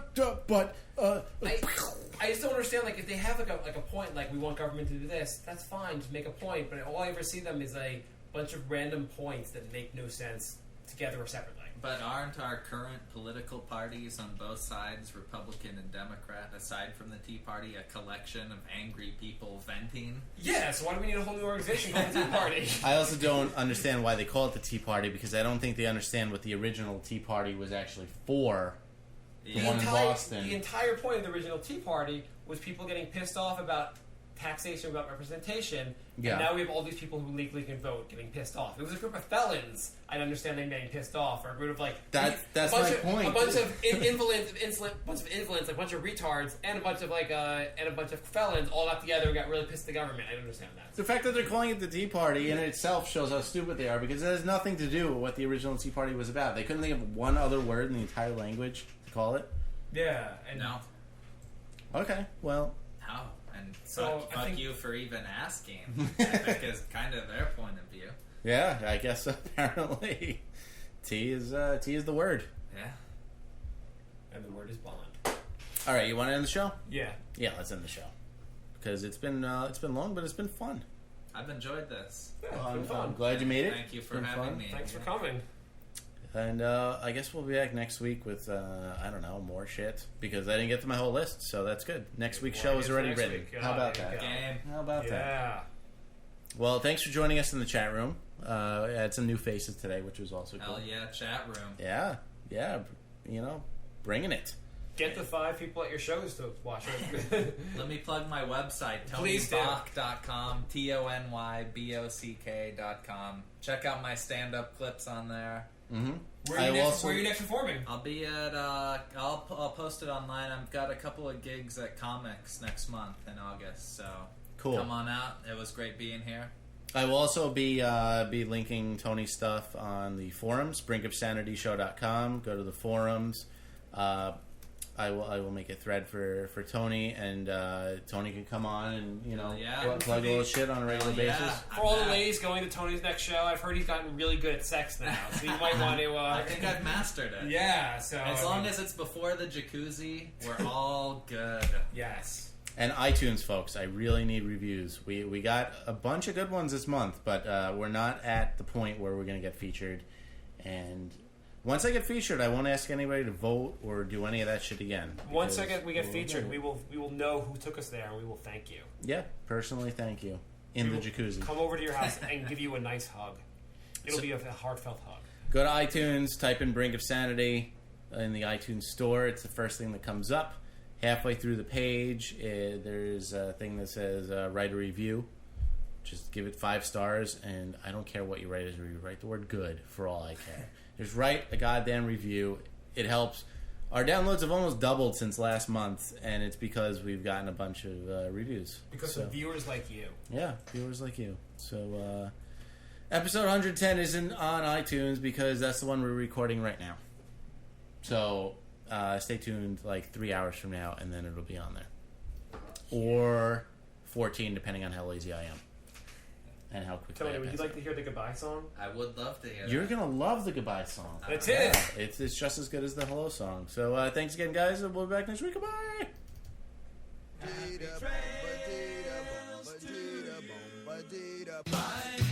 just don't understand. If they have a point, we want government to do this, that's fine. Just make a point. But all I ever see them is a bunch of random points that make no sense together or separately. But aren't our current political parties on both sides, Republican and Democrat, aside from the Tea Party, a collection of angry people venting? Yeah, so why do we need a whole new organization called the Tea Party? I also don't understand why they call it the Tea Party, because I don't think they understand what the original Tea Party was actually for. The one in Boston. The entire point of the original Tea Party was people getting pissed off about taxation, about representation, Yeah. and now we have all these people who legally can vote getting pissed off. It was a group of felons, I'd understand them getting pissed off, or a group of That's my point. A bunch of invalids, like a bunch of retards, and a bunch of felons all got together and got really pissed at the government. I don't understand that. The fact that they're calling it the Tea Party in itself shows how stupid they are, because it has nothing to do with what the original Tea Party was about. They couldn't think of one other word in the entire language to call it. Yeah, and No. Okay, well. No. And So, fuck you for even asking. I think is kind of their point of view. Yeah, I guess apparently T is the word. Yeah. And the word is bond. All right, you want to end the show? Yeah. Yeah, let's end the show, because it's been long, but it's been fun. I've enjoyed this. Yeah, it's been fun. I'm glad you made it. Thank you It's for been having fun. me. Thanks for coming. And I guess we'll be back next week with I don't know, more shit, because I didn't get to my whole list, so that's good. Next week's show is already written. How about that? How about that? Yeah. Well, thanks for joining us in the chat room. I had some new faces today, which was also cool. Hell yeah, chat room. Yeah, bringing it. Get the 5 people at your shows to watch it. Let me plug my website, Please do. TonyBock.com, TonyBock.com. Check out my stand-up clips on there. Mm-hmm. Where are you next performing? I'll be at, I'll post it online. I've got a couple of gigs at Comics next month in August, so Cool. come on out. It was great being here. I will also be linking Tony's stuff on the forums, brinkofsanityshow.com. Go to the forums. I will make a thread for Tony, and Tony can come on and plug a little shit on a regular basis. For all the ladies going to Tony's next show, I've heard he's gotten really good at sex now, so you might want to. I think I've mastered it. Yeah, so as long as it's before the jacuzzi, we're all good. Yes. And iTunes, folks, I really need reviews. We got a bunch of good ones this month, but we're not at the point where we're going to get featured. And once I get featured, I won't ask anybody to vote or do any of that shit again. Once we get featured, we will know who took us there, and we will thank you. Yeah, personally, thank you. In the jacuzzi. Come over to your house and give you a nice hug. It'll be a heartfelt hug. Go to iTunes, type in Brink of Sanity in the iTunes store. It's the first thing that comes up. Halfway through the page, there's a thing that says write a review. Just give it 5 stars, and I don't care what you write as a review. Write the word good for all I care. Just write a goddamn review. It helps. Our downloads have almost doubled since last month, and it's because we've gotten a bunch of reviews. Because of viewers like you. Yeah, viewers like you. So, episode 110 isn't on iTunes because that's the one we're recording right now. So, stay tuned like 3 hours from now, and then it'll be on there. Or 14, depending on how lazy I am. And how quickly Tony, I would you pass like it. to hear the goodbye song? I would love to hear You're that. going to love the goodbye song. That's it. It's just as good as the hello song. So, thanks again, guys, and we'll be back next week. Goodbye! Bye.